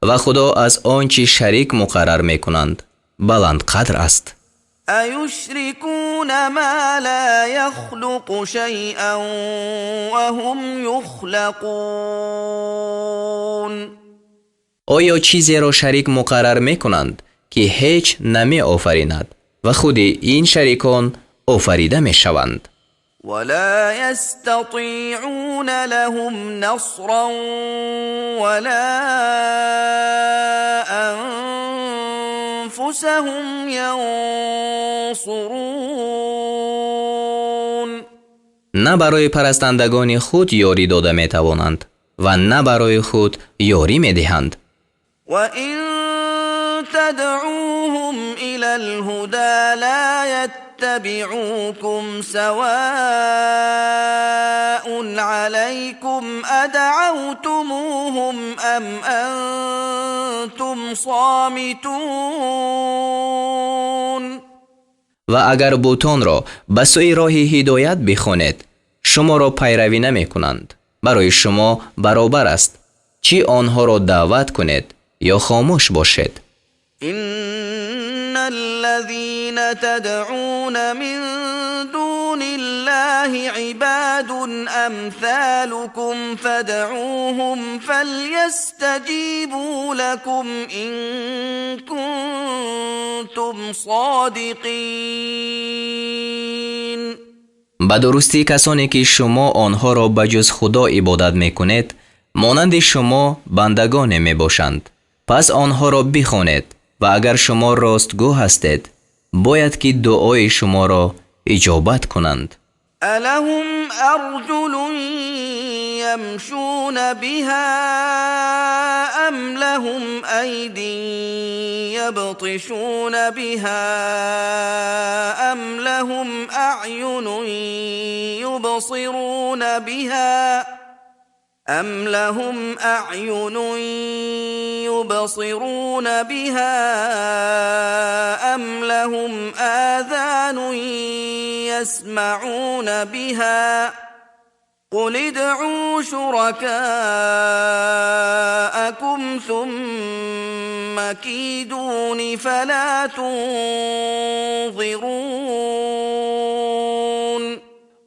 و خدا از آنچه شریک مقرر میکنند بلند قدر است. ایشرکون ما لا یخلق شیئا وهم یخلقون. آیا چیزی را شریک مقرر میکنند که هیچ نمی آفریند و خود این شریکان آفریده میشوند؟ ولا يستطيعون لهم نصرا ولا أنفسهم ينصرون. نه برای پرستندگان خود یاری داده می توانند و نه برای خود یاری می دهند. و این تدعوهم إلى الهدى لا يتبعوكم سواء عليكم أدعوتموهم أم أنتم صامتون. و اگر بوتان را به سوی راه هدایت بخوانید شما را پیروی نمی کنند. برای شما برابر است چی آنها را دعوت کنید یا خاموش باشید. إن الذين تدعون من دون الله عباد أمثالكم فادعوهم فليستجيبوا لكم إن كنتم صادقين. به درستی کسانی که شما آنها را به جز خدا عبادت میکنید مانند شما بندگان می باشند. پس آنها را بخوانید و اگر شما راستگو هستید باید که دعای شما را اجابت کنند. ألهم أرجل يمشون بها أم لهم أيدي يبطشون بها أم لهم أعين يبصرون بها أم لهم أعين يبصرون بها أم لهم آذان يسمعون بها قل ادعوا شركاءكم ثم كيدون فلا تنظرون.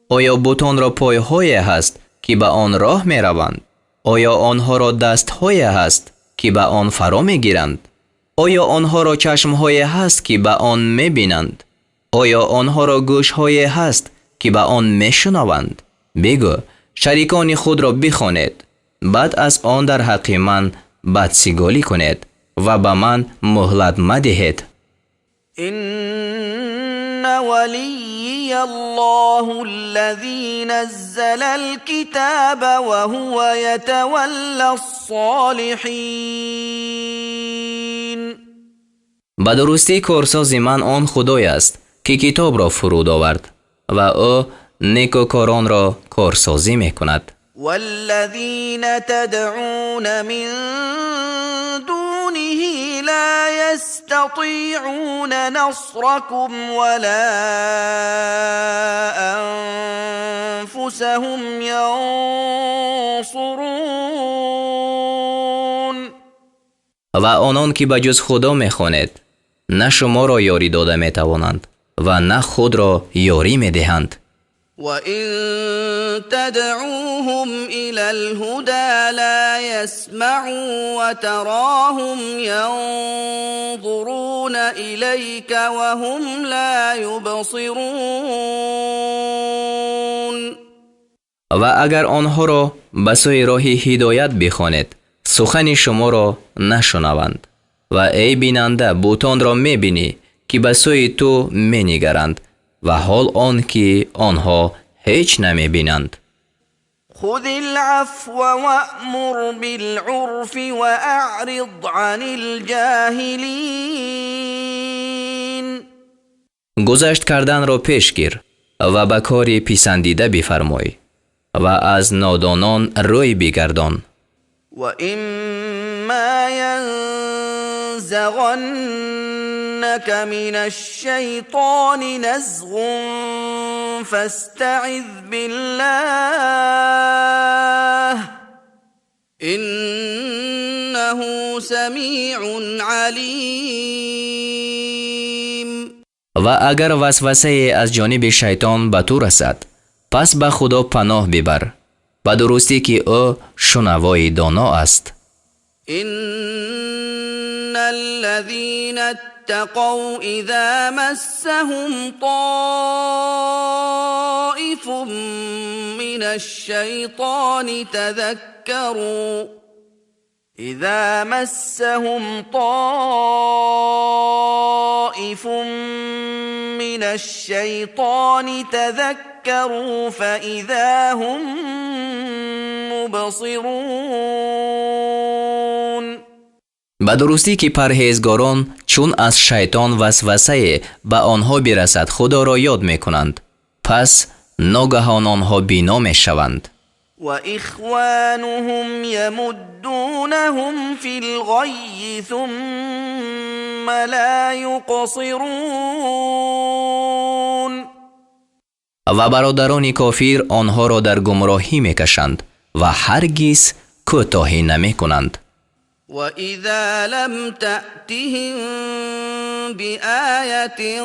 آیا بتان را پایهای هست که به آن راه می روند؟ آیا آنها را دستهای هست که به آن فرا می گیرند؟ آیا آنها را چشمهای هست که به آن می بینند؟ آیا آنها را گوشهای هست که به آن می شنوند؟ بگو شریکان خود را بخوانید بعد از آن در حق من بدسیگالی کنید و به من مهلت مدهید. إن ولي الله الذي نزل الكتاب وهو يتولى الصالحين. به درستی کارساز من آن خدای است که کتاب را فرود آورد و او نیکوکاران را کارسازی می کند. والذين تدعون من دونه لا يستطيعون نصركم ولا أنفسهم ينصرون. و آنان که به جز خدا می خوانید نه شما را یاری داده می توانند و نه خود را یاری می دهند. وَإِن تَدْعُوهُمْ إِلَى الْهُدَى لَا يَسْمَعُوا وَتَرَاهُمْ يَنظُرُونَ إِلَيْكَ وَهُمْ لَا يُبْصِرُونَ. و اگر آنها را به سوی راه هدایت بخوانید سخن شما را نشنوند و ای بیننده بتان را می بینی که به سوی تو می نگرند و حال آن که آنها هیچ نمی بینند. خذ العفو وأمر بالعرف وأعرض عن الجاهلين. گذشت کردن را پیش گیر و به کاری پسندیده بفرمای و از نادانان روی بگردان. وَإِمَّا يَنزَغَنَّكَ مِنَ الشَّيْطَانِ نَزْغٌ فَاسْتَعِذْ بِاللَّهِ إِنَّهُ سَمِيعٌ عَلِيمٌ. و اگر وسوسه از جانب شیطان به تو رسد پس به خدا پناه ببر به درستی که او شنوای دانا است. إن الذين اتقوا إذا مسهم طائف من الشيطان تذكروا فإذا هم مبصرون. به درستی که پرهیزگاران چون از شیطان وسوسه به آنها برسد خدا را یاد می کنند پس ناگهان آنها بینا می شوند. وإخوانهم يمدونهم في الغي ثم لا يقصرون. و برادران کافر آنها را در گمراهی می کشند و هرگز کوتاهی نمی کنند. وَإِذَا لَمْ تَأْتِهِمْ بِآيَةٍ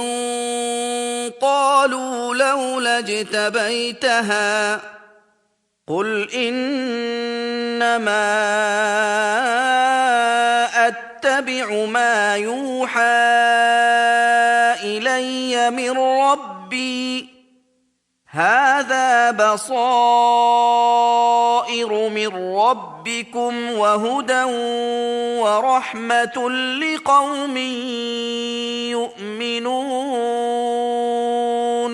قَالُوا لَوْلَا اجْتَبَيْتَهَا قُلْ إِنَّمَا أَتَّبِعُ مَا يُوحَى إِلَيَّ مِنْ رَبِّي هَذَا بَصَائِرُ مِنْ رَبِّكُمْ وَهُدًى وَرَحْمَةٌ لِقَوْمٍ يُؤْمِنُونَ.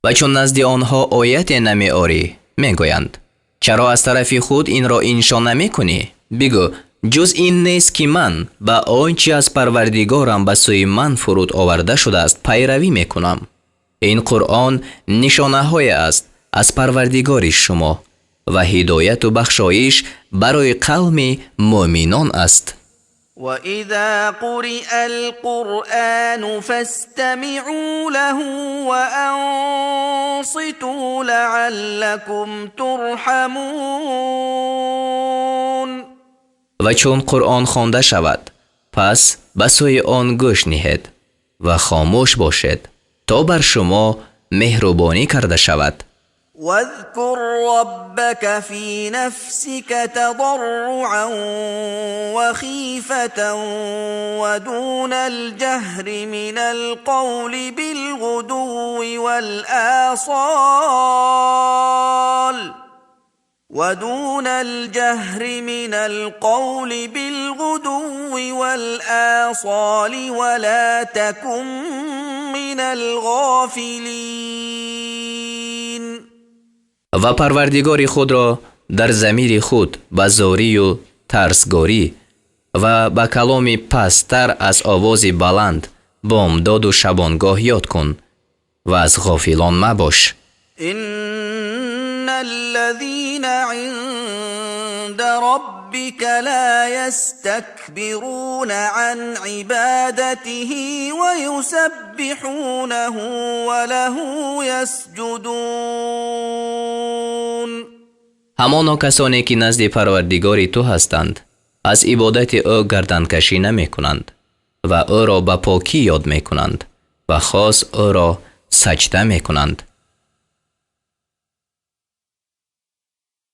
و چون نزد آنها آیت نمی آری می گویند چرا از طرف خود این را انشا نمی کنی؟ بگو جز این نیست که من به آنچه از پروردگارم به سوی من فرود آورده شده است پیروی می کنم. این قرآن نشانه های است از پروردگار شما و هدایت و بخشایش برای قوم مؤمنان است. وَإِذَا قُرِئَ الْقُرْآنُ فَاسْتَمِعُوا لَهُ وَأَنصِتُوا لَعَلَّكُمْ تُرْحَمُونَ. و چون قرآن خوانده شود پس به سوی آن گوش نهید و خاموش باشید تا بر شما مهربانی کرده شود. واذكر ربك في نفسك تضرعا وخيفة ودون الجهر من القول بالغدو والآصال ودون الجهر من القول بالغدو والآصال ولا تكن من الغافلين. و پروردگار خود را در ضمیر خود با زاری و ترسگاری و با کلامی پستر از آواز بلند بامداد و شبانگاه یاد کن و از غافلان مباش. إن الذين عند ربك لا يستكبرون عن عبادته ويسبحونه وله يسجدون. همانا کسانی که نزد پروردگار تو هستند از عبادت او گردنکشی نمی کنند و او را به پاکی یاد می کنند و خاص او را سجده می کنند.